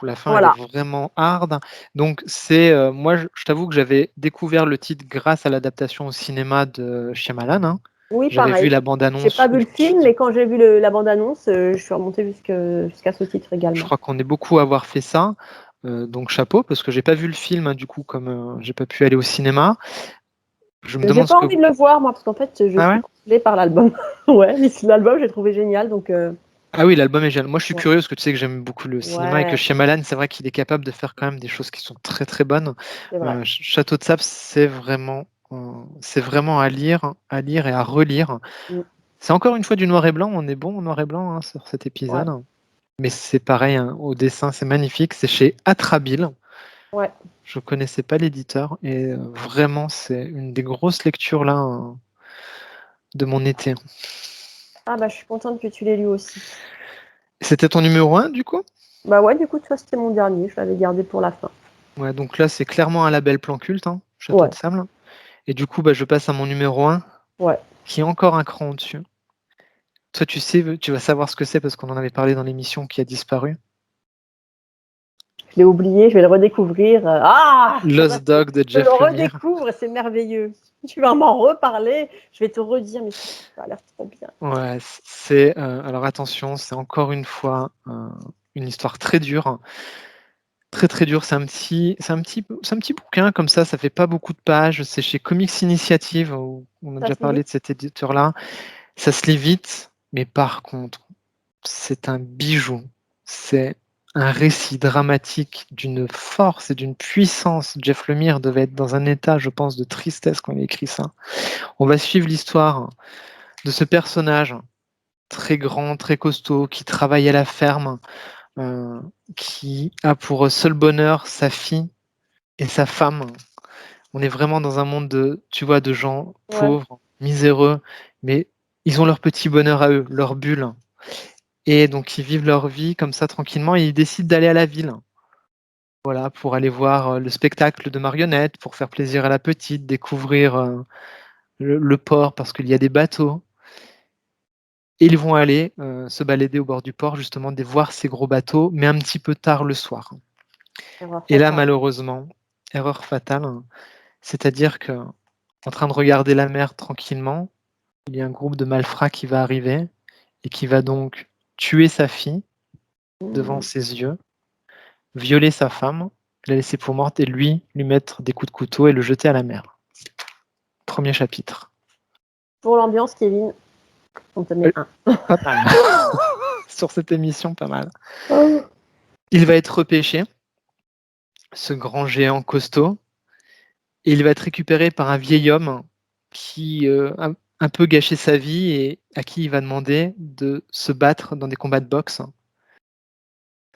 la fin, elle est Voilà. vraiment hard. Donc c'est, moi, je t'avoue que j'avais découvert le titre grâce à l'adaptation au cinéma de Shyamalan, hein. Oui, J'avais vu pareil. la J'ai bande-annonce pas où vu le film, mais quand j'ai vu la bande-annonce, je suis remontée jusqu'à ce titre je également. crois qu'on est beaucoup à avoir fait ça, donc chapeau parce que j'ai pas vu le film, hein, du coup, comme, j'ai pas pu aller au cinéma. Je me J'ai demande ce pas que envie de le voir, moi, parce qu'en fait, je ah suis ouais? consolée par l'album. Ouais, mais l'album, j'ai trouvé génial, donc Ah oui, l'album est génial. Moi, je suis ouais. curieux parce que tu sais que j'aime beaucoup le cinéma et que Ouais, Shyamalan, c'est vrai qu'il est capable de faire quand même des choses qui sont très, très bonnes. c'est vrai. Château de sable, c'est vraiment à lire et à relire. Mm. C'est encore une fois du noir et blanc, on est bon en noir et blanc, hein, sur cet Ouais, épisode. Mais c'est pareil, hein, au dessin, c'est magnifique. C'est chez Atrabile. ouais. Je connaissais pas l'éditeur et vraiment, c'est une des grosses lectures là, de mon été. Ah bah, je suis contente que tu l'aies lu aussi. C'était ton numéro 1 du coup? Bah ouais, du coup, tu vois, c'était mon dernier. Je l'avais gardé pour la fin. Ouais, donc là, c'est clairement un label plan culte, hein, Château Ouais, de sable. Et du coup, bah, je passe à mon numéro 1, ouais. qui est encore un cran au-dessus. Toi, tu sais, tu vas savoir ce que c'est parce qu'on en avait parlé dans l'émission qui a disparu. Je l'ai oublié, je vais le redécouvrir. Ah! Lost Dog de Je le Jeff Lemire. redécouvre et c'est merveilleux. Tu vas m'en reparler. Je vais te redire, mais ça a l'air trop bien. Ouais, c'est alors attention, c'est encore une fois une histoire très dure, très très dure. C'est un petit bouquin comme ça fait pas beaucoup de pages. C'est chez Comics Initiative, où on a Ça déjà se lit parlé vite. de cet éditeur-là. Ça se lit vite, mais par contre, c'est un bijou. C'est un récit dramatique d'une force et d'une puissance. Jeff Lemire devait être dans un état, je pense, de tristesse quand il a écrit ça. On va suivre l'histoire de ce personnage très grand, très costaud, qui travaille à la ferme, qui a pour seul bonheur sa fille et sa femme. On est vraiment dans un monde de gens pauvres, miséreux, mais ils ont leur petit bonheur à eux, leur bulle. Et donc, ils vivent leur vie comme ça tranquillement et ils décident d'aller à la ville. Voilà, pour aller voir le spectacle de marionnettes, pour faire plaisir à la petite, découvrir le port parce qu'il y a des bateaux. Et ils vont aller se balader au bord du port, justement, de voir ces gros bateaux, mais un petit peu tard le soir. Et là, malheureusement, erreur fatale, c'est-à-dire que, en train de regarder la mer tranquillement, il y a un groupe de malfrats qui va arriver et qui va donc tuer sa fille devant ses yeux, violer sa femme, la laisser pour morte et lui mettre des coups de couteau et le jeter à la mer. Premier chapitre. Pour l'ambiance, Kevin, on te met un. Pas mal. Sur cette émission, pas mal. Il va être repêché, ce grand géant costaud, et il va être récupéré par un vieil homme qui a un peu gâché sa vie et à qui il va demander de se battre dans des combats de boxe.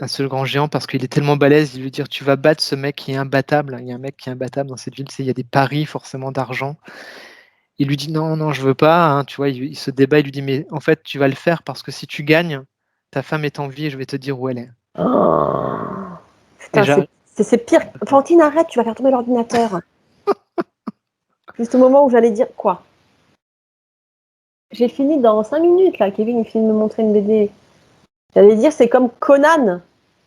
Un seul grand géant parce qu'il est tellement balèze, il lui dit tu vas battre ce mec qui est imbattable. Il y a un mec qui est imbattable dans cette ville, il y a des paris forcément d'argent. Il lui dit non, je veux pas. Hein, tu vois, il se débat, il lui dit mais en fait tu vas le faire parce que si tu gagnes, ta femme est en vie et je vais te dire où elle est. Oh. Putain, c'est pire. Fantine, arrête, tu vas faire tomber l'ordinateur. Juste au moment où j'allais dire quoi? J'ai fini dans 5 minutes là. Kevin il finit de me montrer une BD. J'allais dire c'est comme Conan.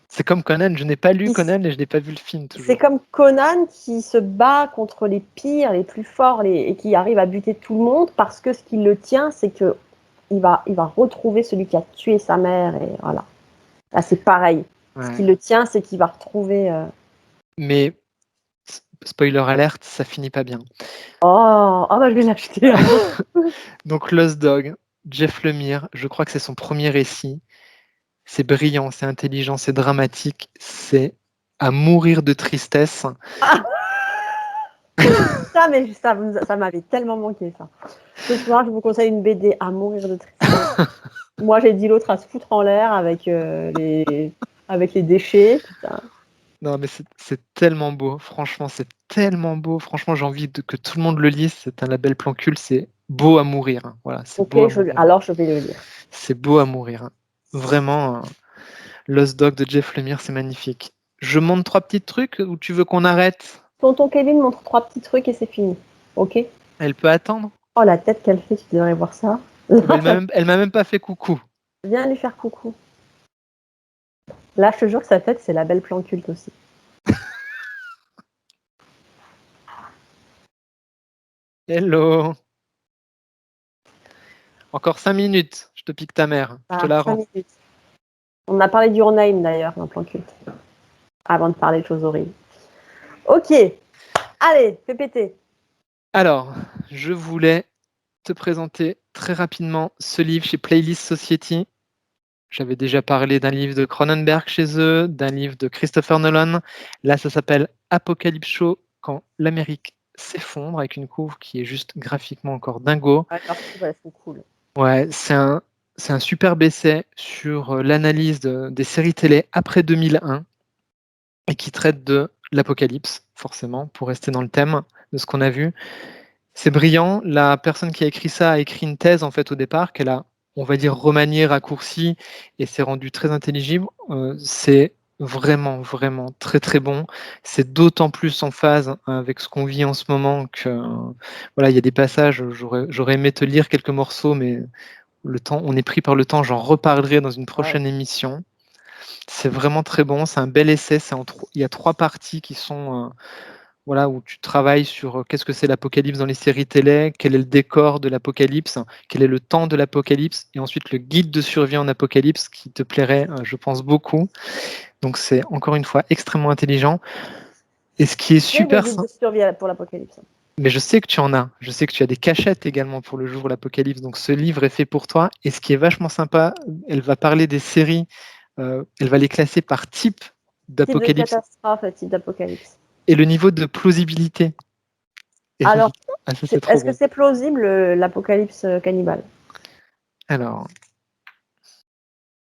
C'est comme Conan, je n'ai pas lu Conan et je n'ai pas vu le film toujours. C'est comme Conan qui se bat contre les pires, les plus forts et qui arrive à buter tout le monde parce que ce qui le tient, c'est que il va retrouver celui qui a tué sa mère et voilà. Là, c'est pareil. Ouais. Ce qui le tient, c'est qu'il va retrouver... Mais, spoiler alerte, ça finit pas bien. Oh bah, je vais l'acheter. Donc, Lost Dog, Jeff Lemire, je crois que c'est son premier récit. C'est brillant, c'est intelligent, c'est dramatique, c'est à mourir de tristesse. Ah ça m'avait tellement manqué, ça. Ce soir, je vous conseille une BD à mourir de tristesse. Moi, j'ai dit l'autre à se foutre en l'air avec les déchets. Putain. Non, mais c'est tellement beau. Franchement, c'est tellement beau. Franchement, j'ai envie que tout le monde le lise. C'est un label Plancule. C'est beau à mourir. Hein. Voilà, c'est beau à mourir. Alors je vais le lire. C'est beau à mourir. Hein. Vraiment, Lost Dog de Jeff Lemire, c'est magnifique. Je montre 3 petits trucs ou tu veux qu'on arrête? Tonton Kevin montre 3 petits trucs et c'est fini. Ok? Elle peut attendre? Oh, la tête qu'elle fait, tu devrais voir ça. Elle m'a même pas fait coucou. Viens lui faire coucou. Là, je te jure que sa tête, c'est la belle plan culte aussi. Hello. Encore 5 minutes, je te pique ta mère. Je te la rends. 5 minutes. On a parlé du Your Name d'ailleurs dans plan culte. Avant de parler de choses horribles. Ok. Allez, fais péter. Alors, je voulais te présenter très rapidement ce livre chez Playlist Society. J'avais déjà parlé d'un livre de Cronenberg chez eux, d'un livre de Christopher Nolan. Là, ça s'appelle Apocalypse Show, quand l'Amérique s'effondre, avec une couve qui est juste graphiquement encore dingo. C'est cool. Ouais, c'est un superbe essai sur l'analyse des séries télé après 2001 et qui traite de l'apocalypse, forcément, pour rester dans le thème de ce qu'on a vu. C'est brillant. La personne qui a écrit ça a écrit une thèse, en fait, au départ, qu'elle a, on va dire, remanié, raccourci, et c'est rendu très intelligible. C'est vraiment, vraiment très, très bon. C'est d'autant plus en phase avec ce qu'on vit en ce moment que, voilà, il y a des passages, j'aurais aimé te lire quelques morceaux, mais le temps, on est pris par le temps, j'en reparlerai dans une prochaine émission. C'est vraiment très bon, c'est un bel essai, il y a 3 parties qui sont... voilà, où tu travailles sur qu'est-ce que c'est l'apocalypse dans les séries télé, quel est le décor de l'apocalypse, quel est le temps de l'apocalypse, et ensuite le guide de survie en apocalypse qui te plairait, je pense, beaucoup. Donc c'est encore une fois extrêmement intelligent. Et ce qui est super... guide de survie pour l'apocalypse. Mais je sais que tu en as. Je sais que tu as des cachettes également pour le jour de l'apocalypse. Donc ce livre est fait pour toi. Et ce qui est vachement sympa, elle va parler des séries elle va les classer par type Type de d'apocalypse catastrophe, type d'apocalypse. et le niveau de plausibilité. Et Alors, ça, c'est trop est-ce que bon. c'est plausible l'apocalypse cannibale? Alors,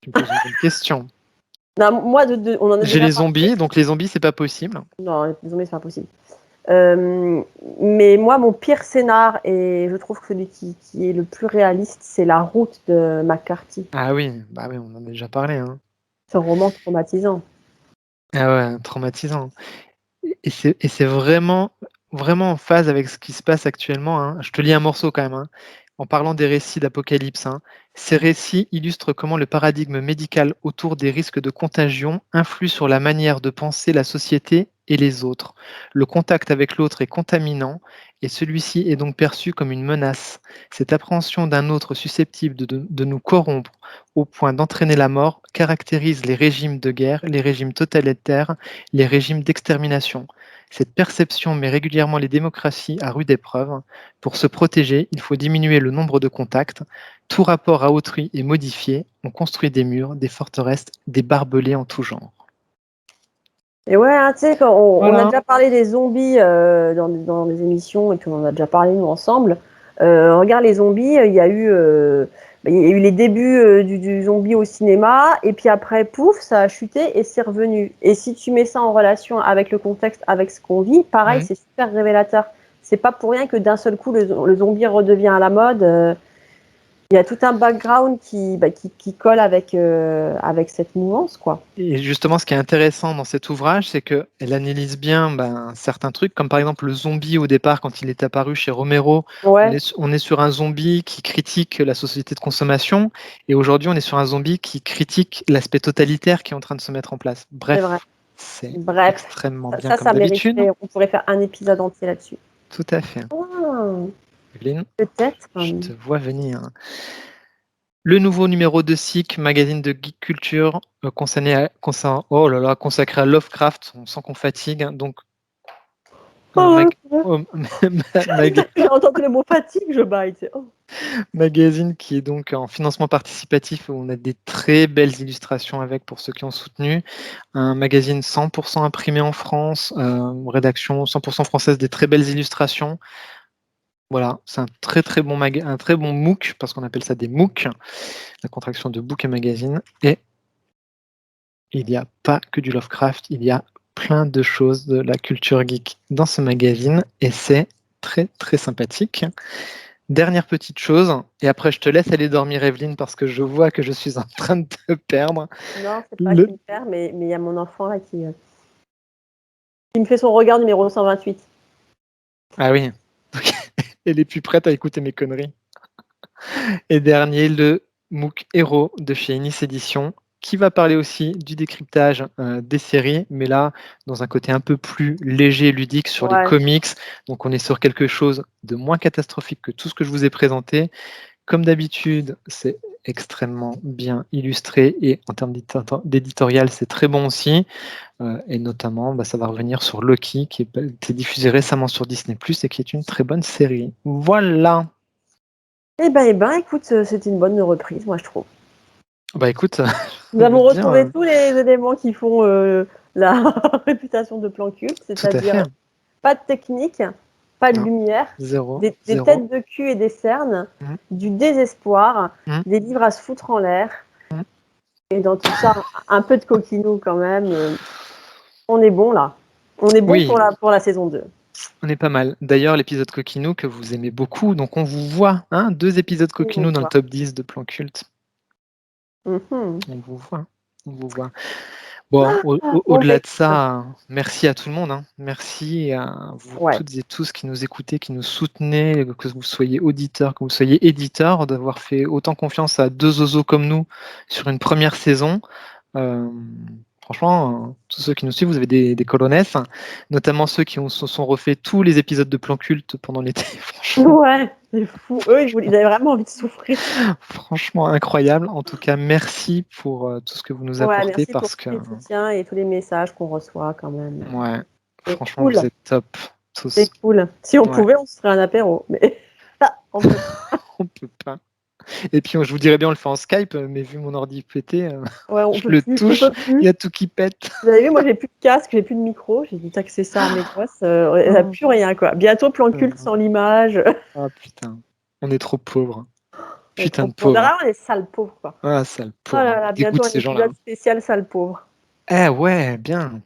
tu me poses une bonne question. Non, moi, on en a J'ai déjà les parlé. zombies, donc les zombies, c'est pas possible. Non, les zombies, c'est pas possible. Mais moi, mon pire scénar, et je trouve que celui qui est le plus réaliste, c'est La Route de McCarthy. Ah oui, bah oui, on en a déjà parlé. Hein. C'est un roman traumatisant. Ah ouais, traumatisant. Et c'est vraiment, vraiment en phase avec ce qui se passe actuellement. Hein. Je te lis un morceau quand même. Hein. En parlant des récits d'apocalypse, hein. Ces récits illustrent comment le paradigme médical autour des risques de contagion influe sur la manière de penser la société et les autres. Le contact avec l'autre est contaminant et celui-ci est donc perçu comme une menace. Cette appréhension d'un autre susceptible de nous corrompre au point d'entraîner la mort caractérise les régimes de guerre, les régimes totalitaires, les régimes d'extermination. Cette perception met régulièrement les démocraties à rude épreuve. Pour se protéger, il faut diminuer le nombre de contacts. Tout rapport à autrui est modifié. On construit des murs, des forteresses, des barbelés en tout genre. Et ouais, hein, tu sais, quand on a Voilà. déjà parlé des zombies dans les émissions, et puis on en a déjà parlé nous ensemble. Regarde les zombies, il y a eu les débuts du zombie au cinéma, et puis après, pouf, ça a chuté et c'est revenu. Et si tu mets ça en relation avec le contexte, avec ce qu'on vit, pareil, c'est super révélateur. C'est pas pour rien que d'un seul coup, le zombie redevient à la mode. Il y a tout un background qui colle avec cette mouvance, quoi. Et justement, ce qui est intéressant dans cet ouvrage, c'est qu'elle analyse bien certains trucs, comme par exemple le zombie au départ, quand il est apparu chez Romero, Ouais, on est sur un zombie qui critique la société de consommation, et aujourd'hui on est sur un zombie qui critique l'aspect totalitaire qui est en train de se mettre en place. c'est vrai. Bref, c'est Bref, extrêmement bien comme ça d'habitude. mériterait. On pourrait faire un épisode entier là-dessus. Tout à fait. Ah, Evelyne, peut-être. je te vois venir. Le nouveau numéro de SIC, magazine de geek culture, consacré à Lovecraft, on sent qu'on fatigue. Hein, donc, oh, J'ai entendu le mot fatigue, je baille. Oh. magazine qui est donc en financement participatif, où on a des très belles illustrations avec pour ceux qui ont soutenu. Un magazine 100% imprimé en France, rédaction 100% française, des très belles illustrations. Voilà, c'est un très très bon un très bon MOOC, parce qu'on appelle ça des MOOC, la contraction de book et magazine. Et il n'y a pas que du Lovecraft, il y a plein de choses de la culture geek dans ce magazine, et c'est très très sympathique. Dernière petite chose, et après je te laisse aller dormir, Evelyne, parce que je vois que je suis en train de te perdre. Non, c'est pas qui me perd, mais il y a mon enfant là qui me fait son regard numéro 128. Ah oui, elle est plus prête à écouter mes conneries. Et dernier, le MOOC Hero de chez Inis Éditions, qui va parler aussi du décryptage des séries, mais là, dans un côté un peu plus léger et ludique sur les comics. Donc on est sur quelque chose de moins catastrophique que tout ce que je vous ai présenté. Comme d'habitude, c'est extrêmement bien illustré et en termes d'éditorial, c'est très bon aussi. Et notamment, ça va revenir sur Loki, qui est diffusé récemment sur Disney+, et qui est une très bonne série. Voilà. Eh ben, écoute, c'était une bonne reprise, moi, je trouve. Bah écoute, nous avons retrouvé tous les éléments qui font la réputation de plan culte, c'est-à-dire pas de technique, pas de lumière, des têtes de cul et des cernes, du désespoir, des livres à se foutre en l'air, et dans tout ça, un peu de coquinou quand même. On est bon là. On est bon pour la saison 2. On est pas mal. D'ailleurs, l'épisode Coquinou que vous aimez beaucoup, donc on vous voit, 2 épisodes Coquinou dans le top 10 de Plan Culte. On vous voit. On vous voit. Bon, au-delà de ça, merci à tout le monde. Merci à vous toutes et tous qui nous écoutez, qui nous soutenez, que vous soyez auditeurs, que vous soyez éditeurs, d'avoir fait autant confiance à 2 zozos comme nous sur une première saison. Franchement, tous ceux qui nous suivent, vous avez des colonesses, notamment ceux qui se sont refait tous les épisodes de Plan Culte pendant l'été. Ouais, c'est fou. Eux, ils avaient vraiment envie de souffrir. Franchement, incroyable. En tout cas, merci pour tout ce que vous nous apportez. Merci pour tous les soutiens et tous les messages qu'on reçoit quand même. Ouais, franchement, vous êtes top. C'est cool. Si on pouvait, on se ferait un apéro. Mais on peut pas. On peut pas. Et puis, je vous dirais bien, on le fait en Skype, mais vu mon ordi pété, Ouais, on je peut le plus, touche, on peut plus. il y a tout qui pète. Vous avez vu, moi j'ai plus de casque, j'ai plus de micro, j'ai dit que c'est ça à mes gosses, elle a plus rien quoi. Bientôt plan culte sans l'image. Ah putain, on est trop pauvres. On est Putain trop de pauvres. pauvres. On est sales pauvres quoi. Ah, sale Oh là pauvre. là, bientôt Dégoûte un ces gens-là. épisode spécial sale pauvre. Eh ouais, bien.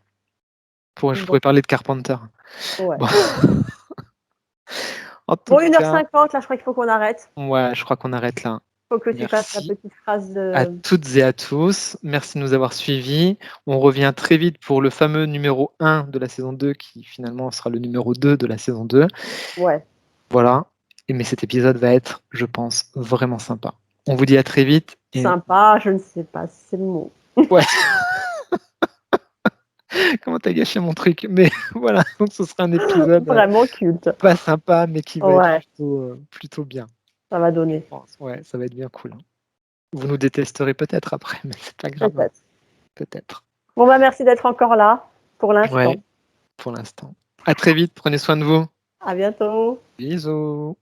Je Bon, pourrais parler de Carpenter. ouais. Bon. En tout Bon, 1h50, cas, là je crois qu'il faut qu'on arrête. ouais, je crois qu'on arrête là. Faut que tu fasses la Merci petite phrase à de. toutes et à tous. Merci de nous avoir suivis. On revient très vite pour le fameux numéro 1 de la saison 2 qui finalement sera le numéro 2 de la saison 2. Ouais. Voilà. Mais cet épisode va être, je pense, vraiment sympa. On vous dit à très vite. Et Sympa, je ne sais pas si c'est le mot. ouais. Comment t'as gâché mon truc? Mais voilà, donc ce sera un épisode Vraiment culte. pas sympa, mais qui va être Ouais, plutôt bien. ça va Je donner. pense. Ouais, ça va être bien cool. Vous nous détesterez peut-être après, mais c'est pas grave. Peut-être. Peut-être. Bon bah merci d'être encore là pour l'instant. Ouais, pour l'instant. À très vite, prenez soin de vous. À bientôt. Bisous.